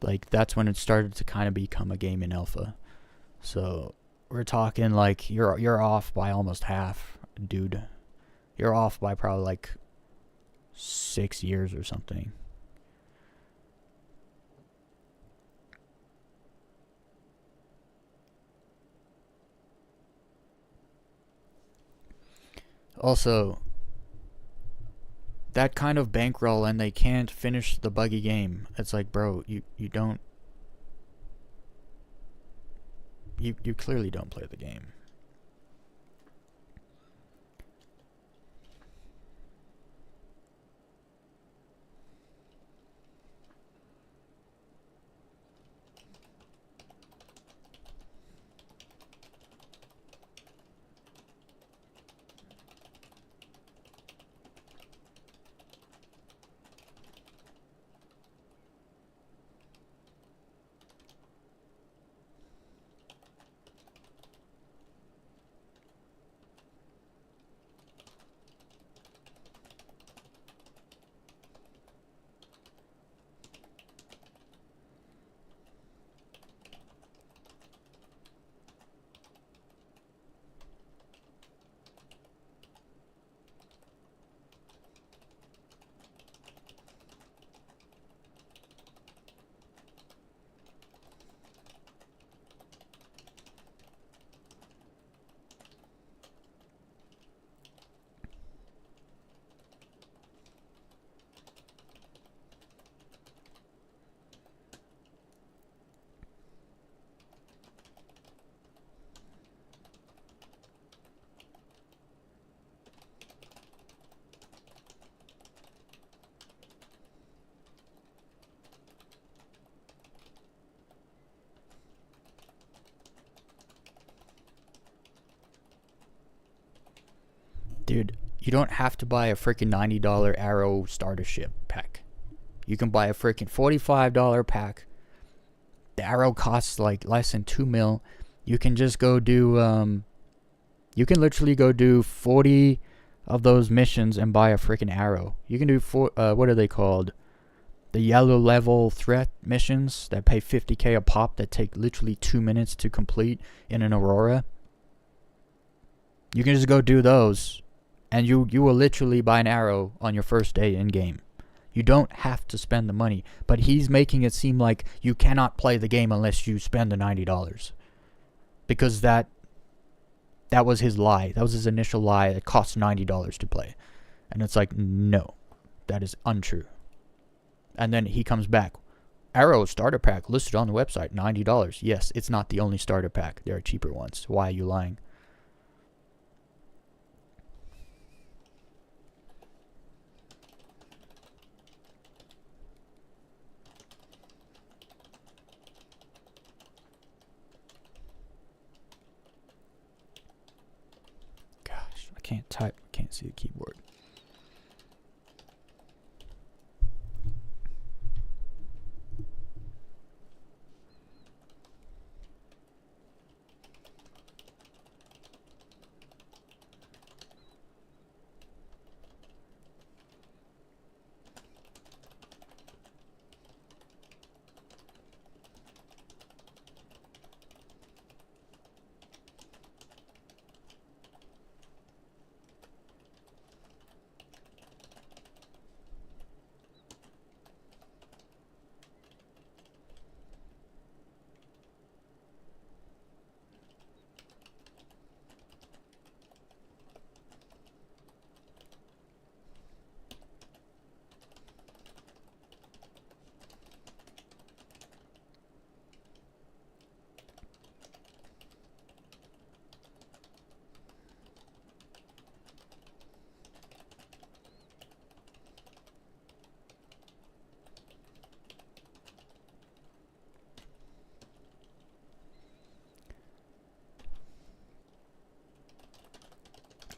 Like that's when it started to kind of become a game in alpha. So we're talking like you're off by almost half, dude. You're off by probably like 6 years or something. Also, that kind of bankroll and they can't finish the buggy game. It's like, bro, you don't... You clearly don't play the game. Dude, you don't have to buy a freaking $90 Arrow starter ship pack. You can buy a freaking $45 pack. The Arrow costs like less than 2 mil. You can just go do, you can literally go do 40 of those missions and buy a freaking Arrow. You can do, what are they called? The yellow level threat missions that pay 50k a pop that take literally 2 minutes to complete in an Aurora. You can just go do those. And you will literally buy an Arrow on your first day in game. You don't have to spend the money. But he's making it seem like you cannot play the game unless you spend the $90. Because that was his lie. That was his initial lie. It costs $90 to play. And it's like, no. That is untrue. And then he comes back. Arrow starter pack listed on the website, $90. Yes, it's not the only starter pack. There are cheaper ones. Why are you lying? can't type. Can't see the keyboard.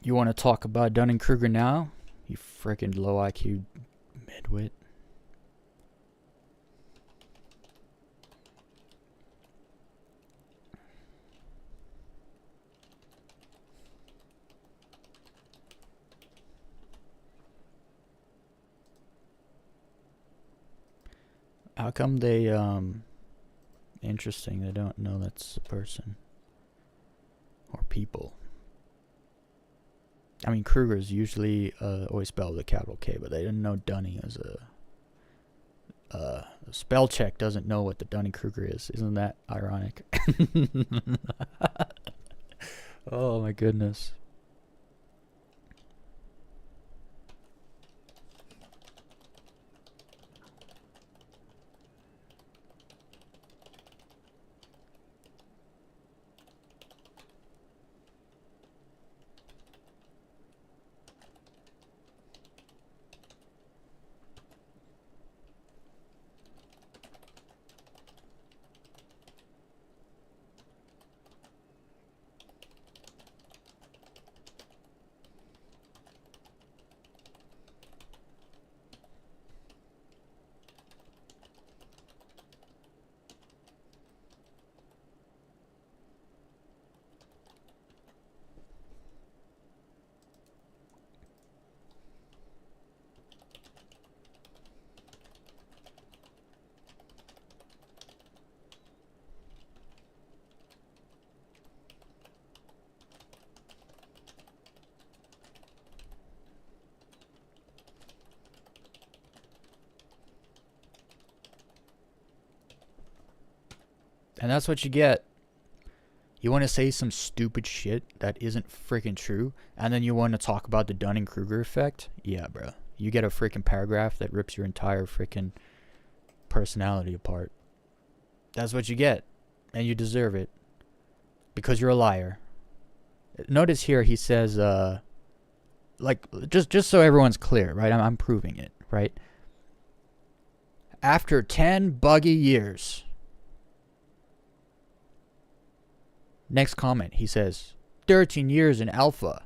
You want to talk about Dunning-Kruger now? You freaking low IQ midwit. How come they, interesting, they don't know that's a person. Or people. I mean, Kruger is usually always spelled with a capital K, but they didn't know Dunning as a spell check doesn't know what the Dunning-Kruger is. Isn't that ironic? Oh my goodness. And that's what you get. You want to say some stupid shit that isn't freaking true, and then you want to talk about the Dunning-Kruger effect? Yeah, bro. You get a freaking paragraph that rips your entire freaking personality apart. That's what you get. And you deserve it. Because you're a liar. Notice here he says, like, just so everyone's clear, right? I'm proving it, right? After 10 buggy years. Next comment, he says, 13 years in alpha.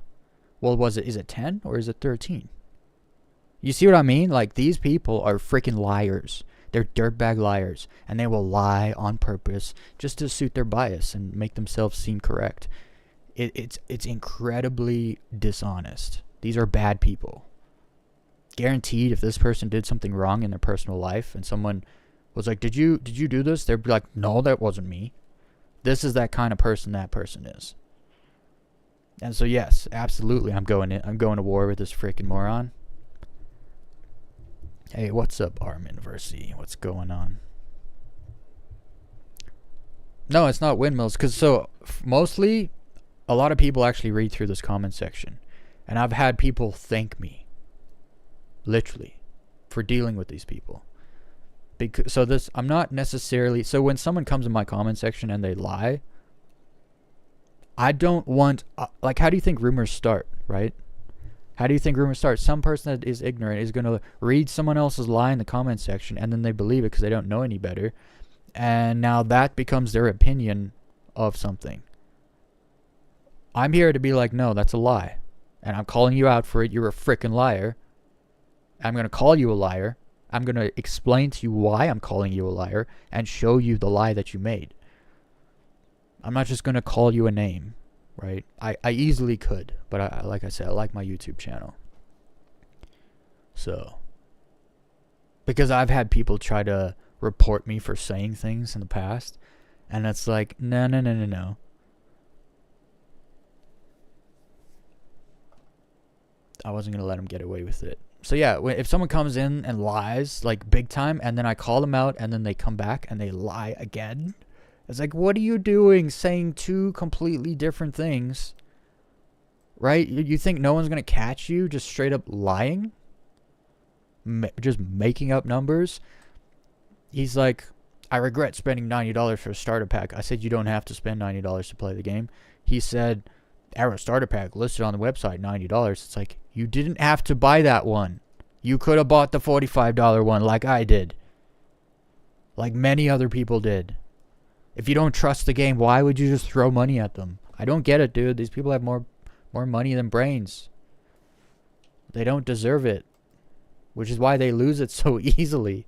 Well, is it 10 or is it 13? You see what I mean? Like, these people are freaking liars. They're dirtbag liars. And they will lie on purpose just to suit their bias and make themselves seem correct. It's incredibly dishonest. These are bad people. Guaranteed, if this person did something wrong in their personal life and someone was like, did you do this? They'd be like, no, that wasn't me. This is that kind of person that person is. And so yes, absolutely, I'm going to war with this freaking moron. Hey, what's up, Armin Versi? What's going on? No, it's not windmills, because mostly a lot of people actually read through this comment section, and I've had people thank me, literally, for dealing with these people. Because I'm not necessarily, so when someone comes in my comment section and they lie, I don't want, like, how do you think rumors start, right? How do you think rumors start? Some person that is ignorant is going to read someone else's lie in the comment section, and then they believe it because they don't know any better, and now that becomes their opinion of something. I'm here to be like, no, that's a lie. and I'm calling you out for it. You're a freaking liar. I'm going to call you a liar. I'm going to explain to you why I'm calling you a liar and show you the lie that you made. I'm not just going to call you a name, right? I easily could, but like I said, I like my YouTube channel. So, because I've had people try to report me for saying things in the past, and it's like, no. I wasn't going to let them get away with it. So yeah, if someone comes in and lies, like big time, and then I call them out, and then they come back and they lie again, it's like, what are you doing saying two completely different things? Right? You think no one's going to catch you just straight up lying? Just making up numbers? He's like, I regret spending $90 for a starter pack. I said, you don't have to spend $90 to play the game. He said, Arrow starter pack listed on the website, $90. It's like, you didn't have to buy that one. You could have bought the $45 one like I did. Like many other people did. If you don't trust the game, why would you just throw money at them? I don't get it, dude. These people have more money than brains. They don't deserve it. Which is why they lose it so easily.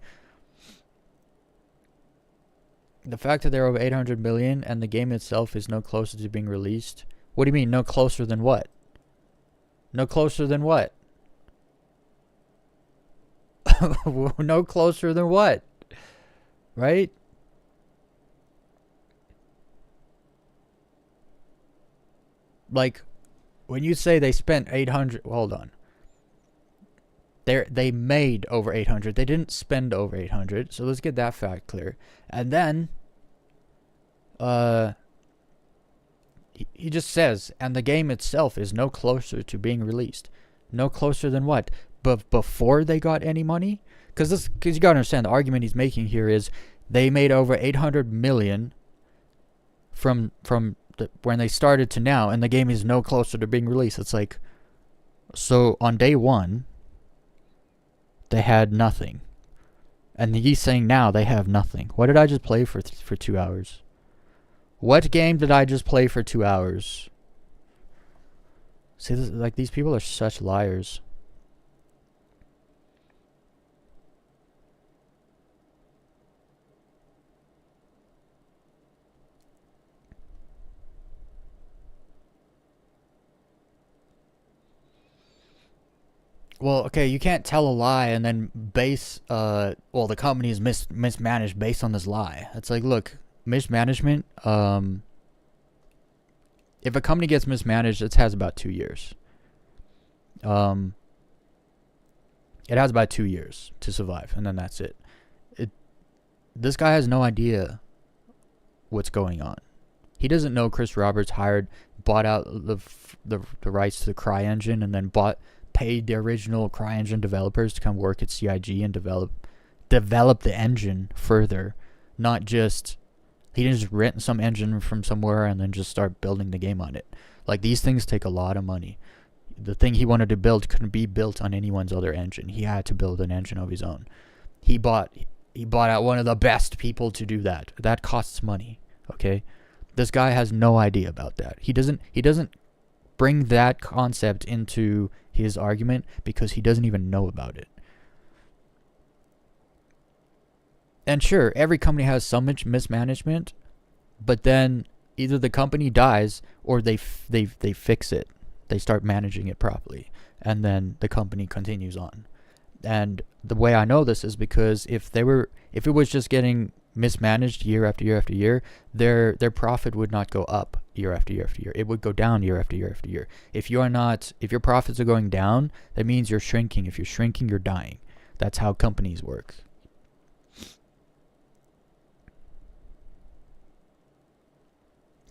The fact that there are over 800 million and the game itself is no closer to being released. What do you mean, no closer than what? No closer than what? No closer than what? Right? Like, when you say they spent 800... Hold on. They made over 800. They didn't spend over 800. So let's get that fact clear. And then... He just says, and the game itself is no closer to being released. No closer than what? But before they got any money? Because you got to understand, the argument he's making here is they made over 800 million from when they started to now, and the game is no closer to being released. It's like, so on day one, they had nothing. And he's saying now they have nothing. What did I just play for 2 hours? What game did I just play for 2 hours? See, like, these people are such liars. Well, okay, you can't tell a lie and then base, the company is mismanaged based on this lie. It's like, look... Mismanagement, if a company gets mismanaged, it has about 2 years. It has about 2 years to survive, and then that's it. This guy has no idea what's going on. He doesn't know Chris Roberts bought out the rights to the CryEngine, and then paid the original CryEngine developers to come work at CIG and develop the engine further, not just... He didn't just rent some engine from somewhere and then just start building the game on it. Like, these things take a lot of money. The thing he wanted to build couldn't be built on anyone's other engine. He had to build an engine of his own. He bought out one of the best people to do that. That costs money, okay? This guy has no idea about that. He doesn't bring that concept into his argument because he doesn't even know about it. And sure, every company has some mismanagement, but then either the company dies or they fix it. They start managing it properly, and then the company continues on. And the way I know this is because if it was just getting mismanaged year after year after year, their profit would not go up year after year after year. It would go down year after year after year. If your profits are going down, that means you're shrinking. If you're shrinking, you're dying. That's how companies work.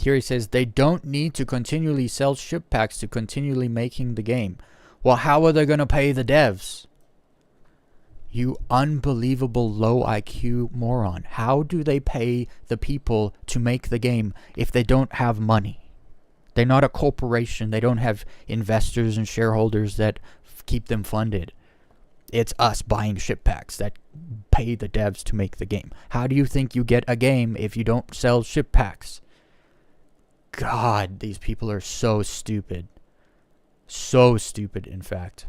Here he says they don't need to continually sell ship packs to continually making the game. Well, how are they going to pay the devs? You unbelievable low IQ moron. How do they pay the people to make the game if they don't have money? They're not a corporation. They don't have investors and shareholders that keep them funded. It's us buying ship packs that pay the devs to make the game. How do you think you get a game if you don't sell ship packs? God, these people are so stupid. So stupid, in fact.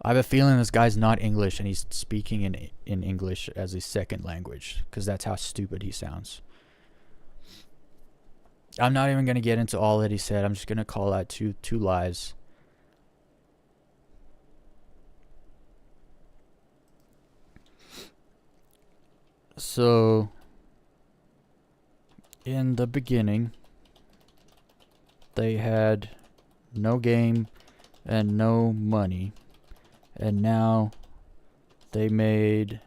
I have a feeling this guy's not English and he's speaking in English as a second language, because that's how stupid he sounds. I'm not even going to get into all that he said. I'm just going to call out two lies. So, in the beginning, they had no game and no money. And now they made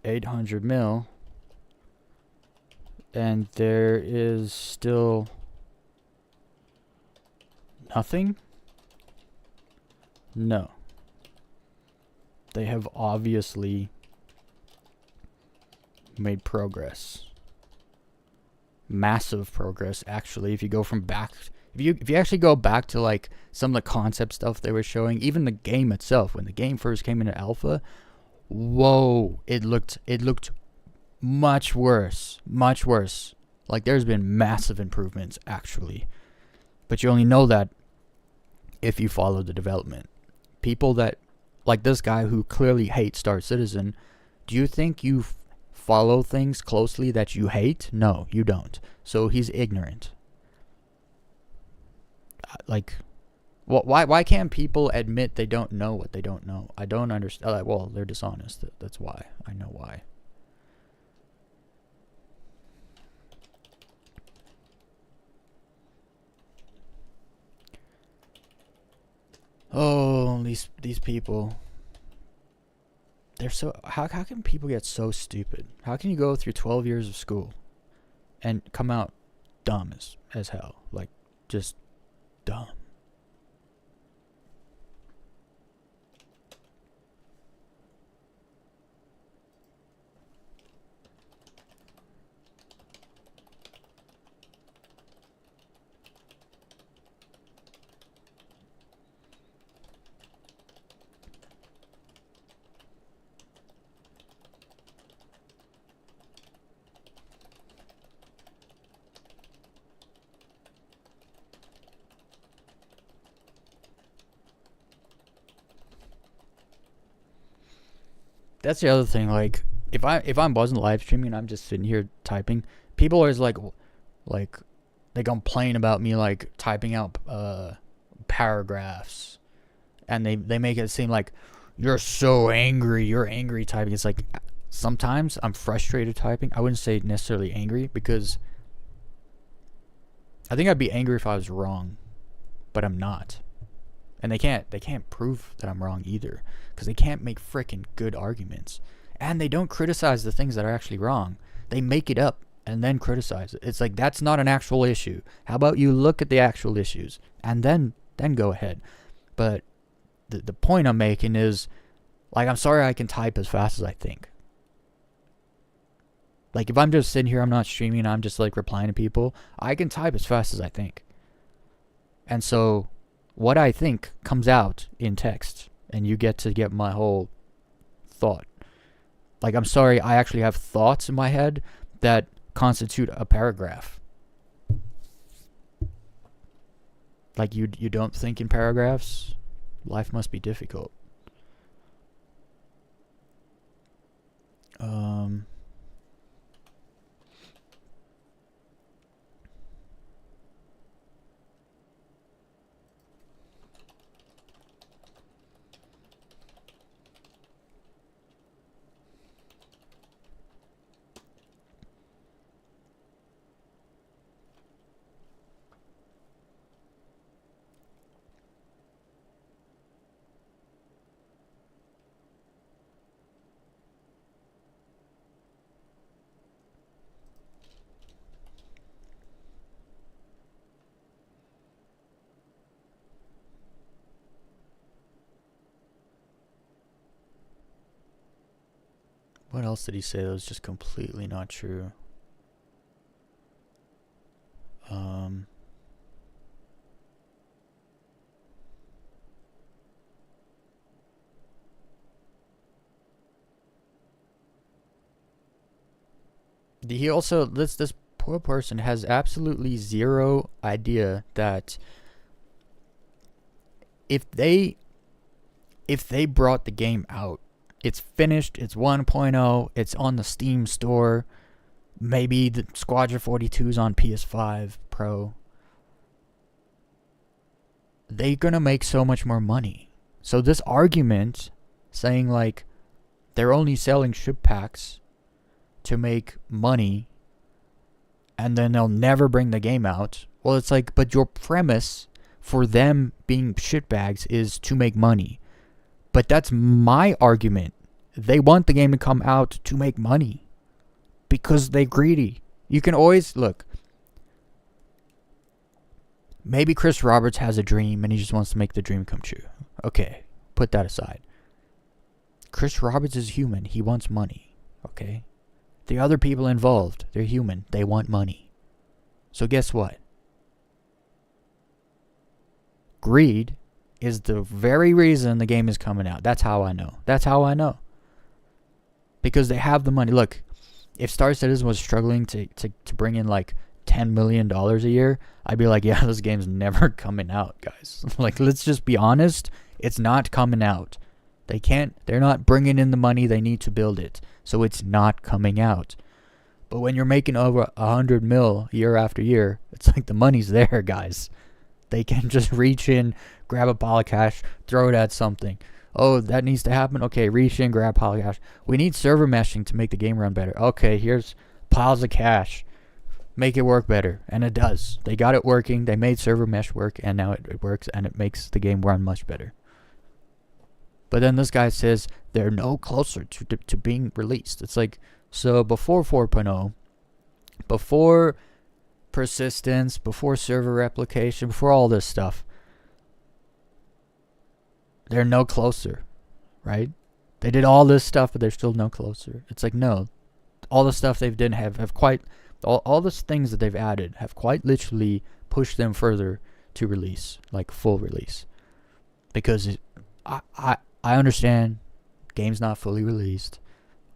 800 mil. And there is still nothing? No. They have obviously made progress. Massive progress, actually. If you go from back, if you actually go back to like some of the concept stuff they were showing, even the game itself, when the game first came into alpha, whoa, it looked much worse. Like, there's been massive improvements, actually. But you only know that if you follow the development. People that, like this guy who clearly hates Star Citizen, do you think you follow things closely that you hate? No, you don't. So he's ignorant. Like, why can't people admit they don't know what they don't know? I don't understand. Well, they're dishonest. That's why. I know why. Oh, these people. They're so, how can people get so stupid? How can you go through 12 years of school and come out dumb as hell? Like, just dumb. That's the other thing. Like, if I'm buzzing live streaming and I'm just sitting here typing, people always like they complain about me like typing out paragraphs, and they make it seem like you're so angry. You're angry typing. It's like, sometimes I'm frustrated typing. I wouldn't say necessarily angry, because I think I'd be angry if I was wrong, but I'm not. And they can't prove that I'm wrong either, because they can't make frickin' good arguments. And they don't criticize the things that are actually wrong. They make it up and then criticize it. It's like, that's not an actual issue. How about you look at the actual issues and then go ahead. But the point I'm making is, like, I'm sorry I can type as fast as I think. Like, if I'm just sitting here, I'm not streaming, I'm just like replying to people, I can type as fast as I think. And so what I think comes out in text, and you get to get my whole thought. Like, I'm sorry, I actually have thoughts in my head that constitute a paragraph. Like, you don't think in paragraphs? Life must be difficult. What else did he say that was just completely not true? He also, this poor person has absolutely zero idea that if they brought the game out, it's finished, it's 1.0, it's on the Steam store, maybe the Squadron 42 is on PS5 Pro, they're gonna make so much more money. So this argument saying like they're only selling ship packs to make money and then they'll never bring the game out, well, it's like, but your premise for them being shitbags is to make money. But that's my argument. They want the game to come out to make money because they're greedy. You can always look. Maybe Chris Roberts has a dream and he just wants to make the dream come true. Okay, put that aside. Chris Roberts is human. He wants money. Okay? The other people involved, they're human. They want money. So guess what? Greed is the very reason the game is coming out. That's how I know. That's how I know. Because they have the money. Look, if Star Citizen was struggling to bring in like $10 million a year, I'd be like, yeah, this game's never coming out, guys. Like, let's just be honest. It's not coming out. They're not bringing in the money they need to build it. So it's not coming out. But when you're making over 100 mil year after year, it's like the money's there, guys. They can just reach in, grab a pile of cash, throw it at something. Oh, that needs to happen? Okay, reach in, grab a pile of cash. We need server meshing to make the game run better. Okay, here's piles of cash. Make it work better. And it does. They got it working. They made server mesh work, and now it works, and it makes the game run much better. But then this guy says they're no closer to being released. It's like, so before 4.0, before persistence, before server replication, before all this stuff, they're no closer, right? They did all this stuff, but they're still no closer. It's like, no, all the stuff they've done have quite, all the things that they've added have quite literally pushed them further to release, like full release. Because I understand game's not fully released.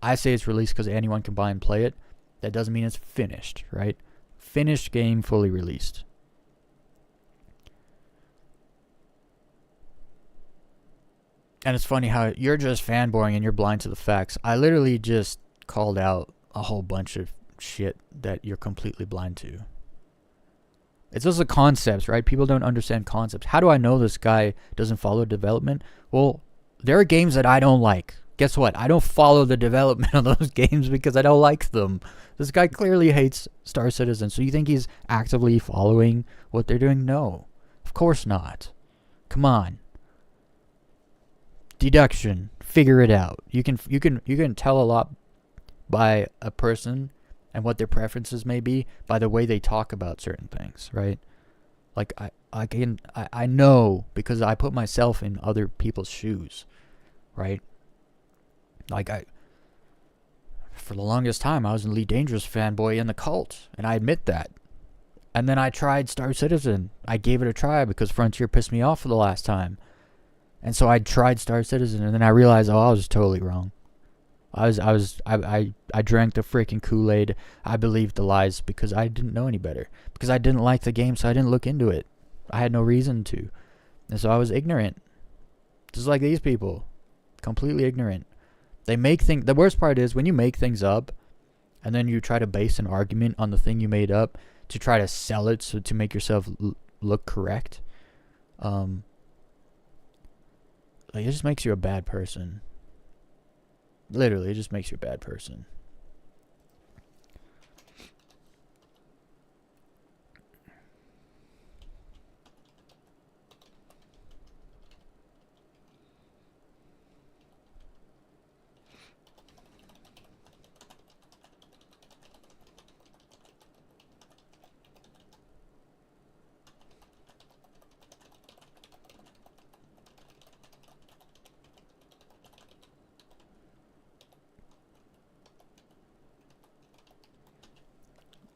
I say it's released because anyone can buy and play it. That doesn't mean it's finished, right? Finished game, fully released. And it's funny how you're just fanboying and you're blind to the facts. I literally just called out a whole bunch of shit that you're completely blind to. It's just the concepts, right? People don't understand concepts. How do I know this guy doesn't follow development? Well, there are games that I don't like. Guess what? I don't follow the development of those games because I don't like them. This guy clearly hates Star Citizen. So you think he's actively following what they're doing? No. Of course not. Come on. Deduction. Figure it out. You can tell a lot by a person and what their preferences may be by the way they talk about certain things, right? Like I know because I put myself in other people's shoes, right? Like for the longest time I was an Elite Dangerous fanboy in the cult, and I admit that. And then I tried Star Citizen. I gave it a try because Frontier pissed me off for the last time. And so I tried Star Citizen, and then I realized, oh, I was totally wrong. I drank the freaking Kool-Aid. I believed the lies because I didn't know any better. Because I didn't like the game, so I didn't look into it. I had no reason to. And so I was ignorant. Just like these people. Completely ignorant. They make things... The worst part is when you make things up, and then you try to base an argument on the thing you made up to try to sell it so to make yourself look correct. Like, it just makes you a bad person. Literally, it just makes you a bad person.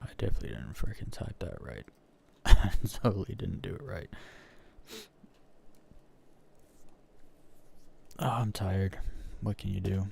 I definitely didn't freaking type that right. I totally didn't do it right. Oh, I'm tired. What can you do?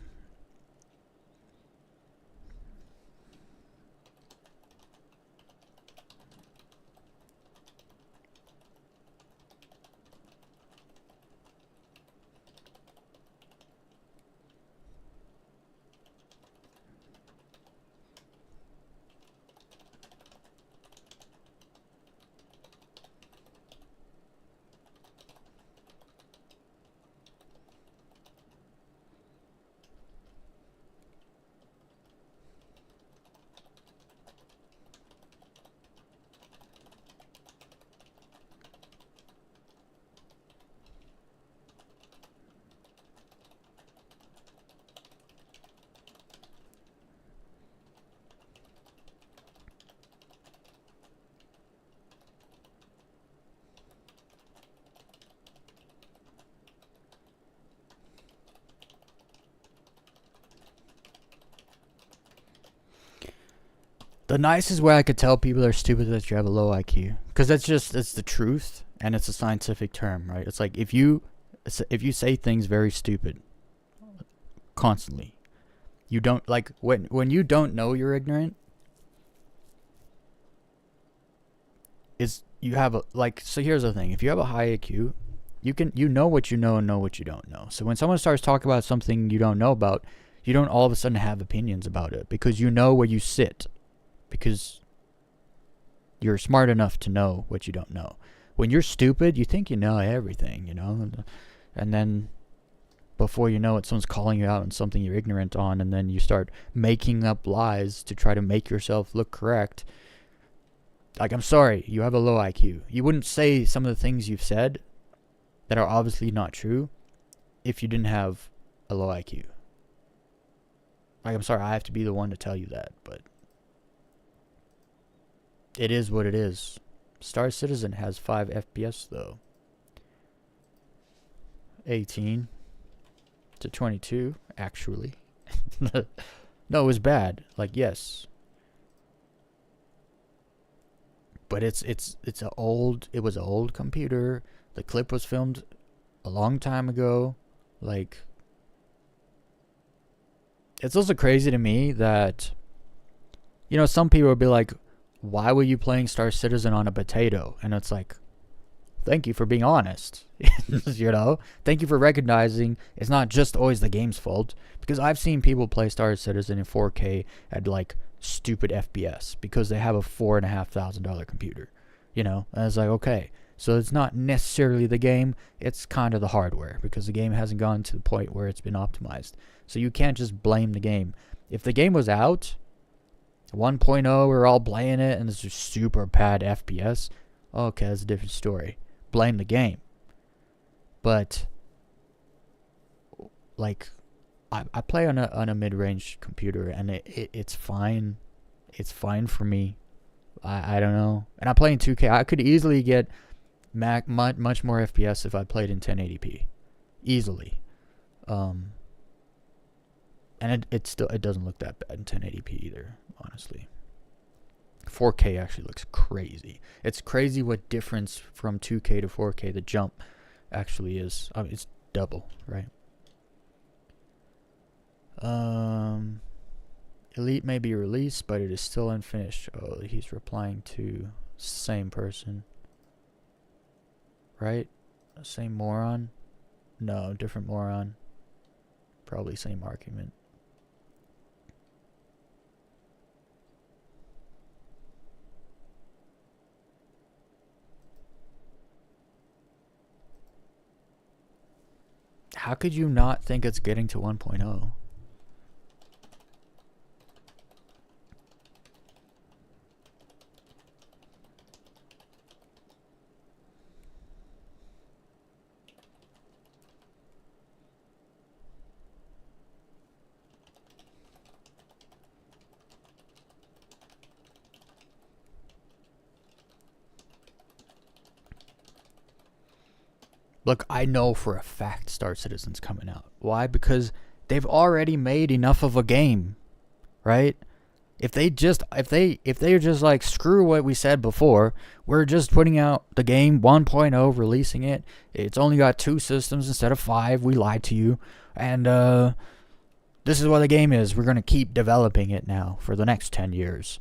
The nicest way I could tell people are stupid is that you have a low IQ, because it's the truth, and it's a scientific term, right? It's like if you say things very stupid constantly, you don't like when you don't know you're ignorant. Is you have a like so here's the thing, if you have a high IQ, you know what you know and know what you don't know. So when someone starts talking about something you don't know about, you don't all of a sudden have opinions about it, because you know where you sit, because you're smart enough to know what you don't know. When you're stupid, you think you know everything, and then before you know it, someone's calling you out on something you're ignorant on, and then you start making up lies to try to make yourself look correct. Like, I'm sorry, you have a low IQ. You wouldn't say some of the things you've said that are obviously not true if you didn't have a low IQ. Like, I'm sorry, I have to be the one to tell you that, but it is what it is. Star Citizen has 5 FPS though. 18 to 22, actually. No, it was bad. Like, yes. But it was an old computer. The clip was filmed a long time ago. Like, it's also crazy to me that, some people would be like, why were you playing Star Citizen on a potato? And it's like, thank you for being honest. Thank you for recognizing it's not just always the game's fault. Because I've seen people play Star Citizen in 4K at like stupid FPS because they have a $4,500 computer. And it's like, okay, so it's not necessarily the game, it's kind of the hardware, because the game hasn't gone to the point where it's been optimized. So you can't just blame the game. If the game was out 1.0, we're all playing it and it's just super bad FPS, okay, that's a different story. Blame the game. But like, I play on a mid-range computer, and it's fine. It's fine for me. I don't know. And I play in 2K. I could easily get much more FPS if I played in 1080p, easily. And it doesn't look that bad in 1080p either, honestly. 4K actually looks crazy. It's crazy what difference from 2K to 4K the jump actually is. I mean, it's double, right? Elite may be released, but it is still unfinished. Oh, he's replying to same person. Right? Same moron? No, different moron. Probably same argument. How could you not think it's getting to 1.0? Look, I know for a fact Star Citizen's coming out. Why? Because they've already made enough of a game, right? If they're just like, screw what we said before, we're just putting out the game 1.0, releasing it. It's only got 2 systems instead of 5. We lied to you. And this is what the game is. We're going to keep developing it now for the next 10 years.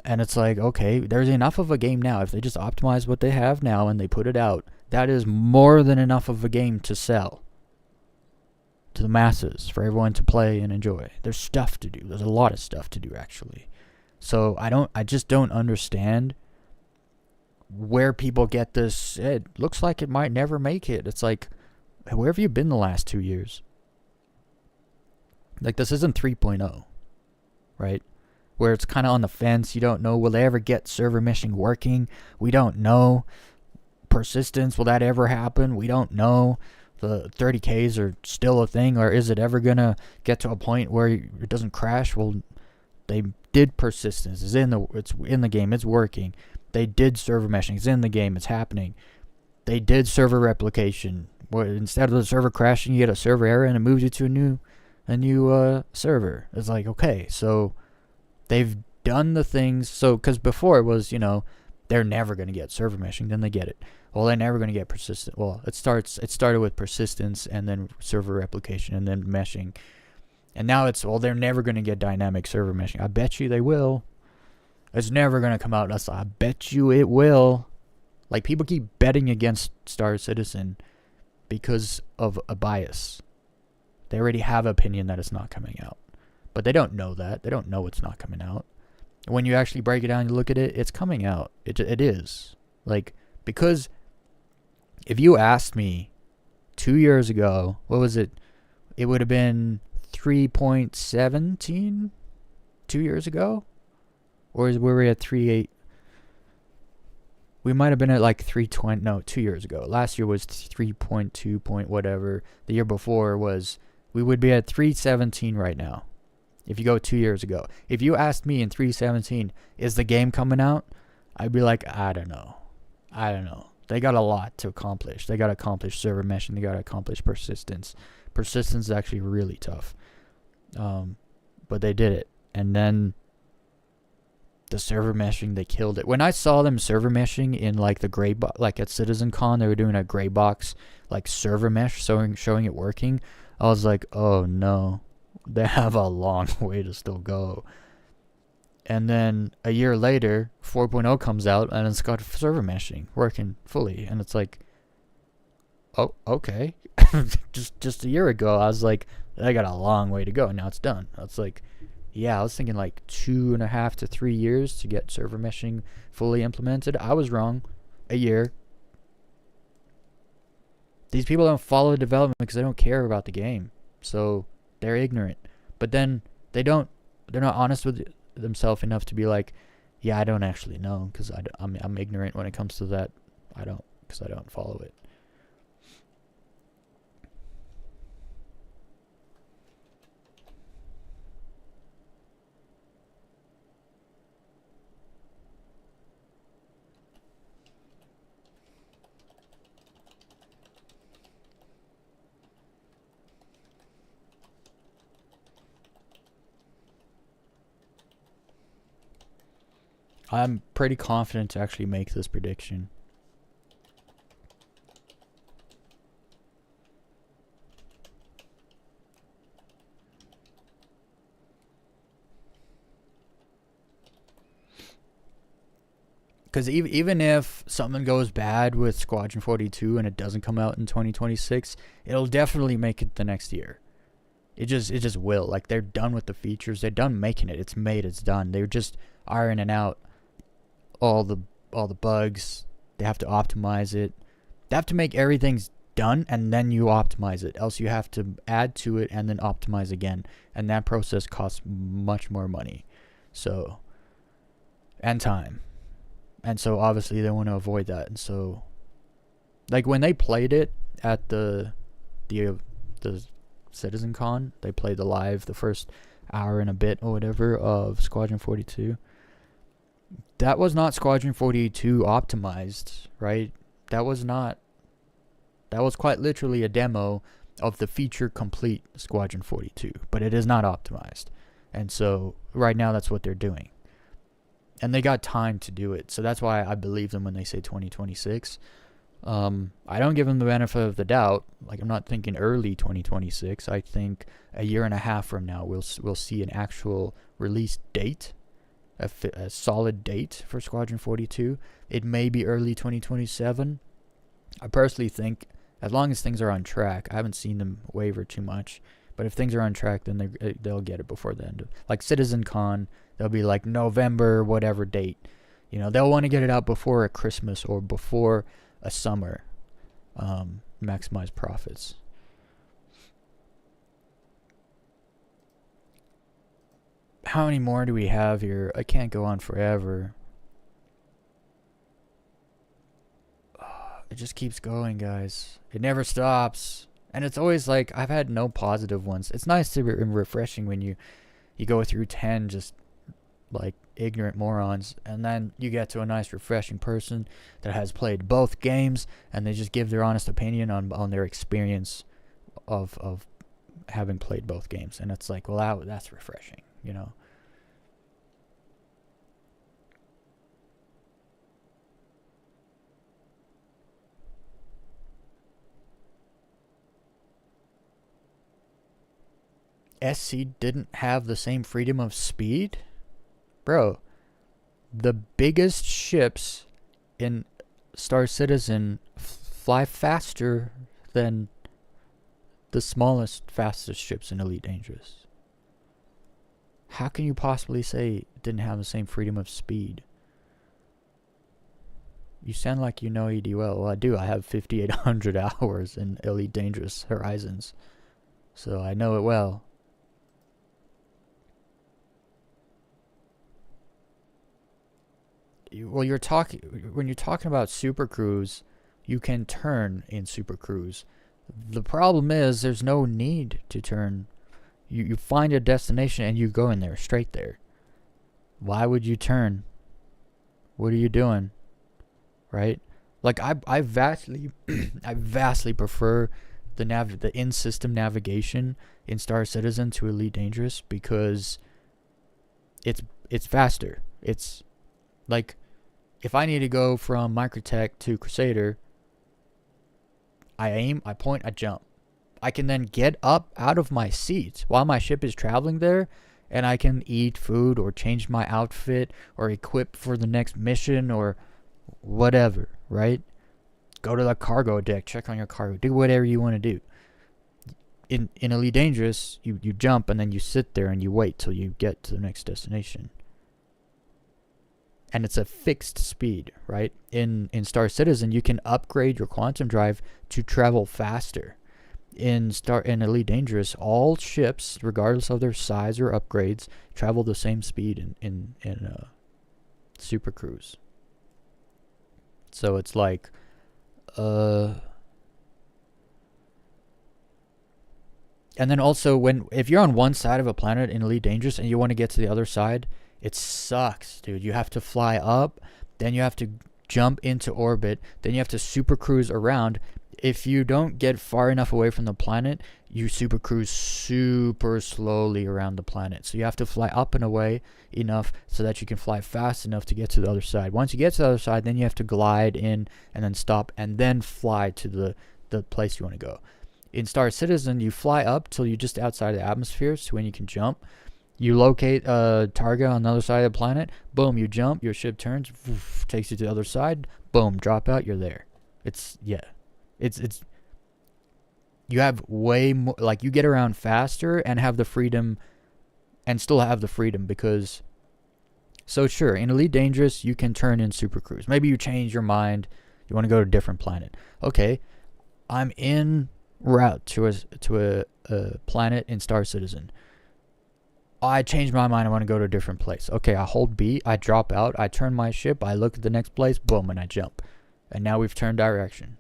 And it's like, okay, there's enough of a game now. If they just optimize what they have now and they put it out, that is more than enough of a game to sell to the masses, for everyone to play and enjoy. There's stuff to do. There's a lot of stuff to do, actually. So I just don't understand where people get this. It looks like it might never make it. It's like, where have you been the last 2 years? Like, this isn't 3.0, right? Where it's kind of on the fence. You don't know, will they ever get server meshing working? We don't know. Persistence, will that ever happen? We don't know. The 30Ks are still a thing, or is it ever gonna get to a point where it doesn't crash? Well, they did persistence. It's in the game. It's working. They did server meshing. It's in the game. It's happening. They did server replication. Where instead of the server crashing, you get a server error and it moves you to a new server. It's like, okay, so they've done the things. So, because before it was, they're never going to get server meshing, then they get it. Well, they're never going to get persistent. Well, it started with persistence and then server replication and then meshing. And now it's, well, they're never going to get dynamic server meshing. I bet you they will. It's never going to come out. I bet you it will. Like, people keep betting against Star Citizen because of a bias. They already have an opinion that it's not coming out. But they don't know that. They don't know it's not coming out. When you actually break it down and look at it, it's coming out. It is. Like, because if you asked me 2 years ago, what was it? It would have been 3.17 2 years ago? Or were we at 3.8? We might have been at like 3.20. No, 2 years ago. Last year was 3.2 point whatever. The year before was, we would be at 3.17 right now. If you go 2 years ago. If you asked me in 3.17, is the game coming out? I'd be like, I don't know. They got a lot to accomplish. They got to accomplish server meshing. They got to accomplish persistence. Persistence is actually really tough. But they did it. And then the server meshing, they killed it. When I saw them server meshing in like the gray box, like at CitizenCon, they were doing a gray box like server mesh, showing it working. I was like, oh no, they have a long way to still go. And then a year later, 4.0 comes out and it's got server meshing working fully, and it's like, oh, okay. just a year ago, I was like, they got a long way to go. Now it's done. It's like, yeah, I was thinking like 2.5 to 3 years to get server meshing fully implemented. I was wrong. A year. These people don't follow development because they don't care about the game. So they're ignorant. But then they're not honest with themselves enough to be like, yeah, I don't actually know because I'm ignorant when it comes to that. Because I don't follow it. I'm pretty confident to actually make this prediction. Because even if something goes bad with Squadron 42 and it doesn't come out in 2026, it'll definitely make it the next year. It just will. Like, they're done with the features. They're done making it. It's made. It's done. They're just ironing out all the bugs. They have to optimize it. They have to make everything's done and then you optimize it. Else you have to add to it and then optimize again. And that process costs much more money. So, and time. And so obviously they want to avoid that. And so, like, when they played it at the CitizenCon, they played the first hour and a bit or whatever of Squadron 42. That was not Squadron 42 optimized, right? That was quite literally a demo of the feature complete Squadron 42, but it is not optimized. And so right now that's what they're doing. And they got time to do it. So that's why I believe them when they say 2026. I don't give them the benefit of the doubt. Like, I'm not thinking early 2026. I think a year and a half from now we'll see an actual release date, a solid date for Squadron 42. It may be early 2027. I personally think as long as things are on track, I haven't seen them waver too much. But if things are on track, then they'll get it before the end of, like, CitizenCon. They'll be like November, whatever date. You know, they'll want to get it out before a Christmas or before a summer. Maximize profits. How many more do we have here? I can't go on forever. It just keeps going, guys. It never stops. And it's always like, I've had no positive ones. It's nice to be refreshing when you go through 10 just like ignorant morons, and then you get to a nice refreshing person that has played both games and they just give their honest opinion on their experience of having played both games. And it's like, well, that's refreshing, you know. SC didn't have the same freedom of speed? Bro, the biggest ships in Star Citizen fly faster than the smallest, fastest ships in Elite Dangerous. How can you possibly say it didn't have the same freedom of speed? You sound like you know ED well. Well, I do. I have 5,800 hours in Elite Dangerous Horizons. So I know it well. Well, when you're talking about Super Cruise, you can turn in Super Cruise. The problem is there's no need to turn. You find a destination and you go in there, straight there. Why would you turn? What are you doing? Right? Like I vastly I vastly prefer the in-system navigation in Star Citizen to Elite Dangerous because it's faster. It's like if I need to go from Microtech to Crusader, I aim, I point, I jump. I can then get up out of my seat while my ship is traveling there, and I can eat food or change my outfit or equip for the next mission or whatever, right? Go to the cargo deck, check on your cargo, do whatever you want to do. In Elite Dangerous, you jump and then you sit there and you wait till you get to the next destination. And it's a fixed speed, right? In Star Citizen, you can upgrade your quantum drive to travel faster. In Elite Dangerous, all ships, regardless of their size or upgrades, travel the same speed in Super Cruise. So it's like, and then also if you're on one side of a planet in Elite Dangerous and you want to get to the other side, it sucks, dude. You have to fly up, then you have to jump into orbit, then you have to super cruise around. If you don't get far enough away from the planet, you super cruise super slowly around the planet. So you have to fly up and away enough so that you can fly fast enough to get to the other side. Once you get to the other side, then you have to glide in and then stop and then fly to the place you want to go. In Star Citizen, you fly up till you're just outside the atmosphere, so when you can jump. You locate a target on the other side of the planet. Boom, you jump. Your ship turns, takes you to the other side. Boom, drop out. You're there. It's you have way more, like you get around faster and have the freedom, and still have the freedom because. So sure, in Elite Dangerous you can turn in Super Cruise. Maybe you change your mind. You want to go to a different planet. Okay, I'm en route to a planet in Star Citizen. I changed my mind. I want to go to a different place. Okay, I hold B. I drop out. I turn my ship. I look at the next place. Boom, and I jump. And now we've turned direction.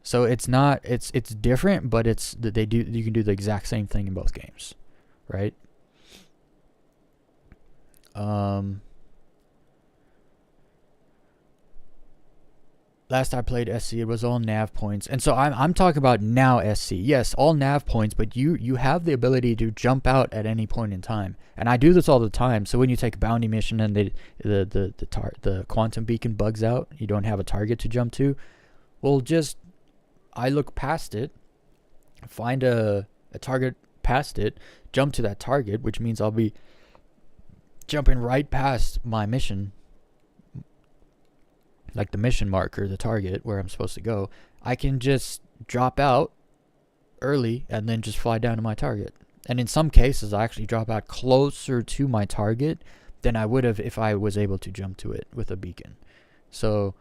So it's not. It's different, but it's they do. You can do the exact same thing in both games, right? Last I played SC, it was all nav points. And so I'm talking about now SC. Yes, all nav points, but you have the ability to jump out at any point in time. And I do this all the time. So when you take a bounty mission and the quantum beacon bugs out, you don't have a target to jump to, well, I look past it, find a target past it, jump to that target, which means I'll be jumping right past my mission, like the mission marker, the target where I'm supposed to go. I can just drop out early and then just fly down to my target. And in some cases, I actually drop out closer to my target than I would have if I was able to jump to it with a beacon. So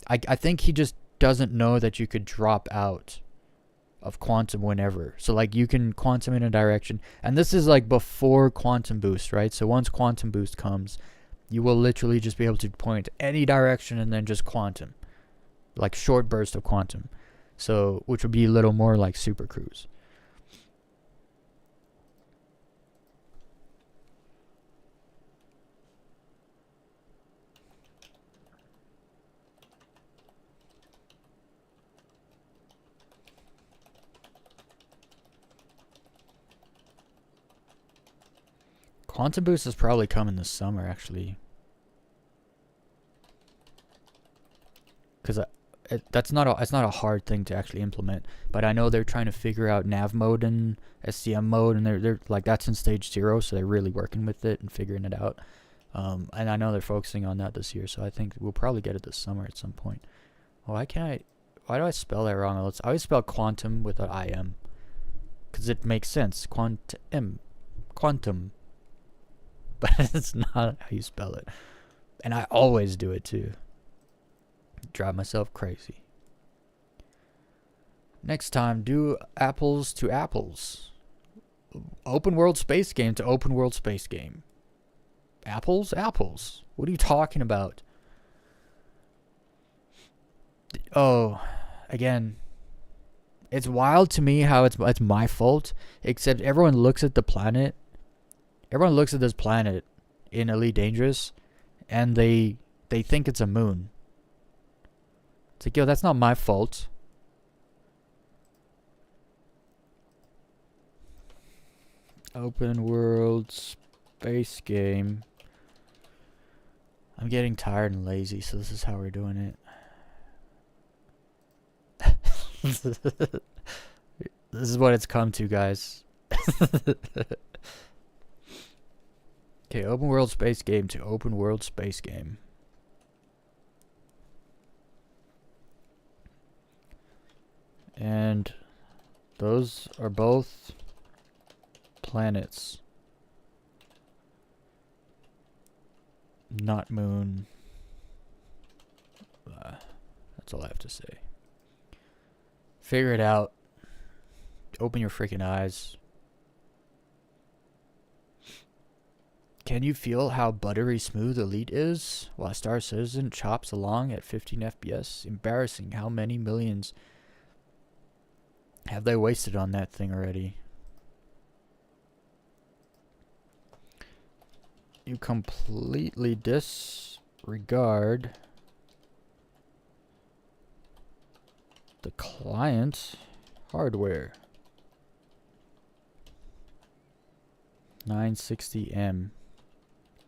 I think he just doesn't know that you could drop out of quantum whenever. So like you can quantum in a direction, and this is like before quantum boost, right? So once quantum boost comes, you will literally just be able to point any direction and then just quantum. Like short burst of quantum. So, which would be a little more like Super Cruise. Quantum boost is probably coming this summer, actually. Because That's not it's not a hard thing to actually implement, but I know they're trying to figure out nav mode and SCM mode, and they're like, that's in stage 0, so they're really working with it and figuring it out. And I know they're focusing on that this year, so I think we'll probably get it this summer at some point. Why do I spell that wrong? I always spell quantum with an IM, because it makes sense. Quantum. But it's not how you spell it. And I always do it too. Drive myself crazy. Next time, do apples to apples. Open world space game to open world space game. Apples? Apples. What are you talking about? Oh, again, it's wild to me how it's my fault, except everyone looks at the planet. Everyone looks at this planet in Elite Dangerous, and they think it's a moon. It's like, yo, that's not my fault. Open world space game. I'm getting tired and lazy, so this is how we're doing it. This is what it's come to, guys. Okay, open world space game to open world space game. And those are both planets. Not moon. That's all I have to say. Figure it out. Open your freaking eyes. Can you feel how buttery smooth Elite is, while Star Citizen chops along at 15 FPS? Embarrassing how many millions have they wasted on that thing already. You completely disregard the client hardware. 960M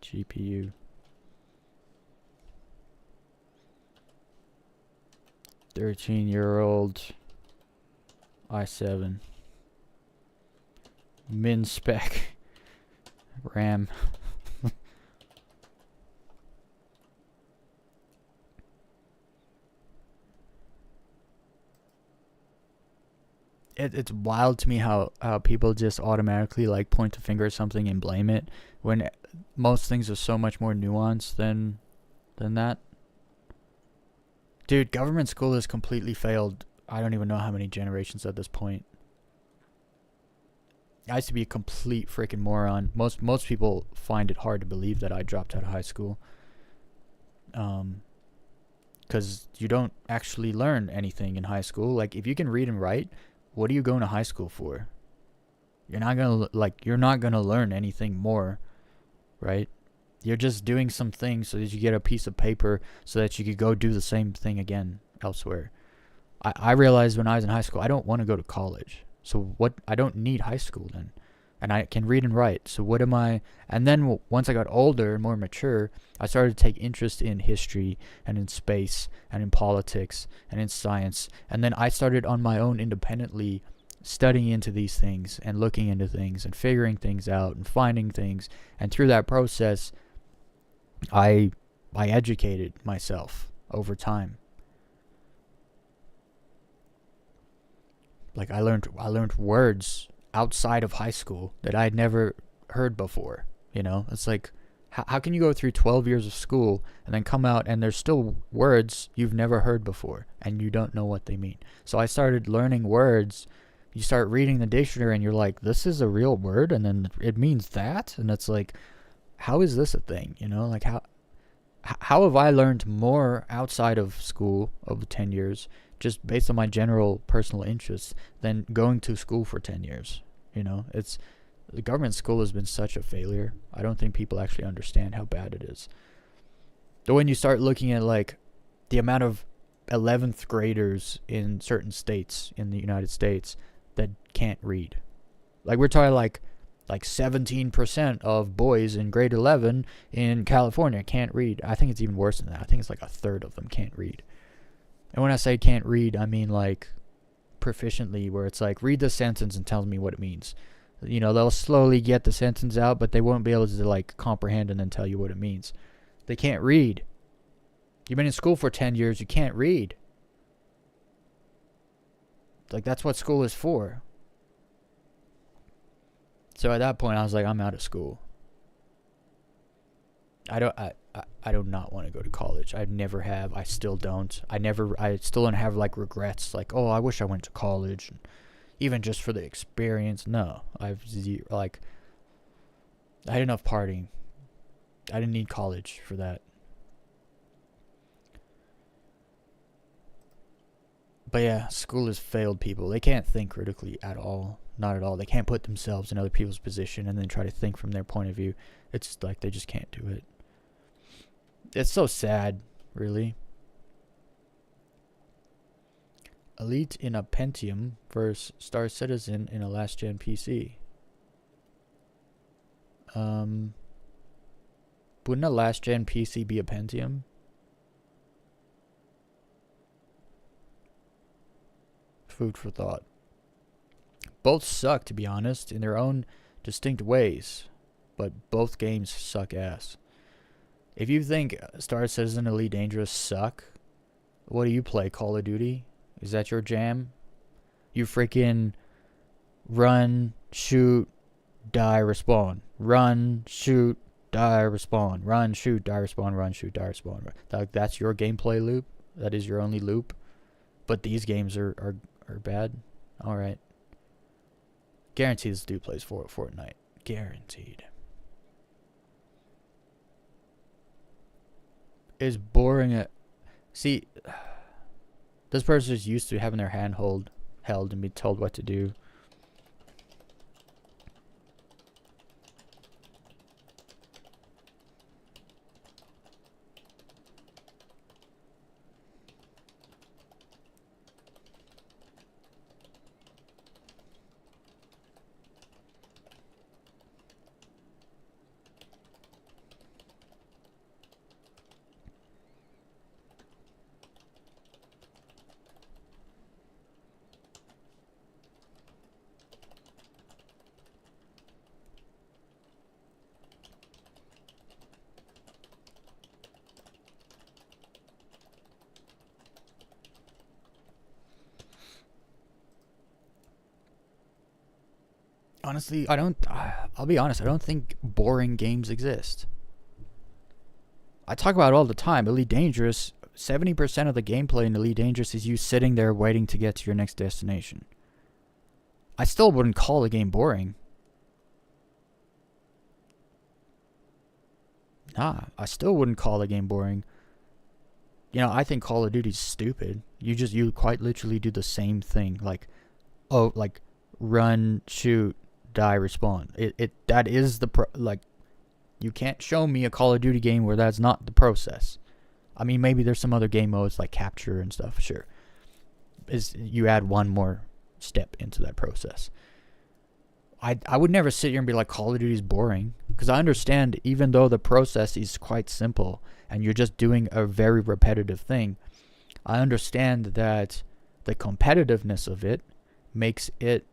GPU. 13-year-old i7 min spec RAM. It's wild to me how people just automatically like point the finger at something and blame it, when most things are so much more nuanced than that. Dude, government school has completely failed. I don't even know how many generations at this point. I used to be a complete freaking moron. Most people find it hard to believe that I dropped out of high school. Because you don't actually learn anything in high school. Like, if you can read and write, what are you going to high school for? You're not gonna learn anything more, right? You're just doing some things so that you get a piece of paper so that you could go do the same thing again elsewhere. I realized when I was in high school, I don't want to go to college. So what? I don't need high school then. And I can read and write. So what am I? And then once I got older and more mature, I started to take interest in history and in space and in politics and in science. And then I started on my own independently studying into these things and looking into things and figuring things out and finding things. And through that process, I educated myself over time. Like, I learned words outside of high school that I'd never heard before. You know, it's like, how can you go through 12 years of school and then come out and there's still words you've never heard before and you don't know what they mean? So I started learning words. You start reading the dictionary and you're like, this is a real word, and then it means that, and it's like, how is this a thing? You know, like, how have I learned more outside of school over 10 years just based on my general personal interests than going to school for 10 years? You know, the government school has been such a failure. I don't think people actually understand how bad it is. But when you start looking at like the amount of 11th graders in certain states in the United States that can't read, like we're talking like 17% of boys in grade 11 in California can't read. I think it's even worse than that. I think it's like a third of them can't read. And when I say can't read, I mean like proficiently, where it's like read the sentence and tell me what it means. You know, they'll slowly get the sentence out, but they won't be able to like comprehend and then tell you what it means. They can't read. You've been in school for 10 years, you can't read. Like, that's what school is for. So at that point, I was like, I'm out of school. I do not want to go to college. I never have. I still don't. I still don't have like regrets. Like, oh, I wish I went to college, even just for the experience. No, I had enough partying. I didn't need college for that. But yeah, school has failed people. They can't think critically at all. Not at all. They can't put themselves in other people's position and then try to think from their point of view. It's like they just can't do it. It's so sad, really. Elite in a Pentium versus Star Citizen in a last gen PC. Wouldn't a last gen PC be a Pentium? Food for thought. Both suck, to be honest, in their own distinct ways, but both games suck ass. If you think Star Citizen Elite Dangerous suck, what do you play? Call of Duty? Is that your jam? You freaking run, shoot, die, respawn. Run, shoot, die, respawn. Run, shoot, die, respawn. Run, shoot, die, respawn. That's your gameplay loop? That is your only loop? But these games are bad? Alright. Guaranteed this dude plays Fortnite. Guaranteed. Is boring. See, this person is used to having their hand held and be told what to do. Honestly, I'll be honest, I don't think boring games exist. I talk about it all the time. Elite Dangerous, 70% of the gameplay in Elite Dangerous is you sitting there waiting to get to your next destination. I still wouldn't call the game boring. Nah, I still wouldn't call the game boring. You know, I think Call of Duty's stupid. You quite literally do the same thing. Like, run, shoot, die, respawn. That is the you can't show me a Call of Duty game where that's not the process. I mean, maybe there's some other game modes like capture and stuff, sure. You add one more step into that process. I would never sit here and be like Call of Duty is boring, because I understand even though the process is quite simple and you're just doing a very repetitive thing, I understand that the competitiveness of it makes it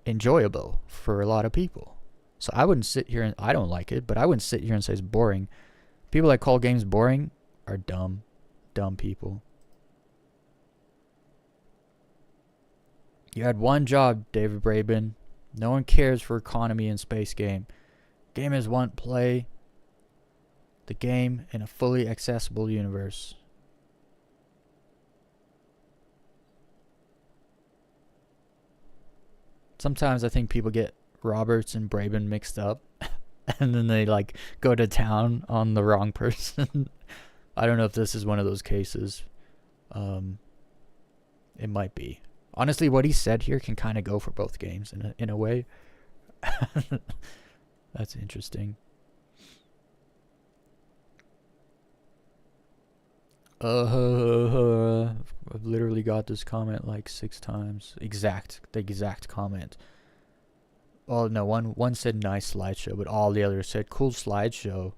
enjoyable for a lot of people. So I wouldn't sit here and I don't like it, but I wouldn't sit here and say it's boring. People that call games boring are dumb people. You had one job, David Braben. No one cares for economy in space game. Game is one, play the game in a fully accessible universe. Sometimes I think people get Roberts and Braben mixed up and then they like go to town on the wrong person. I don't know if this is one of those cases. It might be. Honestly, what he said here can kind of go for both games in a way. That's interesting. I've literally got this comment like 6 times. The exact comment. Well, no, one said nice slideshow, but all the others said cool slideshow.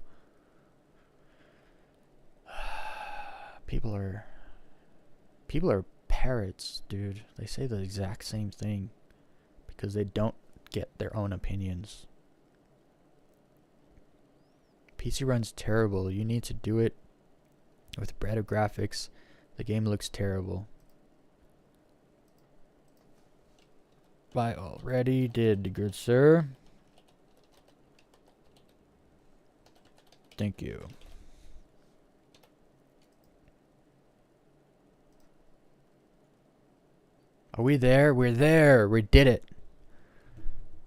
People are People are parrots, dude. They say the exact same thing because they don't get their own opinions. PC runs terrible. You need to do it with better graphics. The game looks terrible. I already did, good sir. Thank you. Are we there? We're there. We did it.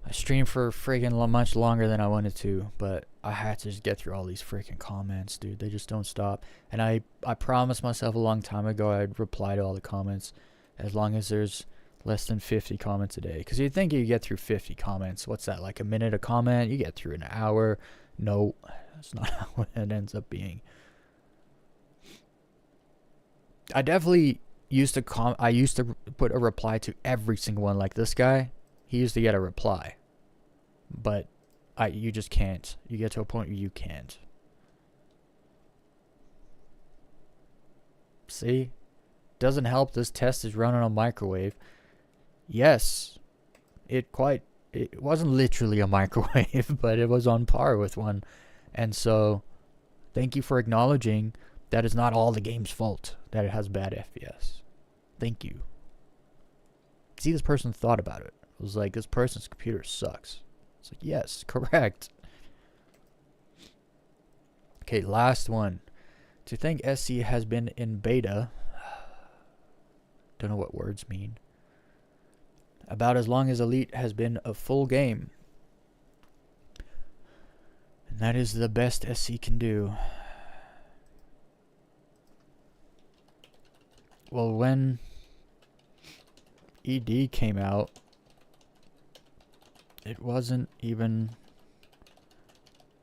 I streamed for friggin' much longer than I wanted to, but I had to just get through all these freaking comments, dude. They just don't stop. And I promised myself a long time ago I'd reply to all the comments as long as there's less than 50 comments a day. Because you'd think you get through 50 comments. What's that, like a minute a comment? You get through an hour. No, that's not how it ends up being. I definitely used to I used to put a reply to every single one. Like this guy, he used to get a reply. But you just can't. You get to a point where you can't. See? Doesn't help this test is running on microwave. Yes. It wasn't literally a microwave, but it was on par with one. And so, thank you for acknowledging that it's not all the game's fault that it has bad FPS. Thank you. See, this person thought about it. It was like, this person's computer sucks. It's like, yes, correct. Okay, last one. Do you think SC has been in beta? Don't know what words mean. About as long as Elite has been a full game. And that is the best SC can do. Well, when ED came out, it wasn't even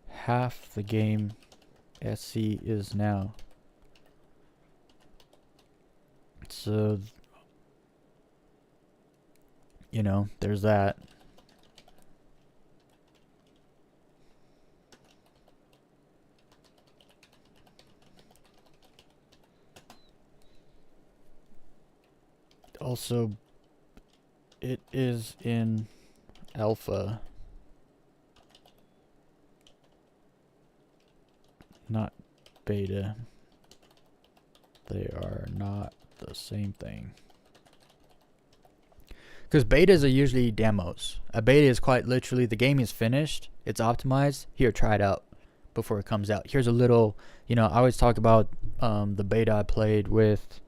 half the game SC is now. So, you know, there's that. Also, it is in alpha, not beta. They are not the same thing. Because betas are usually demos. A beta is quite literally the game is finished, it's optimized, here, try it out before it comes out. Here's a little, you know, I always talk about the beta I played with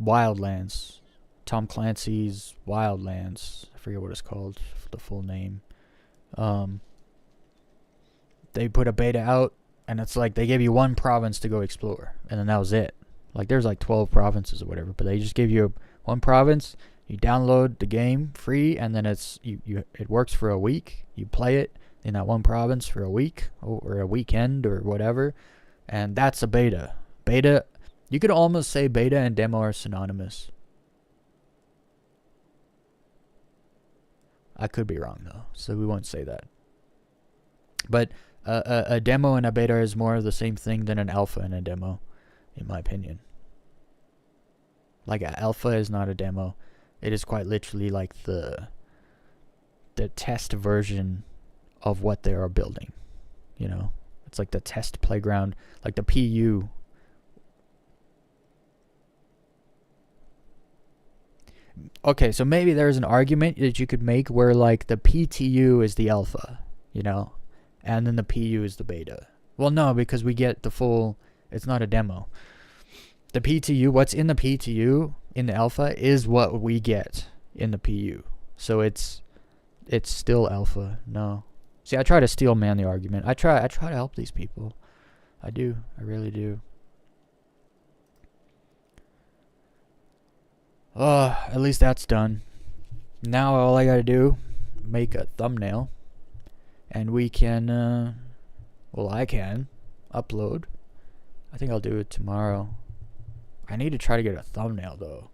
Wildlands. Tom Clancy's Wildlands. I forget what it's called, the full name. They put a beta out, and it's like they gave you one province to go explore, and then that was it. Like there's like 12 provinces or whatever, but they just give you one province. You download the game free, and then it works for a week. You play it in that one province for a week or a weekend or whatever, and that's a beta. Beta, you could almost say beta and demo are synonymous. I could be wrong though, so we won't say that. But a demo and a beta is more of the same thing than an alpha and a demo, in my opinion. Like an alpha is not a demo. It is quite literally like the test version of what they are building. You know, it's like the test playground, like the PU. Okay, so maybe there's an argument that you could make where like the PTU is the alpha, you know, and then the PU is the beta. Well, no, because we get the full, it's not a demo. The PTU, what's in the PTU in the alpha is what we get in the PU. So it's still alpha. No. See, I try to steel man the argument. I try to help these people. I do. I really do. At least that's done. Now all I gotta do, make a thumbnail, and we can, well, I can upload. I think I'll do it tomorrow. I need to try to get a thumbnail though.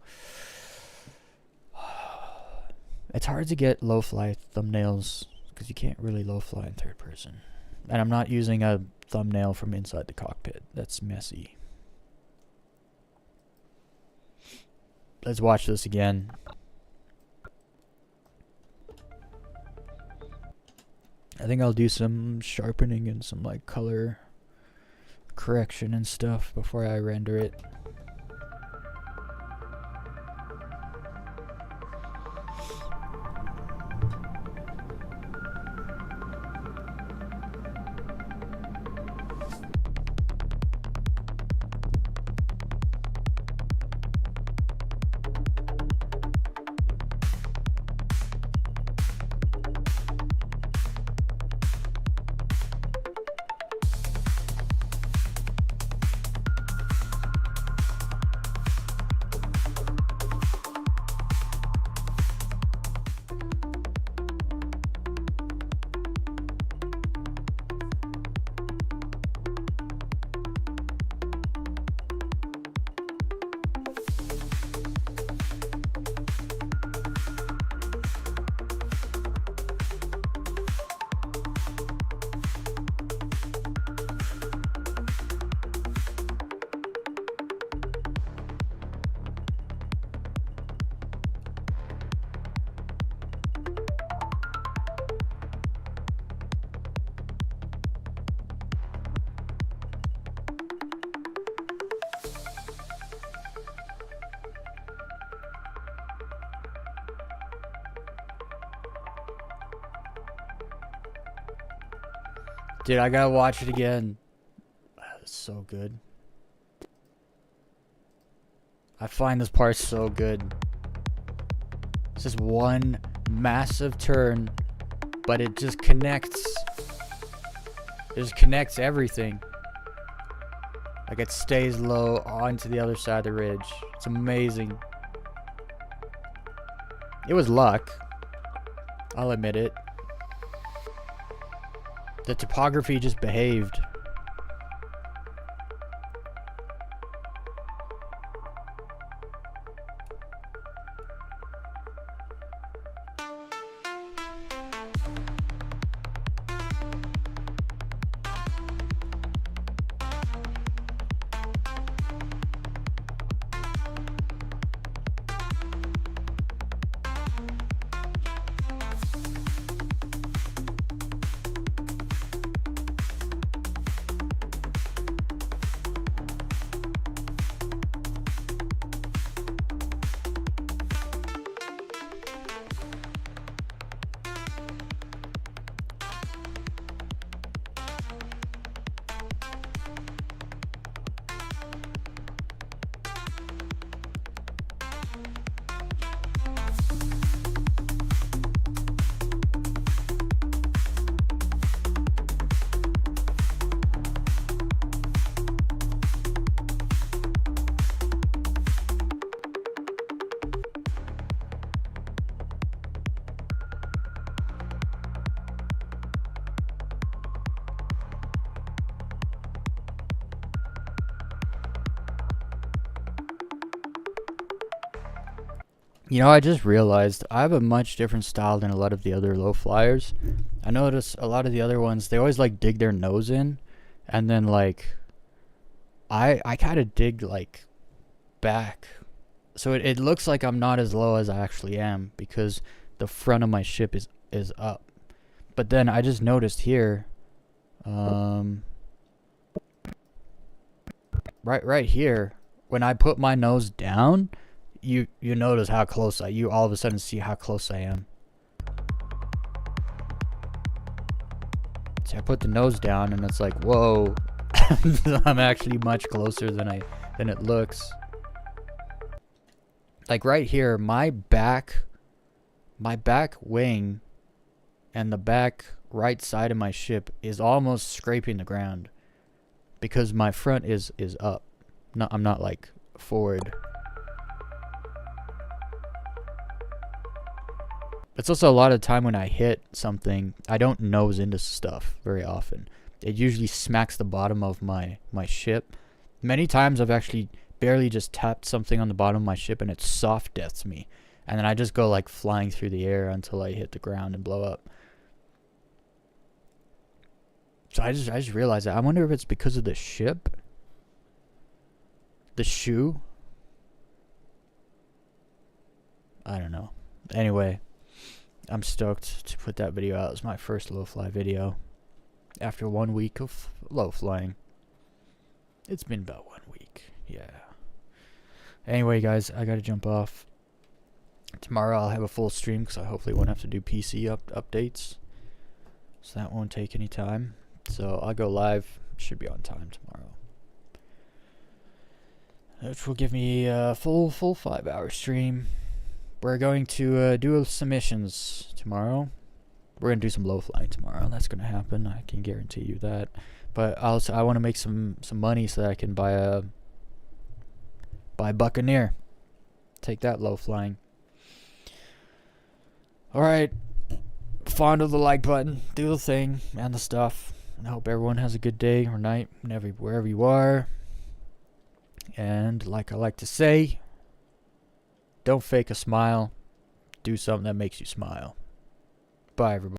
It's hard to get low fly thumbnails because you can't really low fly in third person. And I'm not using a thumbnail from inside the cockpit. That's messy. Let's watch this again. I think I'll do some sharpening and some like color correction and stuff before I render it. Dude, I gotta watch it again. It's so good. I find this part so good. It's just one massive turn, but it just connects. It just connects everything. Like it stays low onto the other side of the ridge. It's amazing. It was luck. I'll admit it. The topography just behaved. You know, I just realized I have a much different style than a lot of the other low flyers. I notice a lot of the other ones, they always like dig their nose in, and then like I kind of dig like back. So it looks like I'm not as low as I actually am because the front of my ship is up. But then I just noticed here right here when I put my nose down, you notice how close you all of a sudden see how close I am. So I put the nose down and it's like, whoa. I'm actually much closer than it looks. Like right here, my back wing and the back right side of my ship is almost scraping the ground because my front is up. No, I'm not like forward. It's also a lot of time when I hit something, I don't nose into stuff very often. It usually smacks the bottom of my ship. Many times I've actually barely just tapped something on the bottom of my ship and it soft deaths me. And then I just go like flying through the air until I hit the ground and blow up. So I just realized that. I wonder if it's because of the ship. The shoe. I don't know. Anyway, I'm stoked to put that video out. It's my first low fly video after 1 week of low flying. It's been about 1 week. Yeah. Anyway, guys, I gotta jump off. Tomorrow I'll have a full stream because I hopefully won't have to do PC updates. So that won't take any time. So I'll go live. Should be on time tomorrow. Which will give me a full 5-hour stream. We're going to do some missions tomorrow. We're going to do some low flying tomorrow. That's going to happen. I can guarantee you that. But also, I want to make some money so that I can buy a Buccaneer. Take that low flying. Alright. Fondle the like button. Do the thing and the stuff. I hope everyone has a good day or night wherever you are. And like I like to say, don't fake a smile. Do something that makes you smile. Bye, everybody.